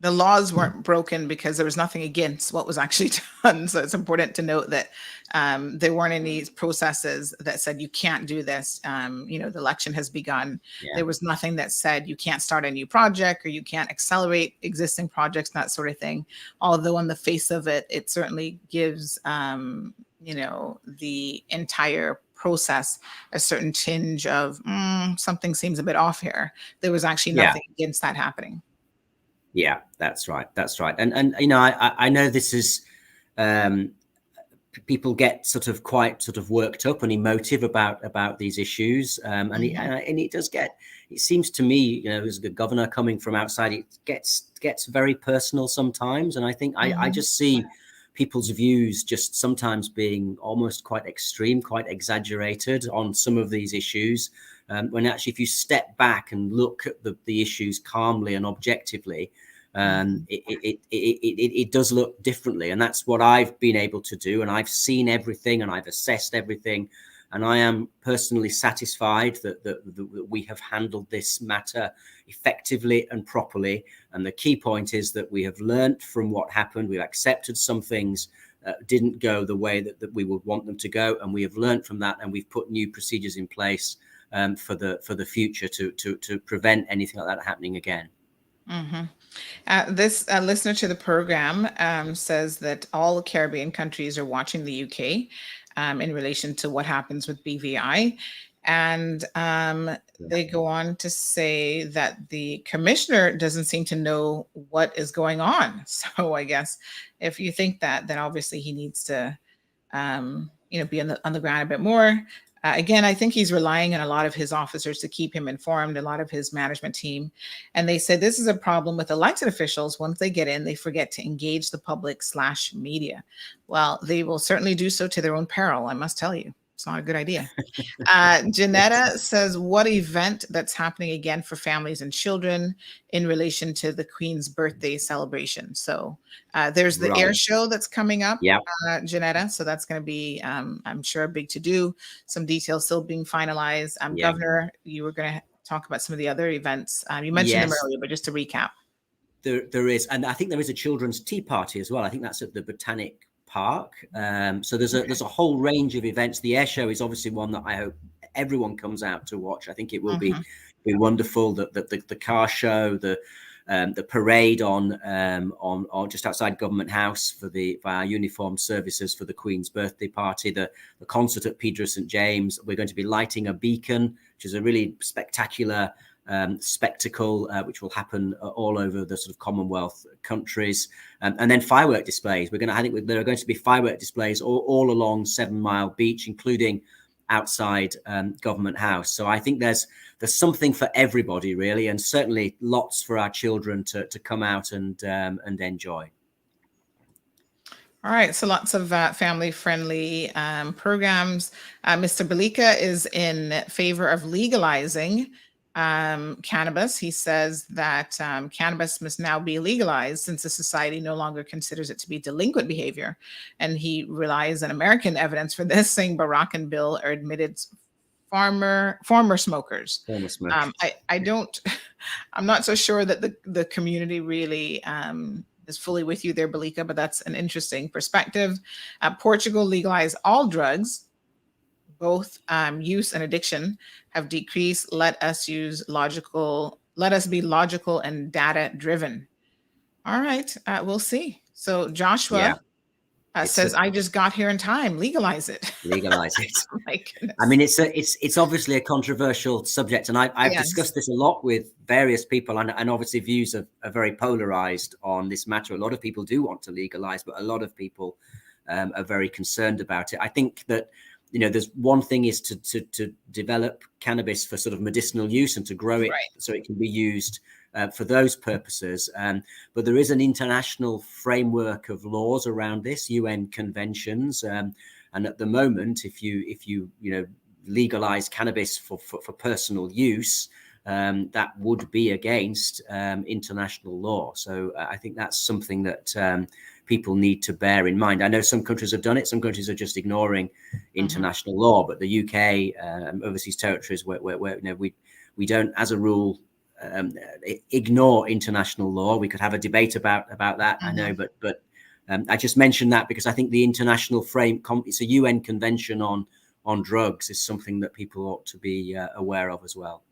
the laws weren't broken because there was nothing against what was actually done. So it's important to note that there weren't any processes that said you can't do this. The election has begun. Yeah. There was nothing that said you can't start a new project or you can't accelerate existing projects, that sort of thing. Although on the face of it, it certainly gives the entire process a certain tinge of something seems a bit off here. There was actually nothing against that happening. Yeah, that's right. That's right. And I know this is people get quite worked up and emotive about these issues. And it does get, it seems to me, as the governor coming from outside, it gets very personal sometimes. And I think I just see people's views just sometimes being almost quite extreme, quite exaggerated on some of these issues. When actually, if you step back and look at the issues calmly and objectively, it does look differently. And that's what I've been able to do. And I've seen everything and I've assessed everything. And I am personally satisfied that we have handled this matter effectively and properly. And the key point is that we have learned from what happened. We've accepted some things didn't go the way that we would want them to go, and we have learned from that, and we've put new procedures in place for the future to prevent anything like that happening again. This listener to the program says that all Caribbean countries are watching the UK in relation to what happens with BVI. And they go on to say that the commissioner doesn't seem to know what is going on. So I guess if you think that, then obviously he needs to, be on the ground a bit more. Again, I think he's relying on a lot of his officers to keep him informed, a lot of his management team. And they said this is a problem with elected officials. Once they get in, they forget to engage the public/media. Well, they will certainly do so to their own peril, I must tell you. It's not a good idea. Janetta says, what event that's happening again for families and children in relation to the Queen's birthday celebration? So there's the air show that's coming up, Janetta. So that's going to be, I'm sure, a big to-do. Some details still being finalized. Governor, you were going to talk about some of the other events. You mentioned them earlier, but just to recap. There is, and I think there is a children's tea party as well. I think that's at the Botanic Park. So there's a whole range of events. The air show is obviously one that I hope everyone comes out to watch. I think it will be wonderful. The car show, the parade on just outside Government House for our uniformed services for the Queen's birthday party, the concert at Pedro St James. We're going to be lighting a beacon, which is a really spectacular spectacle, which will happen all over the sort of Commonwealth countries, and then firework displays. There are going to be firework displays all along 7 Mile Beach, including outside Government House. So I think there's something for everybody really, and certainly lots for our children to come out and enjoy. All right, so lots of family-friendly programs. Mr. Belika is in favor of legalizing cannabis. He says that cannabis must now be legalized since the society no longer considers it to be delinquent behavior. And he relies on American evidence for this, saying Barack and Bill are admitted former smokers. I'm not so sure that the community really is fully with you there, Belika, but that's an interesting perspective. Portugal legalized all drugs. Both use and addiction have decreased. Let us be logical and data driven. All right, we'll see. So Joshua says, I just got here in time. Legalize it. Legalize it. Oh my goodness. I mean, it's obviously a controversial subject, and I've discussed this a lot with various people, and obviously views are very polarized on this matter. A lot of people do want to legalize, but a lot of people are very concerned about it. I think that there's one thing is to develop cannabis for sort of medicinal use and to grow it so it can be used for those purposes. But there is an international framework of laws around this, UN conventions. And at the moment, if you legalize cannabis for personal use, that would be against international law. So I think that's something that people need to bear in mind. I know some countries have done it. Some countries are just ignoring international law, but the UK, overseas territories, where we don't, as a rule, ignore international law. We could have a debate about that. I know, but I just mentioned that because I think the international it's a UN convention on drugs is something that people ought to be aware of as well.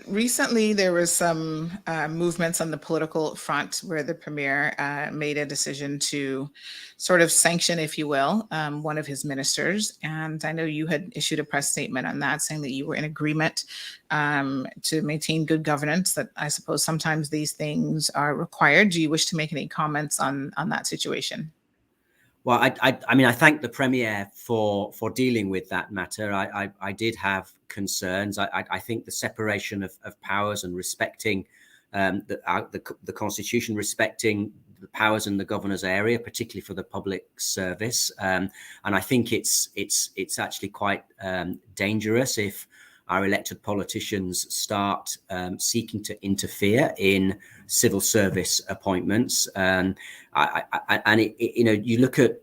Recently, there was some movements on the political front where the premier made a decision to sort of sanction, if you will, one of his ministers. And I know you had issued a press statement on that, saying that you were in agreement to maintain good governance, that I suppose sometimes these things are required. Do you wish to make any comments on that situation? Well, I mean, I thank the Premier for dealing with that matter. I did have concerns. I think the separation of powers and respecting the Constitution, respecting the powers in the governor's area, particularly for the public service. And I think it's actually quite dangerous if our elected politicians start seeking to interfere in civil service appointments. You look at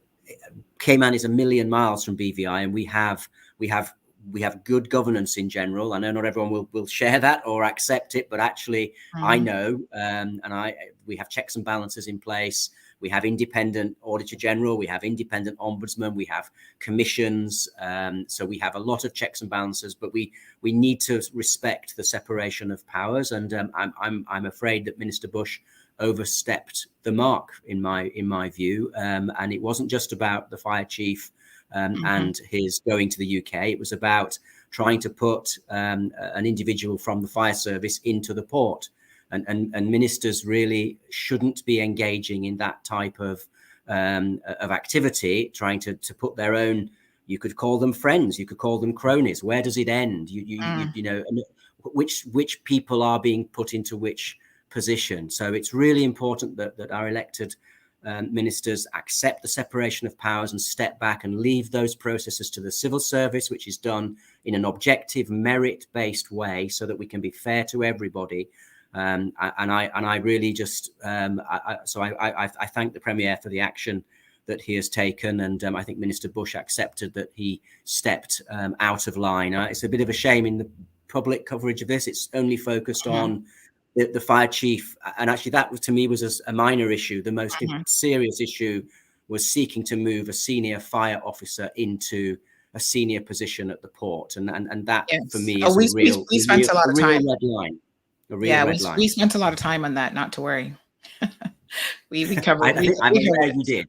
Cayman is 1 million miles from BVI, and we have good governance in general. I know not everyone will share that or accept it, but actually I know, we have checks and balances in place. We have independent auditor general, we have independent ombudsman, we have commissions. So we have a lot of checks and balances, but we need to respect the separation of powers. And I'm afraid that Minister Bush overstepped the mark in my view. And it wasn't just about the fire chief and his going to the UK. It was about trying to put an individual from the fire service into the port. And ministers really shouldn't be engaging in that type of activity, trying to put their own, you could call them friends, you could call them cronies. Where does it end? You know, which people are being put into which position. So it's really important that our elected ministers accept the separation of powers and step back and leave those processes to the civil service, which is done in an objective, merit-based way, so that we can be fair to everybody. And I really just I thank the Premier for the action that he has taken, and I think Minister Bush accepted that he stepped out of line. It's a bit of a shame in the public coverage of this. It's only focused on the fire chief, and actually that to me was a minor issue. The most serious issue was seeking to move a senior fire officer into a senior position at the port, and that for me is we spent a lot of time. Red line. We spent a lot of time on that. Not to worry. we covered. I'm glad you did.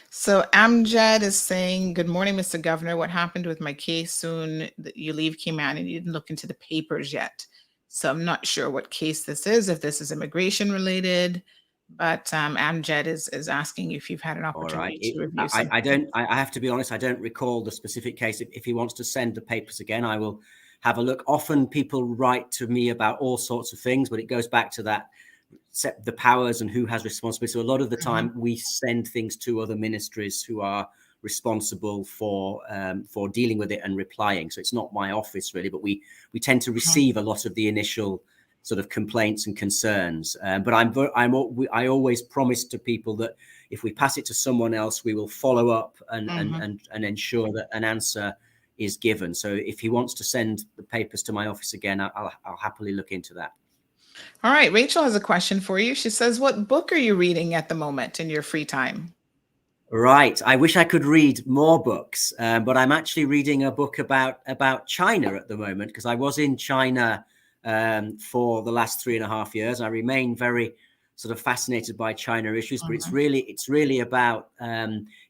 So Amjad is saying, "Good morning, Mr. Governor. What happened with my case? Soon you leave Cayman and you didn't look into the papers yet. So I'm not sure what case this is. If this is immigration related." But Amjad is asking if you've had an opportunity to review. I have to be honest. I don't recall the specific case. If he wants to send the papers again, I will have a look. Often people write to me about all sorts of things, but it goes back to that, the powers and who has responsibility. So a lot of the time we send things to other ministries who are responsible for dealing with it and replying. So it's not my office really, but we tend to receive a lot of the initial sort of complaints and concerns. But I always promise to people that if we pass it to someone else, we will follow up and ensure that an answer is given. So if he wants to send the papers to my office again, I'll happily look into that. All right. Rachel has a question for you. She says, what book are you reading at the moment in your free time? Right. I wish I could read more books, but I'm actually reading a book about China at the moment, because I was in China for the last 3.5 years. I remain very sort of fascinated by China issues, but it's really about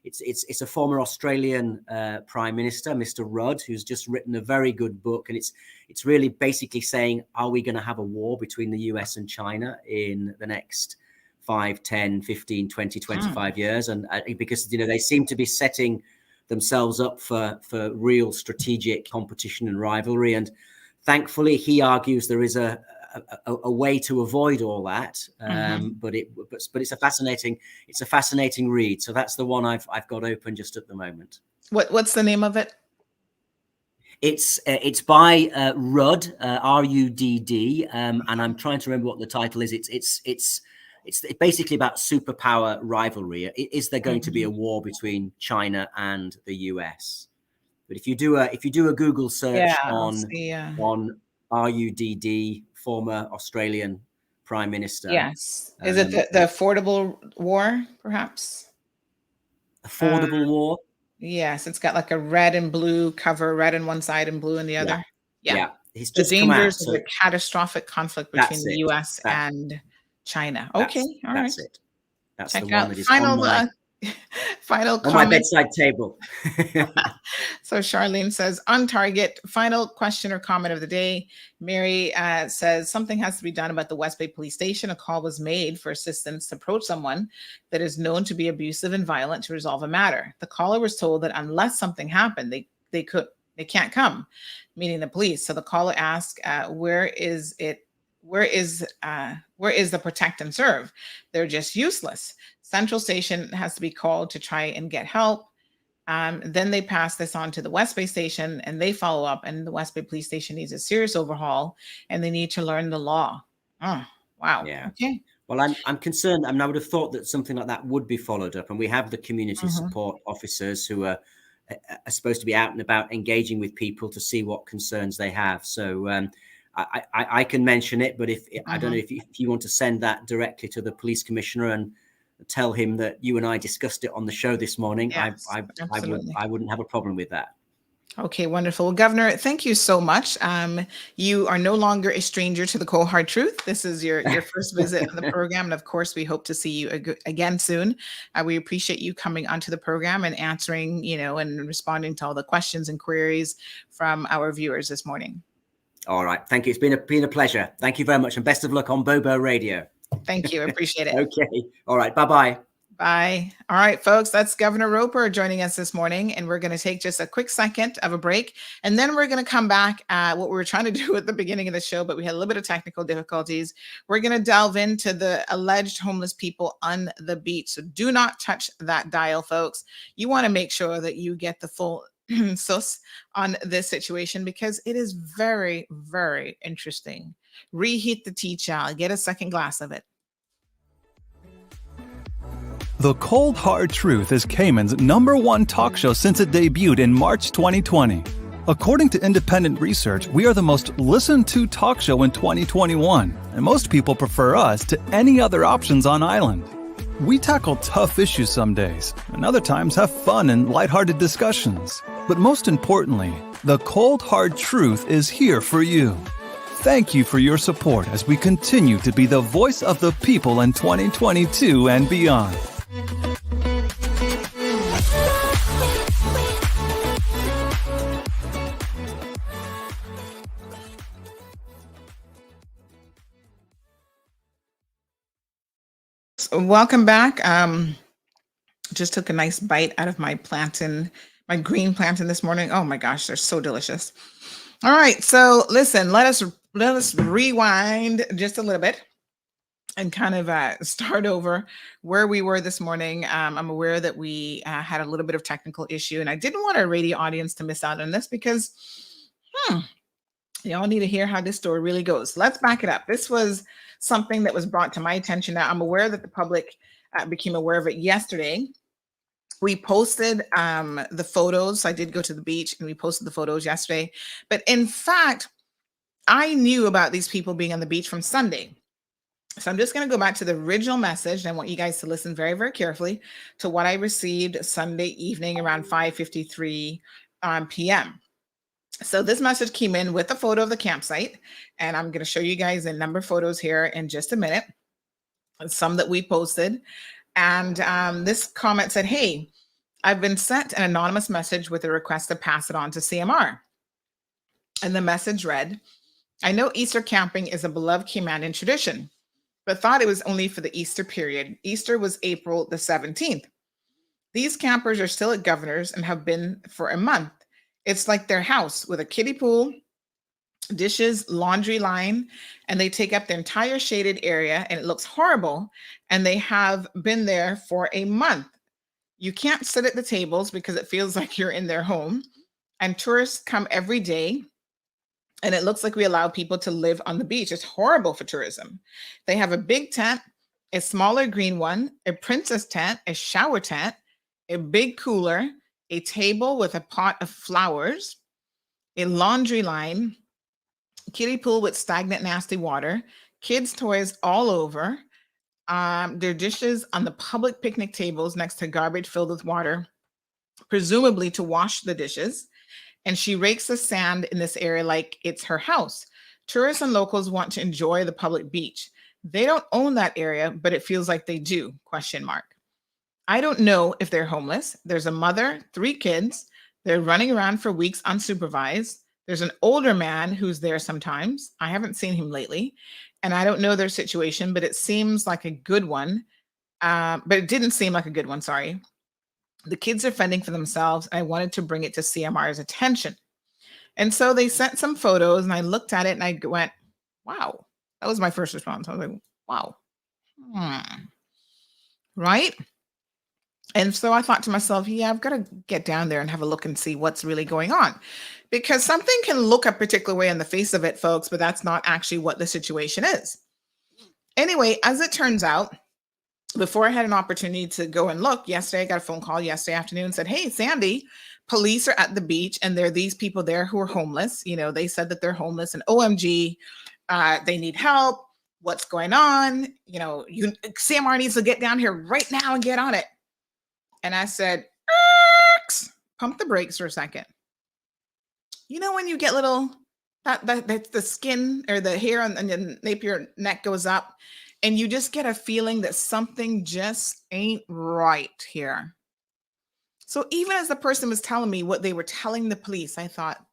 it's a former Australian Prime Minister, Mr. Rudd, who's just written a very good book, and it's really basically saying, are we going to have a war between the US and China in the next 5, 10, 15, 20, 25 years? And because they seem to be setting themselves up for real strategic competition and rivalry, and thankfully he argues there is a way to avoid all that, but it's a fascinating read. So that's the one I've got open just at the moment. What's the name of it? It's by Rudd, R-U-D-D, and I'm trying to remember what the title is. It's basically about superpower rivalry. Is there going to be a war between China and the US? But if you do a Google search on RUDD, former Australian Prime Minister. Yes. Is it the Affordable War, perhaps? Affordable War? Yes. It's got like a red and blue cover, red on one side and blue on the other. Yeah. He's the just dangers of a catastrophic conflict between the US and China. Okay. All right. That's it. That's Check the one out that is final on my bedside table. So Charlene says, on target, final question or comment of the day. Mary says, something has to be done about the West Bay Police Station. A call was made for assistance to approach someone that is known to be abusive and violent to resolve a matter. The caller was told that unless something happened, they can't come, meaning the police. So the caller asked, where is the protect and serve? They're just useless. Central Station has to be called to try and get help. Then they pass this on to the West Bay Station and they follow up, and the West Bay Police Station needs a serious overhaul and they need to learn the law. Oh, wow. Yeah. Okay. Well, I'm concerned. I would have thought that something like that would be followed up, and we have the community support officers who are supposed to be out and about engaging with people to see what concerns they have. So I can mention it, but if I don't know if you want to send that directly to the police commissioner and tell him that you and I discussed it on the show this morning, Yes, I wouldn't have a problem with that. Okay, wonderful. Well, Governor, thank you so much. You are no longer a stranger to the Cold Hard Truth. This is your first visit on the program. And of course, we hope to see you again soon. We appreciate you coming onto the program and answering, and responding to all the questions and queries from our viewers this morning. All right. Thank you. It's been a pleasure. Thank you very much. And best of luck on Bobo Radio. Thank you. Appreciate it. Okay. All right. Bye-bye. Bye. All right, folks, that's Governor Roper joining us this morning, and we're going to take just a quick second of a break, and then we're going to come back at what we were trying to do at the beginning of the show, but we had a little bit of technical difficulties. We're going to delve into the alleged homeless people on the beach, so do not touch that dial, folks. You want to make sure that you get the full sus on this situation because it is very, very interesting. Reheat the tea, child. Get a second glass of it. The Cold Hard Truth is Cayman's #1 talk show since it debuted in March 2020. According to independent research, we are the most listened to talk show in 2021, and most people prefer us to any other options on island. We tackle tough issues some days, and other times have fun and lighthearted discussions. But most importantly, the Cold Hard Truth is here for you. Thank you for your support as we continue to be the voice of the people in 2022 and beyond. Welcome back. Just took a nice bite out of my plantain, my green plantain this morning. Oh my gosh, they're so delicious. All right, so listen, let us rewind just a little bit and kind of start over where we were this morning. I'm aware that we had a little bit of technical issue, and I didn't want our radio audience to miss out on this because y'all need to hear how this story really goes. Let's back it up. This was something that was brought to my attention. Now, I'm aware that the public became aware of it yesterday. We posted the photos. I did go to the beach and we posted the photos yesterday. But in fact, I knew about these people being on the beach from Sunday. So I'm just going to go back to the original message. And I want you guys to listen very, very carefully to what I received Sunday evening around 5:53 p.m. So this message came in with a photo of the campsite. And I'm going to show you guys a number of photos here in just a minute. Some that we posted. And this comment said, "Hey, I've been sent an anonymous message with a request to pass it on to CMR." And the message read, "I know Easter camping is a beloved Caymanian tradition, but thought it was only for the Easter period. Easter was April the 17th. These campers are still at Governor's and have been for a month. It's like their house with a kiddie pool, dishes, laundry line, and they take up the entire shaded area and it looks horrible. And they have been there for a month. You can't sit at the tables because it feels like you're in their home. And tourists come every day. And it looks like we allow people to live on the beach. It's horrible for tourism. They have a big tent, a smaller green one, a princess tent, a shower tent, a big cooler, a table with a pot of flowers, a laundry line, kiddie pool with stagnant, nasty water, kids' toys all over, their dishes on the public picnic tables next to garbage filled with water, presumably to wash the dishes. And she rakes the sand in this area like it's her house. Tourists and locals want to enjoy the public beach. They don't own that area, but it feels like they do, ? I don't know if they're homeless. There's a mother, 3 kids. They're running around for weeks unsupervised. There's an older man who's there sometimes. I haven't seen him lately. And I don't know their situation, but it seems like a good one. But it didn't seem like a good one, sorry. The kids are fending for themselves. I wanted to bring it to CMR's attention. And so they sent some photos and I looked at it and I went, wow. That was my first response. I was like, wow. Right? And so I thought to myself, yeah, I've got to get down there and have a look and see what's really going on. Because something can look a particular way on the face of it, folks, but that's not actually what the situation is. Anyway, as it turns out, before I had an opportunity to go and look, yesterday I got a phone call yesterday afternoon and said, "Hey, Sandy, police are at the beach and there are these people there who are homeless. You know, they said that they're homeless and OMG, they need help. What's going on? You know, CMR needs to get down here right now and get on it." And I said, pump the brakes for a second. You know, when you get little, that the skin or the hair on the nape of your neck goes up and you just get a feeling that something just ain't right here. So even as the person was telling me what they were telling the police, I thought,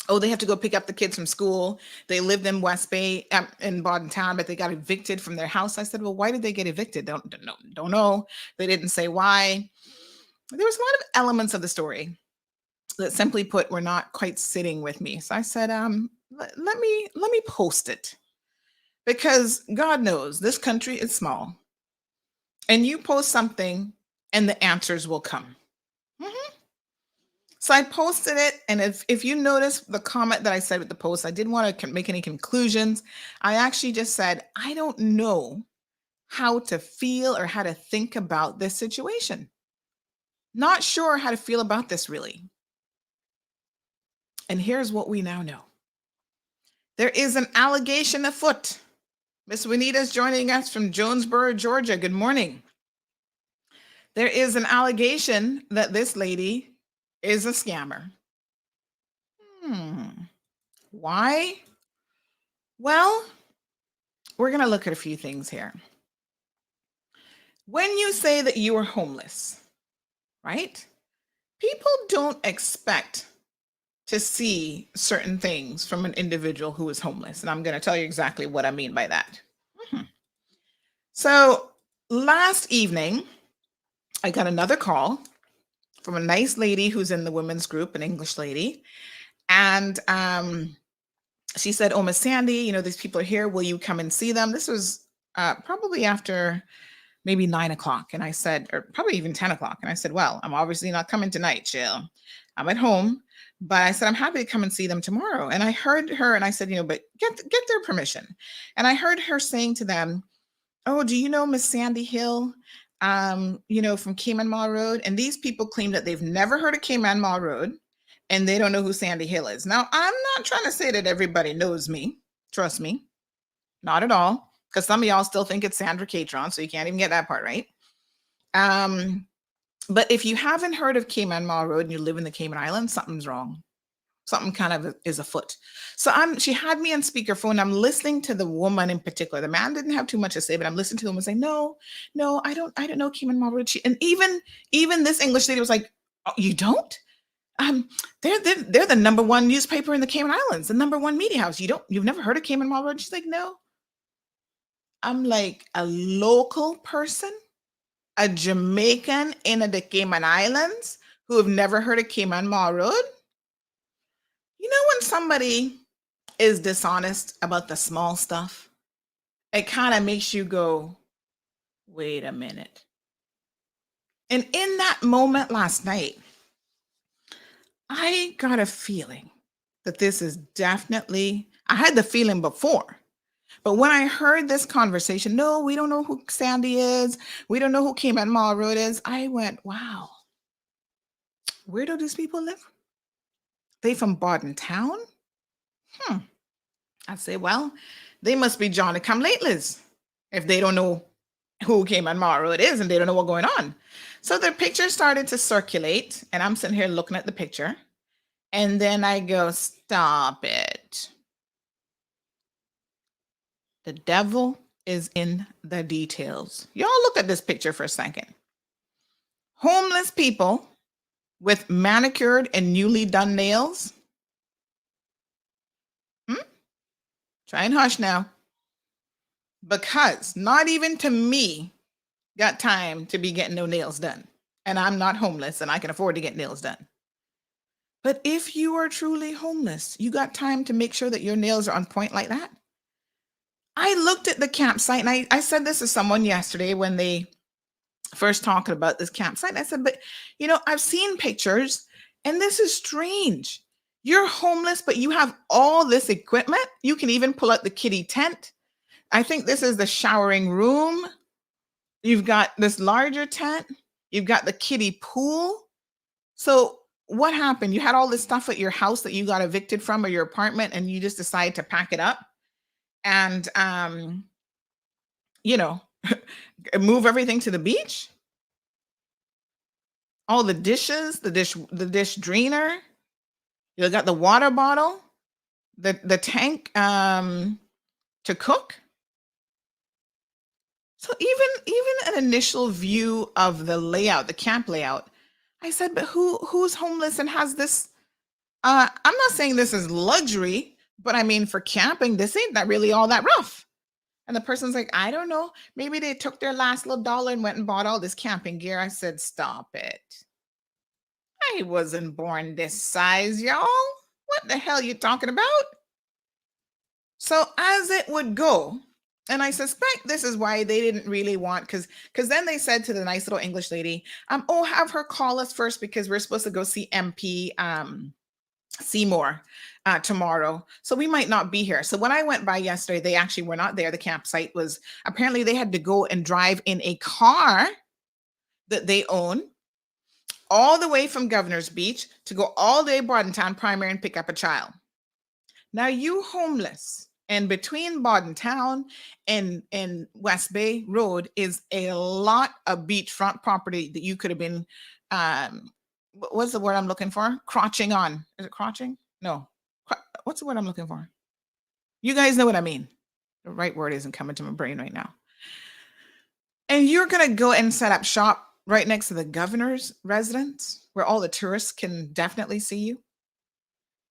oh, they have to go pick up the kids from school. They lived in West Bay, in Bodden Town, but they got evicted from their house. I said, well, why did they get evicted? Don't know. They didn't say why. There was a lot of elements of the story that, simply put, were not quite sitting with me. So I said, let me post it, because God knows this country is small, and you post something and the answers will come. So I posted it, and if you notice the comment that I said with the post, I didn't want to make any conclusions. I actually just said, I don't know how to feel or how to think about this situation. Not sure how to feel about this, really. And here's what we now know. There is an allegation afoot. Miss Juanita's joining us from Jonesboro, Georgia. Good morning. There is an allegation that this lady is a scammer. Why? Well, we're going to look at a few things here. When you say that you are homeless, right? People don't expect to see certain things from an individual who is homeless. And I'm going to tell you exactly what I mean by that. So last evening, I got another call from a nice lady who's in the women's group, an English lady. And she said, "Oh, Miss Sandy, you know, these people are here. Will you come and see them?" This was probably after maybe 9 o'clock. And I said, or probably even 10 o'clock. And I said, well, I'm obviously not coming tonight, chill. I'm at home. But I said, I'm happy to come and see them tomorrow. And I heard her, and I said, you know, but get their permission. And I heard her saying to them, "Oh, do you know Miss Sandy Hill, you know, from Cayman Mall Road?" And these people claim that they've never heard of Cayman Mall Road, and they don't know who Sandy Hill is. Now, I'm not trying to say that everybody knows me. Trust me. Not at all. Because some of y'all still think it's Sandra Catron, so you can't even get that part right. But if you haven't heard of Cayman Mall Road and you live in the Cayman Islands, something's wrong. Something kind of is afoot. So she had me on speakerphone. I'm listening to the woman in particular. The man didn't have too much to say, but I'm listening to him and saying, no, I don't know Cayman Mall Road. And even this English lady was like, "Oh, you don't? They're the number one newspaper in the Cayman Islands, the number one media house. You've never heard of Cayman Mall Road?" She's like, "No." I'm like, a local person, a Jamaican in the Cayman Islands who have never heard of Cayman Mall Road? You know, when somebody is dishonest about the small stuff, it kind of makes you go, wait a minute. And in that moment last night, I got a feeling that this is definitely, I had the feeling before, but when I heard this conversation, no, we don't know who Sandy is. We don't know who Cayman Mall Road is. I went, wow, where do these people live? They from Bodden Town? I say, well, they must be Johnny come latelys if they don't know who Cayman Mall Road is and they don't know what's going on. So the picture started to circulate, and I'm sitting here looking at the picture. And then I go, stop it. The devil is in the details. Y'all look at this picture for a second. Homeless people with manicured and newly done nails. Try and hush now. Because not even to me got time to be getting no nails done. And I'm not homeless and I can afford to get nails done. But if you are truly homeless, you got time to make sure that your nails are on point like that? I looked at the campsite, and I said this to someone yesterday when they first talked about this campsite. I said, but you know, I've seen pictures and this is strange. You're homeless, but you have all this equipment. You can even pull out the kiddie tent. I think this is the showering room. You've got this larger tent. You've got the kiddie pool. So what happened? You had all this stuff at your house that you got evicted from or your apartment, and you just decided to pack it up and, you know, move everything to the beach. All the dishes, the dish drainer. You got the water bottle, the tank to cook. So even an initial view of the layout, the camp layout, I said, but who's homeless and has this? I'm not saying this is luxury, but I mean for camping, this ain't that really all that rough. And the person's like, I don't know. Maybe they took their last little dollar and went and bought all this camping gear. I said, stop it. I wasn't born this size, y'all. What the hell you talking about? So as it would go, and I suspect this is why they didn't really want, because then they said to the nice little English lady, oh, have her call us first because we're supposed to go see MP Seymour tomorrow. So we might not be here. So when I went by yesterday, they actually were not there. The campsite was, apparently they had to go and drive in a car that they own all the way from Governor's Beach to go all the way to Bordentown Primary and pick up a child. Now you homeless, and between Bordentown and West Bay Road is a lot of beachfront property that you could have been, what's the word I'm looking for? Crotching on. Is it crotching? No. What's the word I'm looking for? You guys know what I mean. The right word isn't coming to my brain right now. And you're going to go and set up shop right next to the governor's residence where all the tourists can definitely see you.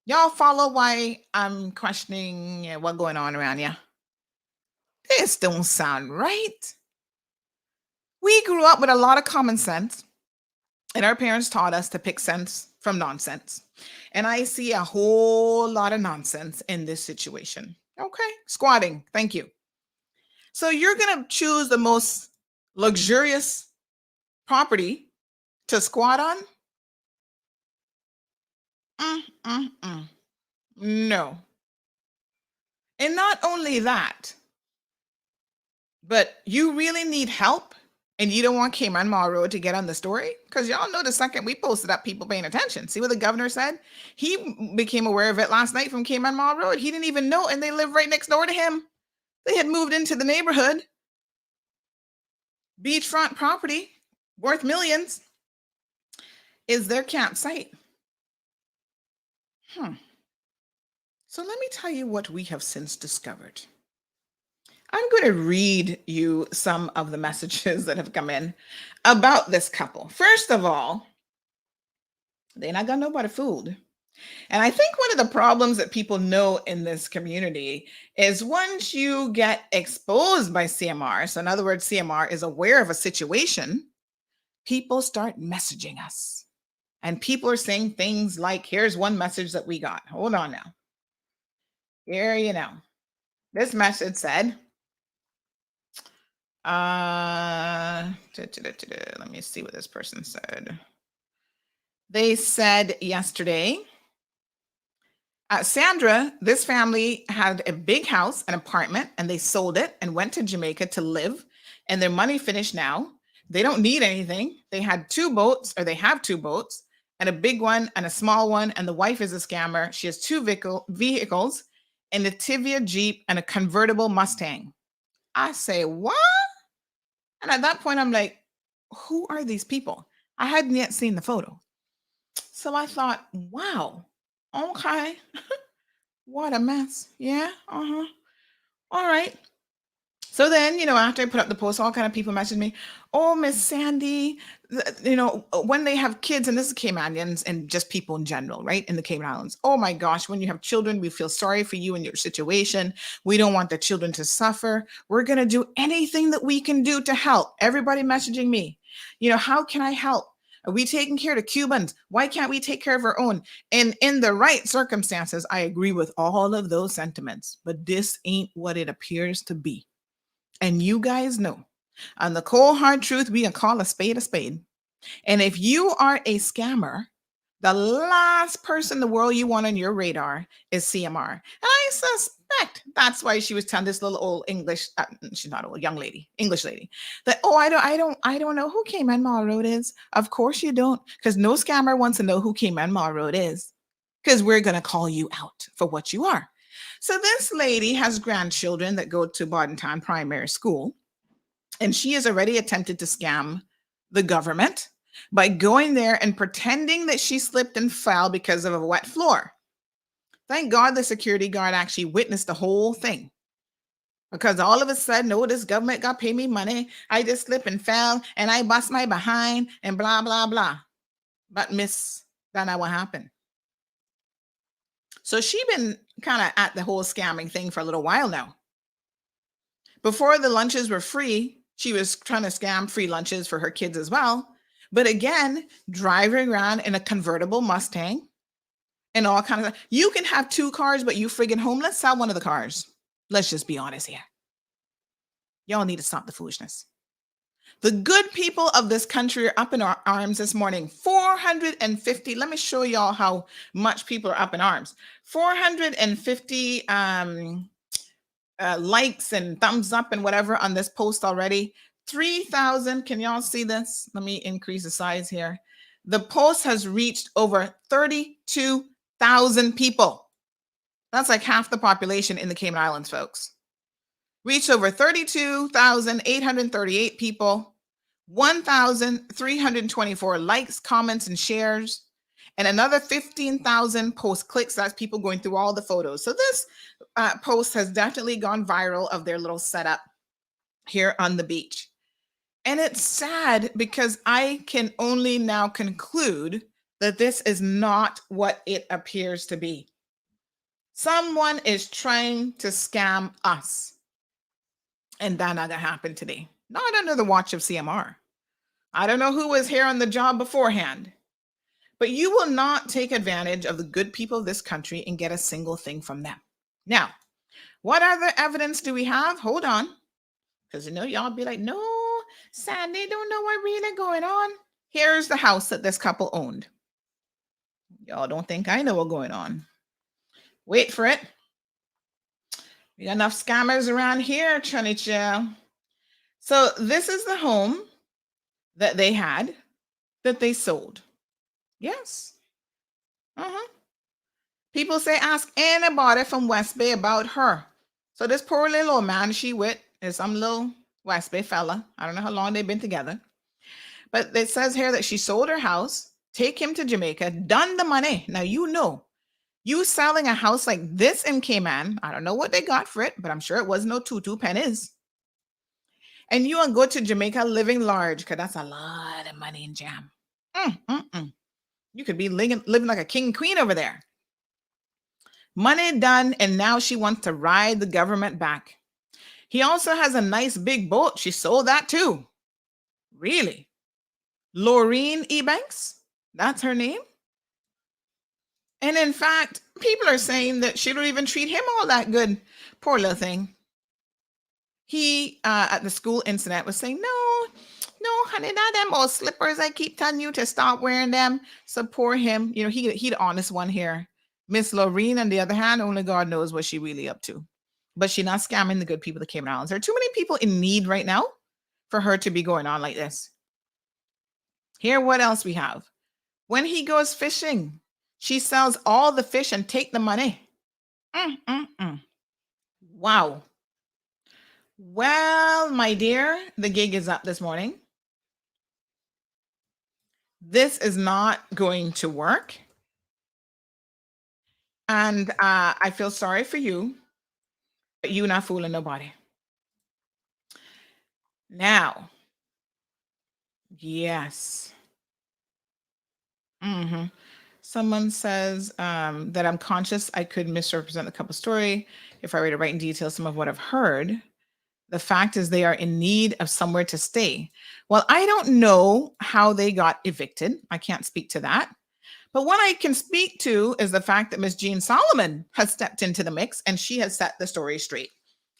Y'all follow why I'm questioning what's going on around here? This don't sound right. We grew up with a lot of common sense, and our parents taught us to pick sense from nonsense. And I see a whole lot of nonsense in this situation. Okay, squatting. Thank you. So you're going to choose the most luxurious property to squat on? No. And not only that, but you really need help and you don't want Cayman Mall Road to get on the story? Because y'all know the second we posted up, people paying attention. See what the governor said? He became aware of it last night from Cayman Mall Road. He didn't even know, and they live right next door to him. They had moved into the neighborhood. Beachfront property worth millions is their campsite. So let me tell you what we have since discovered. I'm going to read you some of the messages that have come in about this couple. First of all, they're not got nobody fooled. And I think one of the problems that people know in this community is once you get exposed by CMR, so in other words, CMR is aware of a situation, people start messaging us. And people are saying things like, here's one message that we got. Hold on now. Here, this message said, let me see what this person said. They said yesterday, Sandra, this family had a big house, an apartment, and they sold it and went to Jamaica to live, and their money finished now. They don't need anything. They had two boats, or they have two boats, and a big one and a small one, and the wife is a scammer. She has two vehicles, and a Tivia Jeep and a convertible Mustang. I say, what? And at that point, I'm like, who are these people? I hadn't yet seen the photo. So I thought, wow, okay. What a mess. Yeah, all right. So then, after I put up the post, all kind of people messaged me, oh, Miss Sandy, when they have kids, and this is Caymanians and just people in general, right, in the Cayman Islands. Oh my gosh, when you have children, we feel sorry for you and your situation. We don't want the children to suffer. We're going to do anything that we can do to help. Everybody messaging me, how can I help? Are we taking care of the Cubans? Why can't we take care of our own? And in the right circumstances, I agree with all of those sentiments, but this ain't what it appears to be. And you guys know, on the cold hard truth, we can call a spade a spade. And if you are a scammer, the last person in the world you want on your radar is CMR. And I suspect Correct. That's why she was telling this little old English, she's not old, young lady, English lady, that, oh, I don't know who Cayman Mall Road is. Of course you don't, because no scammer wants to know who Cayman Mall Road is, because we're going to call you out for what you are. So this lady has grandchildren that go to Bordentown Primary School, and she has already attempted to scam the government by going there and pretending that she slipped and fell because of a wet floor. Thank God the security guard actually witnessed the whole thing. Because all of a sudden, oh, this government got to pay me money. I just slipped and fell and I bust my behind and blah, blah, blah. But Miss, that not what happened. So she been kind of at the whole scamming thing for a little while now. Before the lunches were free, she was trying to scam free lunches for her kids as well. But again, driving around in a convertible Mustang and all kinds of stuff. You can have 2 cars, but you friggin' homeless, sell one of the cars. Let's just be honest here. Y'all need to stop the foolishness. The good people of this country are up in arms this morning. 450. Let me show y'all how much people are up in arms. 450 likes and thumbs up and whatever on this post already. 3,000. Can y'all see this? Let me increase the size here. The post has reached over 32,000 people. That's like half the population in the Cayman Islands, folks. Reached over 32,838 people, 1,324 likes, comments, and shares, and another 15,000 post clicks. That's people going through all the photos. So this post has definitely gone viral of their little setup here on the beach. And it's sad because I can only now conclude that this is not what it appears to be. Someone is trying to scam us. And that not gonna happen today. Not under the watch of CMR. I don't know who was here on the job beforehand. But you will not take advantage of the good people of this country and get a single thing from them. Now, what other evidence do we have? Hold on. Because y'all be like, no, Sandy, don't know what really going on. Here's the house that this couple owned. Y'all don't think I know what's going on. Wait for it. We got enough scammers around here, Trinicha. So this is the home that they had that they sold. Yes. People say, ask anybody from West Bay about her. So this poor little old man she with is some little West Bay fella. I don't know how long they've been together. But it says here that she sold her house, take him to Jamaica, done the money. Now, you selling a house like this in Cayman, I don't know what they got for it, but I'm sure it was no 2 pennies. And you want to go to Jamaica living large, because that's a lot of money in jam. You could be living like a king and queen over there. Money done, and now she wants to ride the government back. He also has a nice big boat. She sold that too. Really? Laureen Ebanks? That's her name? And in fact, people are saying that she don't even treat him all that good. Poor little thing. He, at the school incident, was saying, no, honey, not them old slippers. I keep telling you to stop wearing them. So poor him. He the honest one here. Miss Laureen, on the other hand, only God knows what she really up to. But she's not scamming the good people of the Cayman Islands. There are too many people in need right now for her to be going on like this. Here, what else we have? When he goes fishing, she sells all the fish and take the money. Wow. Well, my dear, the gig is up this morning. This is not going to work. And I feel sorry for you, but you're not fooling nobody. Now, yes. Someone says that I'm conscious I could misrepresent the couple story if I were to write in detail some of what I've heard. The fact is they are in need of somewhere to stay. Well, I don't know how they got evicted. I can't speak to that. But what I can speak to is the fact that Miss Jean Solomon has stepped into the mix and she has set the story straight.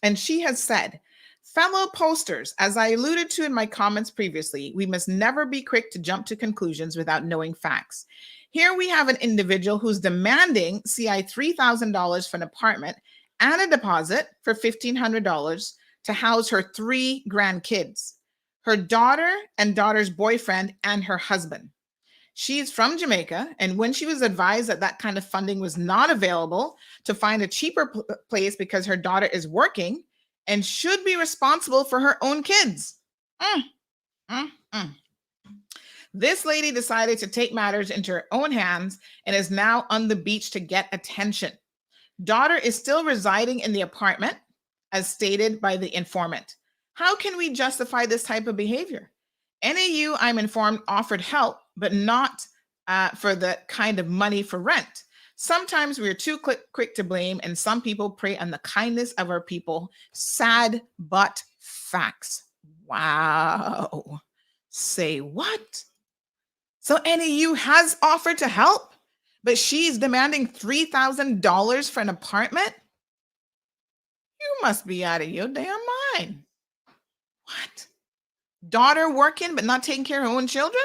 And she has said, fellow posters, as I alluded to in my comments previously, we must never be quick to jump to conclusions without knowing facts. Here we have an individual who's demanding CI $3,000 for an apartment and a deposit for $1,500 to house her 3 grandkids, her daughter and daughter's boyfriend, and her husband. She's from Jamaica, and when she was advised that that kind of funding was not available, to find a cheaper place because her daughter is working and should be responsible for her own kids. This lady decided to take matters into her own hands and is now on the beach to get attention. Daughter is still residing in the apartment, as stated by the informant. How can we justify this type of behavior? NAU, I'm informed, offered help, but not for the kind of money for rent. Sometimes we are too quick to blame, and some people prey on the kindness of our people. Sad but facts. Wow. Say what? So NAU has offered to help, but she's demanding $3,000 for an apartment? You must be out of your damn mind. What? Daughter working but not taking care of her own children?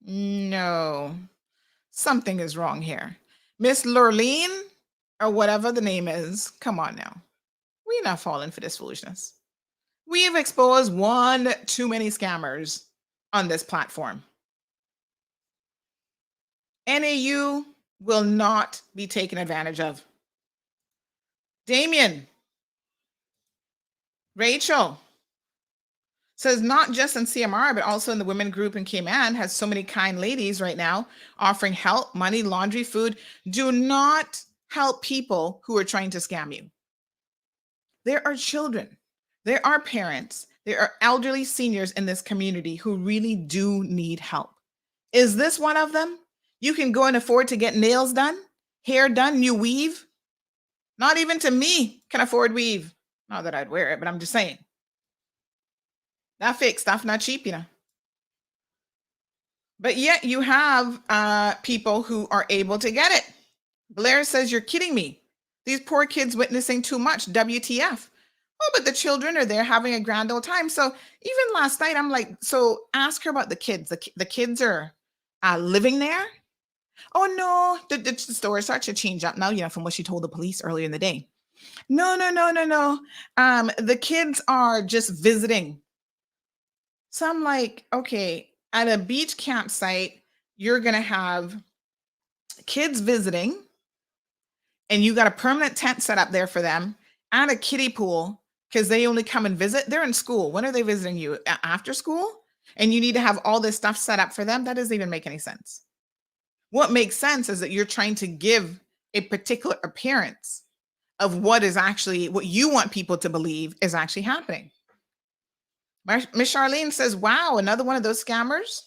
No. Something is wrong here. Miss Lurleen, or whatever the name is, come on now. We're not falling for this foolishness. We have exposed one too many scammers on this platform. NAU will not be taken advantage of. Damien, Rachel says not just in CMR, but also in the women group in Cayman has so many kind ladies right now offering help, money, laundry, food. Do not help people who are trying to scam you. There are children, there are parents, there are elderly seniors in this community who really do need help. Is this one of them? You can go and afford to get nails done, hair done, new weave. Not even to me can afford weave. Not that I'd wear it, but I'm just saying. That fake stuff, not cheap, you know. But yet you have people who are able to get it. Blair says, you're kidding me. These poor kids witnessing too much. WTF. Oh, but the children are there having a grand old time. So even last night, I'm like, so ask her about the kids. The kids are living there. Oh, no, the story starts to change up now, you know, from what she told the police earlier in the day. No. The kids are just visiting. So I'm like, okay, at a beach campsite, you're going to have kids visiting, and you got a permanent tent set up there for them and a kiddie pool because they only come and visit. They're in school. When are they visiting you? After school? And you need to have all this stuff set up for them? That doesn't even make any sense. What makes sense is that you're trying to give a particular appearance of what is actually, what you want people to believe is actually happening. Miss Charlene says, wow, another one of those scammers.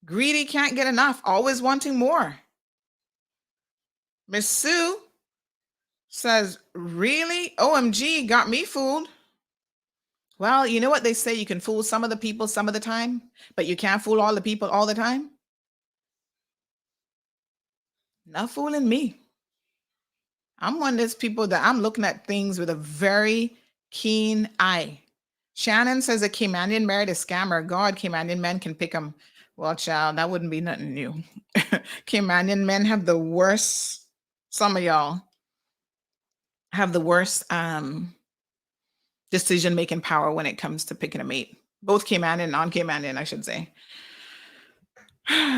Greedy, can't get enough, always wanting more. Miss Sue says, really? OMG, got me fooled. Well, you know what they say, you can fool some of the people some of the time, but you can't fool all the people all the time. Not fooling me. I'm one of those people that I'm looking at things with a very keen eye. Shannon says a Caymanian married a scammer. God, Caymanian men can pick them. Well, child, that wouldn't be nothing new. Caymanian men have the worst, some of y'all have the worst decision-making power when it comes to picking a mate. Both Caymanian and non-Caymanian, I should say.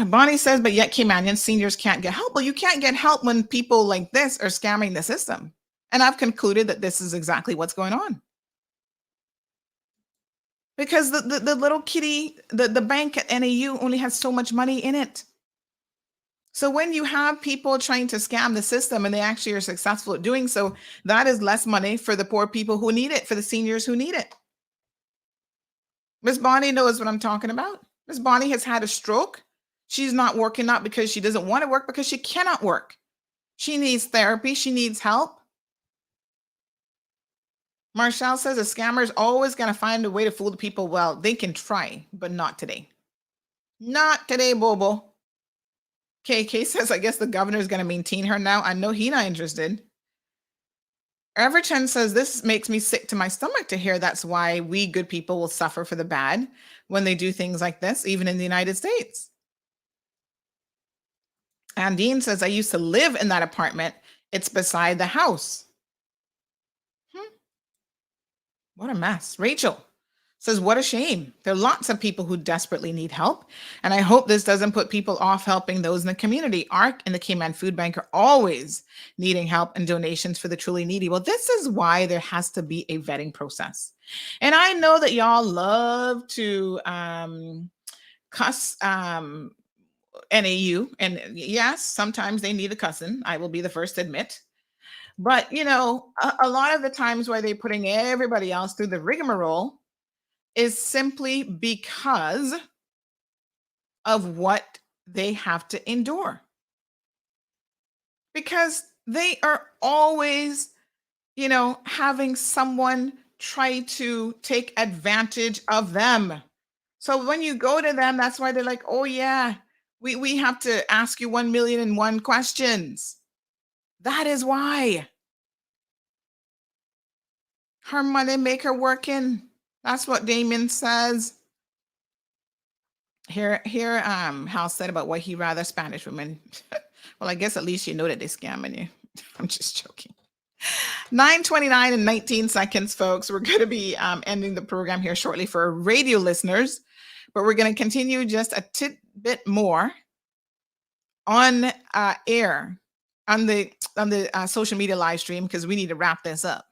Bonnie says, but yet Caymanian seniors can't get help. Well, you can't get help when people like this are scamming the system. And I've concluded that this is exactly what's going on. Because the little kitty, the bank at NAU only has so much money in it. So when you have people trying to scam the system and they actually are successful at doing so, that is less money for the poor people who need it, for the seniors who need it. Miss Bonnie knows what I'm talking about. Miss Bonnie has had a stroke. She's not working, not because she doesn't want to work, because she cannot work. She needs therapy. She needs help. Marshall says a scammer is always going to find a way to fool the people. Well, they can try, but not today. Not today, Bobo. KK says, I guess the governor is going to maintain her now. I know he's not interested. Everton says, this makes me sick to my stomach to hear that's why we good people will suffer for the bad when they do things like this, even in the United States. Andine says, I used to live in that apartment. It's beside the house. What a mess. Rachel says, what a shame. There are lots of people who desperately need help. And I hope this doesn't put people off helping those in the community. ARC and the Cayman Food Bank are always needing help and donations for the truly needy. Well, this is why there has to be a vetting process. And I know that y'all love to cuss NAU. And yes, sometimes they need a cussing. I will be the first to admit. But, you know, a lot of the times why they're putting everybody else through the rigmarole is simply because of what they have to endure. Because they are always, you know, having someone try to take advantage of them. So when you go to them, that's why they're like, oh yeah, we have to ask you 1,000,001 questions. That is why. Her money make her working. That's what Damien says. Here, Hal said about why he rather Spanish women. Well, I guess at least you know that they're scamming you. I'm just joking. 9:29 and 19 seconds, folks. We're going to be ending the program here shortly for our radio listeners, but we're going to continue just a tidbit more on air on the social media live stream because we need to wrap this up.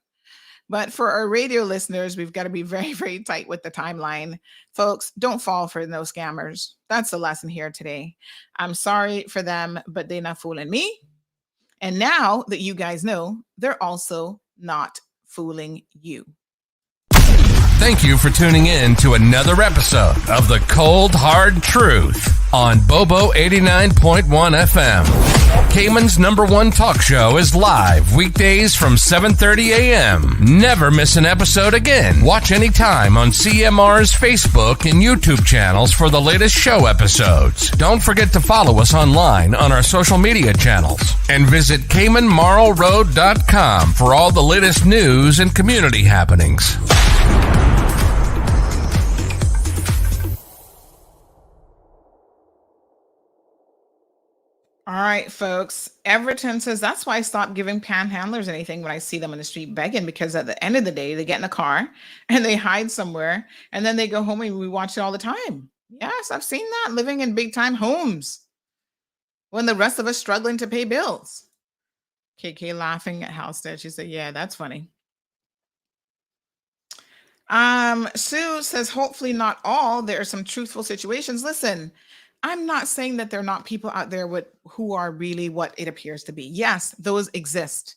But for our radio listeners, we've got to be very, very tight with the timeline. Folks, don't fall for those scammers. That's the lesson here today. I'm sorry for them, but they're not fooling me. And now that you guys know, they're also not fooling you. Thank you for tuning in to another episode of The Cold Hard Truth on Bobo 89.1 FM. Cayman's #1 talk show is live weekdays from 7:30 a.m. Never miss an episode again. Watch anytime on CMR's Facebook and YouTube channels for the latest show episodes. Don't forget to follow us online on our social media channels and visit CaymanMarlRoad.com for all the latest news and community happenings. All right, folks. Everton says, that's why I stopped giving panhandlers anything when I see them in the street begging, because at the end of the day, they get in a car and they hide somewhere and then they go home and we watch it all the time. Yes, I've seen that living in big time homes when the rest of us struggling to pay bills. KK laughing at Halstead. She said, yeah, that's funny. Sue says, hopefully not all. There are some truthful situations. Listen, I'm not saying that there are not people out there who are really what it appears to be. Yes, those exist.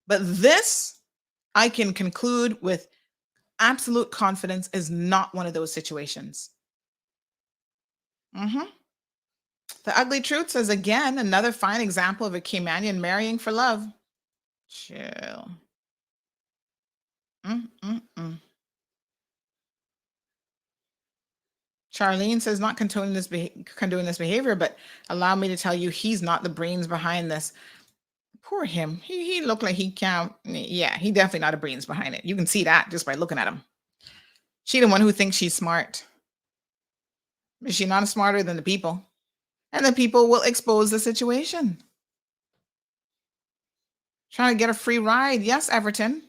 But this, I can conclude with absolute confidence, is not one of those situations. The Ugly Truth says, again, another fine example of a Caymanian marrying for love. Chill. Charlene says, not condoning this behavior, but allow me to tell you, he's not the brains behind this. Poor him. He looked like he can't. Yeah, he definitely not the brains behind it. You can see that just by looking at him. She the one who thinks she's smart. Is she not smarter than the people? And the people will expose the situation. Trying to get a free ride. Yes, Everton.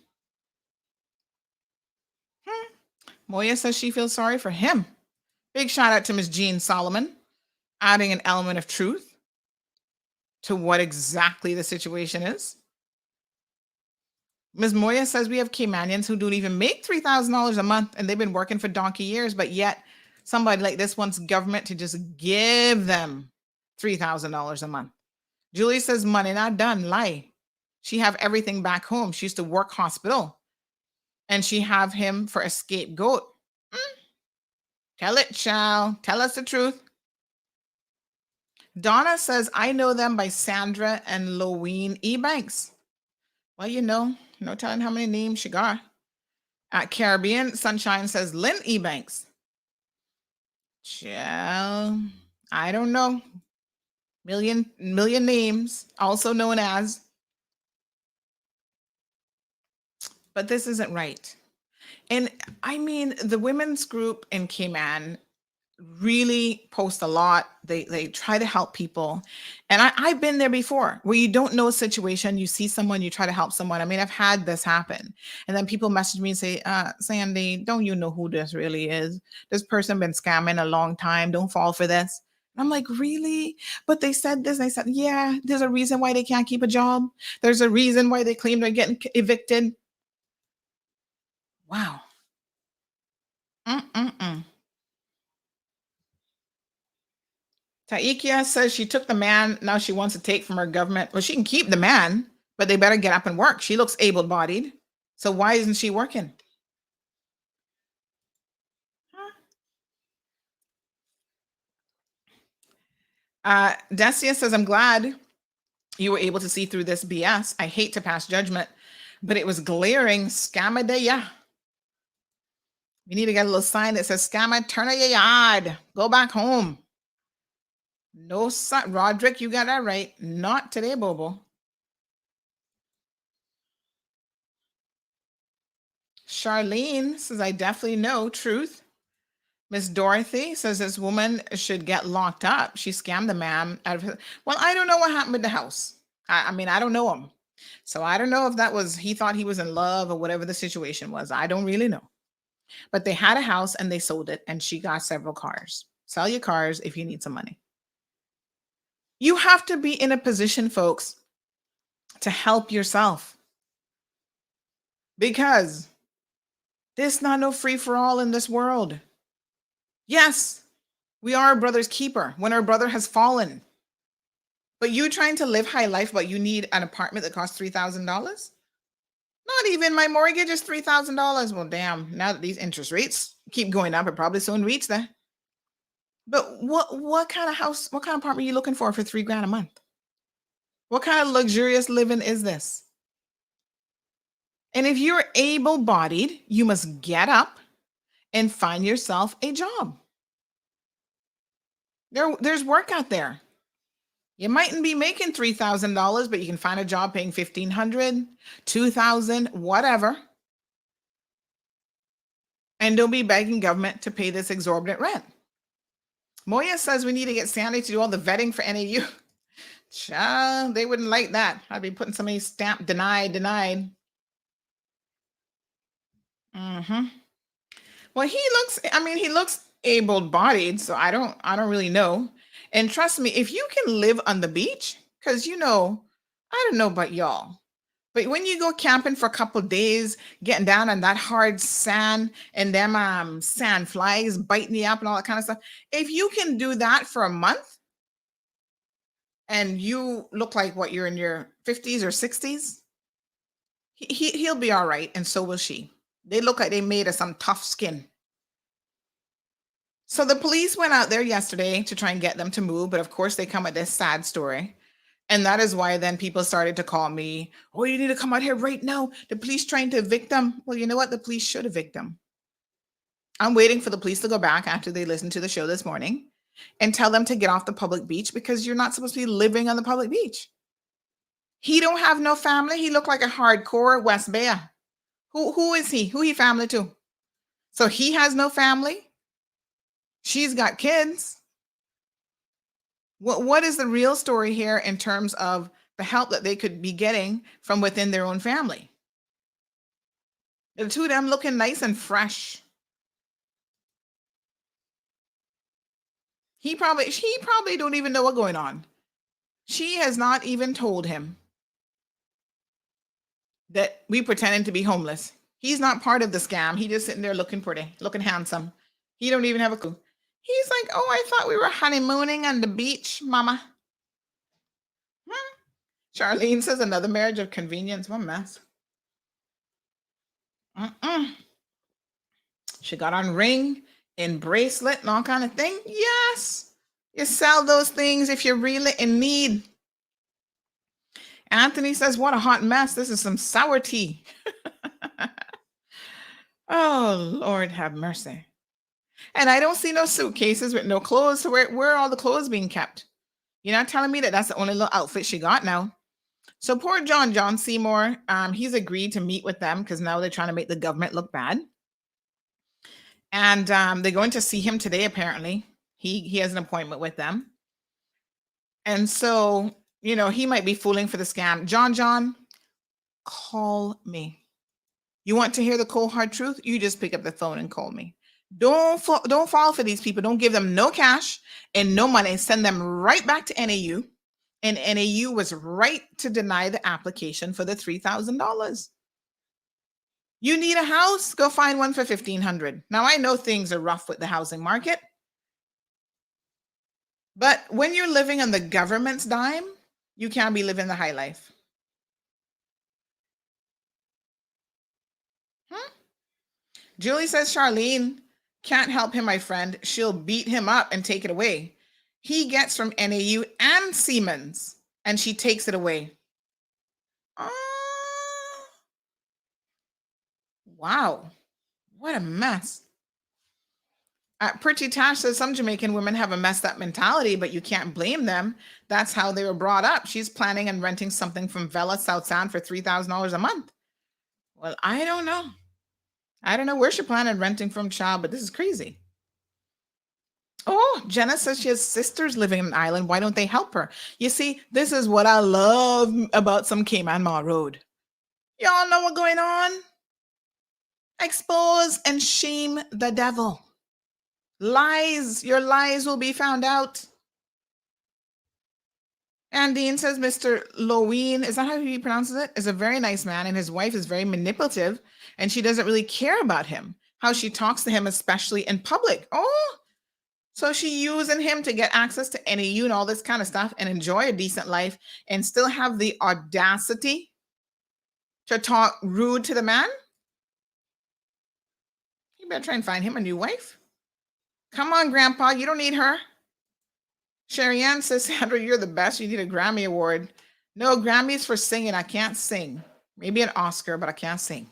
Moya says she feels sorry for him. Big shout out to Miss Jean Solomon, adding an element of truth to what exactly the situation is. Ms. Moya says we have Caymanians who don't even make $3,000 a month, and they've been working for donkey years, but yet somebody like this wants government to just give them $3,000 a month. Julie says money not done. Lie. She have everything back home. She used to work hospital, and she have him for a scapegoat. Tell it, child. Tell us the truth. Donna says, I know them by Sandra and Loween Ebanks. Well, you know, no telling how many names she got. At Caribbean Sunshine says Lynn Ebanks. Child, I don't know. Million names, also known as. But this isn't right. And I mean, the women's group in Cayman, really post a lot. They try to help people. And I've been there before where you don't know a situation, you see someone, you try to help someone. I mean, I've had this happen. And then people message me and say, Sandy, don't you know who this really is? This person been scamming a long time. Don't fall for this. And I'm like, really? But they said this. And I said, yeah, there's a reason why they can't keep a job. There's a reason why they claim they're getting evicted. Wow. Mm-mm-mm. Taikia says she took the man. Now she wants to take from her government. Well, she can keep the man, but they better get up and work. She looks able-bodied. So why isn't she working? Dacia says, I'm glad you were able to see through this BS. I hate to pass judgment, but it was glaring. Scammer de ya. We need to get a little sign that says, scammer, turn on your yard. Go back home. No, son. Roderick, you got that right. Not today, Bobo. Charlene says, I definitely know truth. Miss Dorothy says this woman should get locked up. She scammed the man out of his. Well, I don't know what happened with the house. I mean, I don't know him. So I don't know if that was, he thought he was in love or whatever the situation was. I don't really know. But they had a house and they sold it and she got several cars. Sell your cars if you need some money. You have to be in a position, folks, to help yourself. Because there's not no free for all in this world. Yes, we are our brother's keeper when our brother has fallen. But you trying to live high life, but you need an apartment that costs $3,000? Not even my mortgage is $3,000. Well, damn, now that these interest rates keep going up, it probably soon reach that. But what kind of house, what kind of apartment are you looking for $3,000 a month? What kind of luxurious living is this? And if you're able-bodied, you must get up and find yourself a job. There's work out there. You mightn't be making $3,000, but you can find a job paying $1,500, $2,000, whatever. And don't be begging government to pay this exorbitant rent. Moya says we need to get Sandy to do all the vetting for NAU. Child, they wouldn't like that. I'd be putting somebody's stamp denied. Well, he looks able-bodied, so I don't really know. And trust me, if you can live on the beach, because I don't know about y'all, but when you go camping for a couple of days, getting down on that hard sand and them sand flies biting you up and all that kind of stuff, if you can do that for a month and you look like you're in your 50s or 60s, he'll be all right, and so will she. They look like they made of some tough skin. So the police went out there yesterday to try and get them to move, but of course they come at this sad story. And that is why then people started to call me, oh, you need to come out here right now. The police trying to evict them. Well, you know what? The police should evict them. I'm waiting for the police to go back after they listened to the show this morning and tell them to get off the public beach because you're not supposed to be living on the public beach. He don't have no family. He looked like a hardcore West Bay. Who is he? Who he family to? So he has no family. She's got kids. What is the real story here in terms of the help that they could be getting from within their own family? The two of them looking nice and fresh. He probably don't even know what's going on. She has not even told him that we pretending to be homeless. He's not part of the scam. He just sitting there looking pretty, looking handsome. He don't even have a clue. He's like, oh, I thought we were honeymooning on the beach, mama. Charlene says another marriage of convenience. What a mess. She got on ring and bracelet and all kind of thing. Yes. You sell those things if you're really in need. Anthony says, what a hot mess. This is some sour tea. Oh, Lord have mercy. And I don't see no suitcases with no clothes. So where are all the clothes being kept? You're not telling me that that's the only little outfit she got now. So poor John Seymour, he's agreed to meet with them because now they're trying to make the government look bad. And they're going to see him today, apparently. He has an appointment with them. And so, he might be fooling for the scam. John, call me. You want to hear the cold hard truth? You just pick up the phone and call me. Don't fall for these people. Don't give them no cash and no money. Send them right back to NAU. And NAU was right to deny the application for the $3,000. You need a house? Go find one for $1,500. Now, I know things are rough with the housing market. But when you're living on the government's dime, you can't be living the high life. Julie says Charlene can't help him, my friend. She'll beat him up and take it away. He gets from NAU and Siemens, and she takes it away. Oh, wow. What a mess. Pretty Tash says some Jamaican women have a messed up mentality, but you can't blame them. That's how they were brought up. She's planning on renting something from Vela, South Sound for $3,000 a month. Well, I don't know. I don't know where she planned on renting from, child, but this is crazy. Oh, Jenna says she has sisters living in an island. Why don't they help her? You see, this is what I love about some Cayman Mall Road. Y'all know what's going on? Expose and shame the devil. Lies. Your lies will be found out. And Dean says Mr. Loween, is that how he pronounces it? Is a very nice man, and his wife is very manipulative, and she doesn't really care about him, how she talks to him, especially in public. Oh, so she using him to get access to NAU and all this kind of stuff and enjoy a decent life and still have the audacity to talk rude to the man? You better try and find him a new wife. Come on, Grandpa, you don't need her. Sherry Ann says, Sandra, you're the best. You need a Grammy Award. No, Grammy's for singing. I can't sing. Maybe an Oscar, but I can't sing.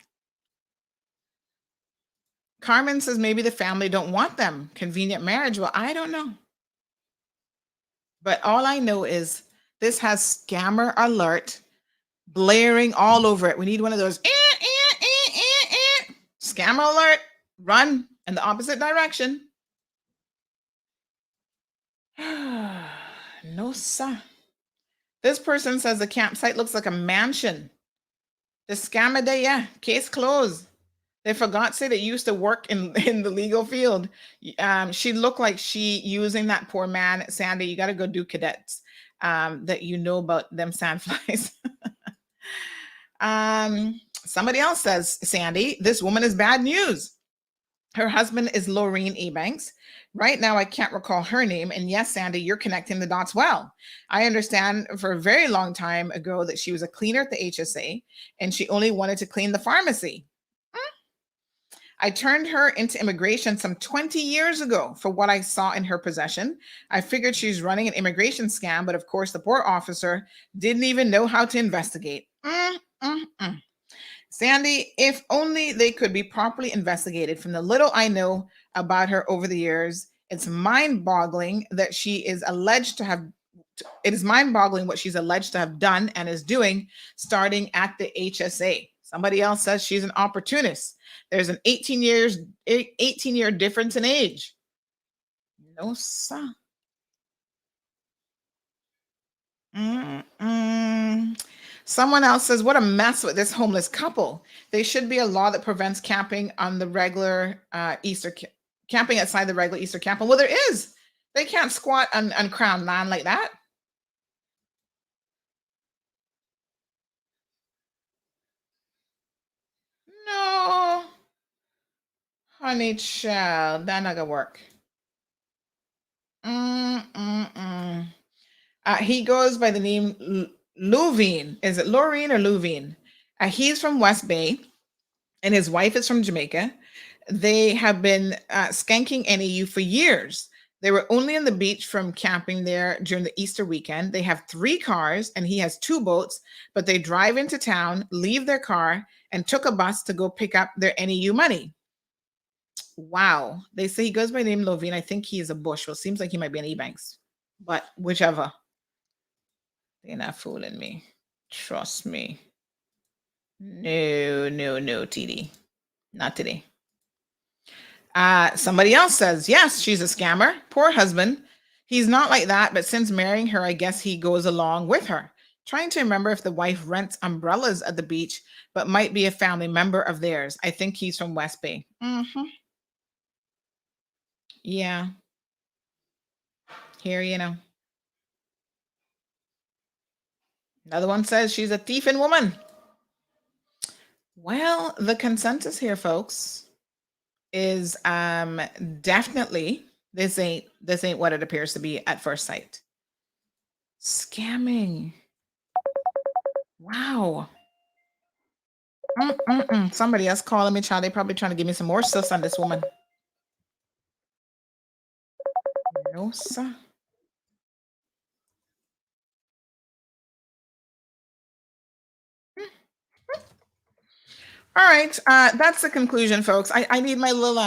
Carmen says maybe the family don't want them. Convenient marriage. Well, I don't know. But all I know is this has scammer alert blaring all over it. We need one of those scammer alert. Run in the opposite direction. No, sir. This person says the campsite looks like a mansion. The scammer day, yeah, case closed. They forgot to say that used to work in the legal field. She looked like she using that poor man. Sandy, you got to go do cadets that you know about them sandflies. Somebody else says, Sandy, this woman is bad news. Her husband is Laureen Ebanks. Right now, I can't recall her name. And yes, Sandy, you're connecting the dots well. I understand for a very long time ago that she was a cleaner at the HSA and she only wanted to clean the pharmacy. I turned her into immigration some 20 years ago for what I saw in her possession. I figured she's running an immigration scam, but of course, the poor officer didn't even know how to investigate. Sandy, if only they could be properly investigated. From the little I know about her over the years, it's mind-boggling that she is alleged to have. It is mind-boggling what she's alleged to have done and is doing, starting at the HSA. Somebody else says she's an opportunist. There's an 18-year difference in age. No, sir. Someone else says, what a mess with this homeless couple. There should be a law that prevents camping on the regular camping outside the regular Easter camp. Well, there is. They can't squat on crown land like that. No. Honey child, that not gonna work. He goes by the name Louvine. Is it Laureen or Louvine? He's from West Bay, and his wife is from Jamaica. They have been skanking NAU for years. They were only on the beach from camping there during the Easter weekend. They have 3 cars, and he has 2 boats, but they drive into town, leave their car, and took a bus to go pick up their NAU money. Wow. They say he goes by the name Lovine. I think he is a Bush. Well, it seems like he might be an Ebanks, but whichever. They're not fooling me. Trust me. No, TD. Not today. Somebody else says, yes, she's a scammer. Poor husband. He's not like that, but since marrying her, I guess he goes along with her. Trying to remember if the wife rents umbrellas at the beach, but might be a family member of theirs. I think he's from West Bay. Yeah. Here, Another one says she's a thieving woman. Well, the consensus here, folks, is definitely this ain't what it appears to be at first sight. Scamming. Wow. Somebody else calling me, child. They probably trying to give me some more sus on this woman. No, sir. All right, that's the conclusion, folks. I need my little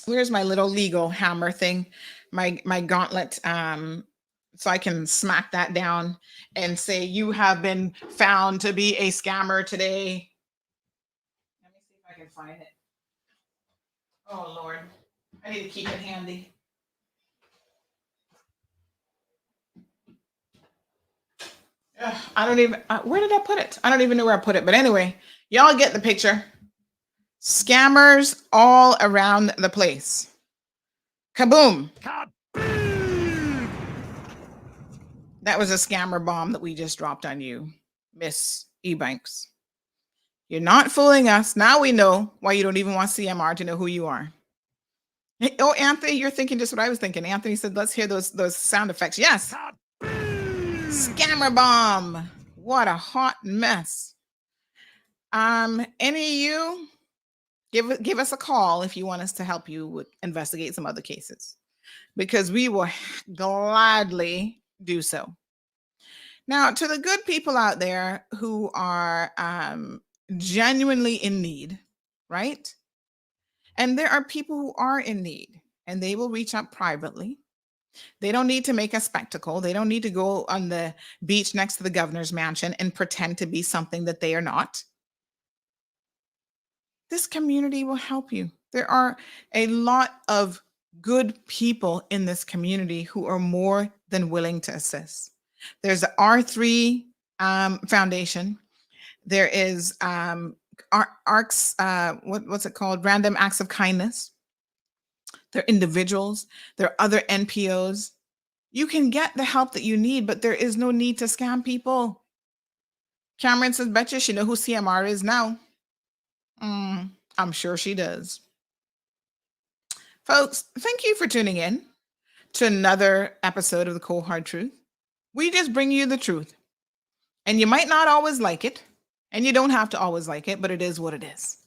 where's my little legal hammer thing, my gauntlet, so I can smack that down and say you have been found to be a scammer today. Let me see if I can find it. Oh Lord, I need to keep it handy. I don't even, where did I put it? I don't even know where I put it, but anyway, y'all get the picture. Scammers all around the place. Kaboom. That was a scammer bomb that we just dropped on you, Miss Ebanks. You're not fooling us. Now we know why you don't even want CMR to know who you are. Oh, Anthony, you're thinking just what I was thinking. Anthony said, let's hear those sound effects. Yes. Scammer bomb. What a hot mess. Any of you, give us a call if you want us to help you investigate some other cases, because we will gladly do so. Now, to the good people out there who are genuinely in need, right? And there are people who are in need, and they will reach out privately. They don't need to make a spectacle. They don't need to go on the beach next to the governor's mansion and pretend to be something that they are not. This community will help you. There are a lot of good people in this community who are more than willing to assist. There's the R3 Foundation. There is ARCs, what's it called? Random Acts of Kindness. There are individuals. There are other NPOs. You can get the help that you need, but there is no need to scam people. Cameron says, betcha she know who CMR is now. I'm sure she does. Folks, thank you for tuning in to another episode of The Cold Hard Truth. We just bring you the truth. And you might not always like it, and you don't have to always like it, but it is what it is.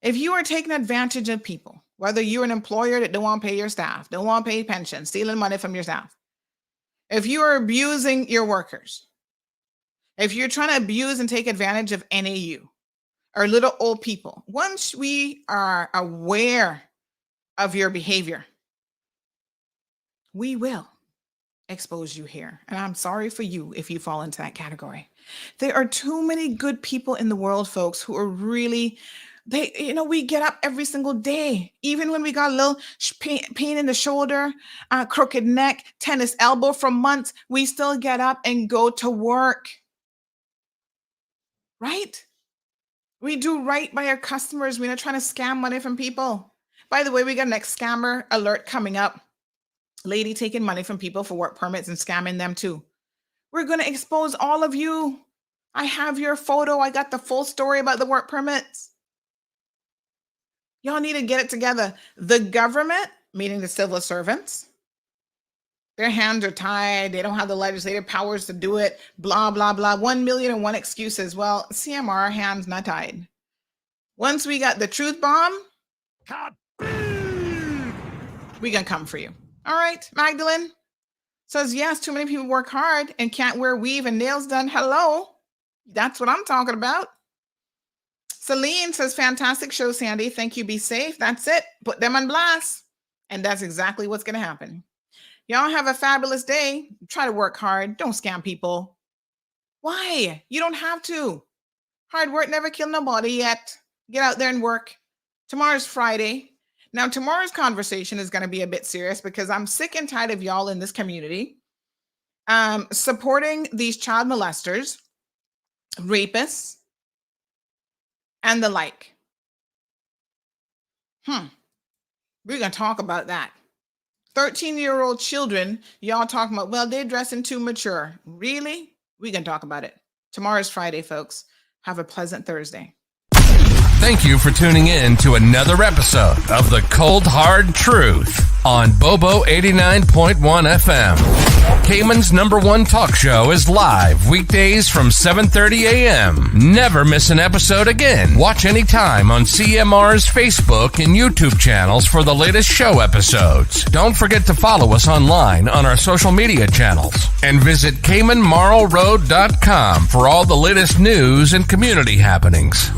If you are taking advantage of people, whether you're an employer that don't want to pay your staff, don't want to pay pension, stealing money from your staff, if you are abusing your workers, if you're trying to abuse and take advantage of NAU or little old people, once we are aware of your behavior, we will expose you here. And I'm sorry for you if you fall into that category. There are too many good people in the world, folks, who are really, we get up every single day, even when we got a little pain in the shoulder, crooked neck, tennis elbow for months, we still get up and go to work. Right? We do right by our customers. We're not trying to scam money from people. By the way, we got an next scammer alert coming up. Lady taking money from people for work permits and scamming them too. We're going to expose all of you. I have your photo. I got the full story about the work permits. Y'all need to get it together. The government, meaning the civil servants, their hands are tied. They don't have the legislative powers to do it. Blah, blah, blah. 1,000,001 excuses. Well, CMR hands not tied. Once we got the truth bomb, we gonna come for you. All right, Magdalene says, yes, too many people work hard and can't wear weave and nails done. Hello. That's what I'm talking about. Celine says, fantastic show, Sandy. Thank you. Be safe. That's it. Put them on blast. And that's exactly what's going to happen. Y'all have a fabulous day. Try to work hard. Don't scam people. Why? You don't have to. Hard work never killed nobody yet. Get out there and work. Tomorrow's Friday. Now, tomorrow's conversation is going to be a bit serious because I'm sick and tired of y'all in this community supporting these child molesters, rapists, and the like. We're going to talk about that. 13-year-old children, y'all talking about, well, they're dressing too mature. Really? We can talk about it. Tomorrow's Friday, folks. Have a pleasant Thursday. Thank you for tuning in to another episode of The Cold Hard Truth on Bobo 89.1 FM. Cayman's #1 talk show is live weekdays from 7:30 a.m. Never miss an episode again. Watch anytime on CMR's Facebook and YouTube channels for the latest show episodes. Don't forget to follow us online on our social media channels and visit CaymanMarlRoad.com for all the latest news and community happenings.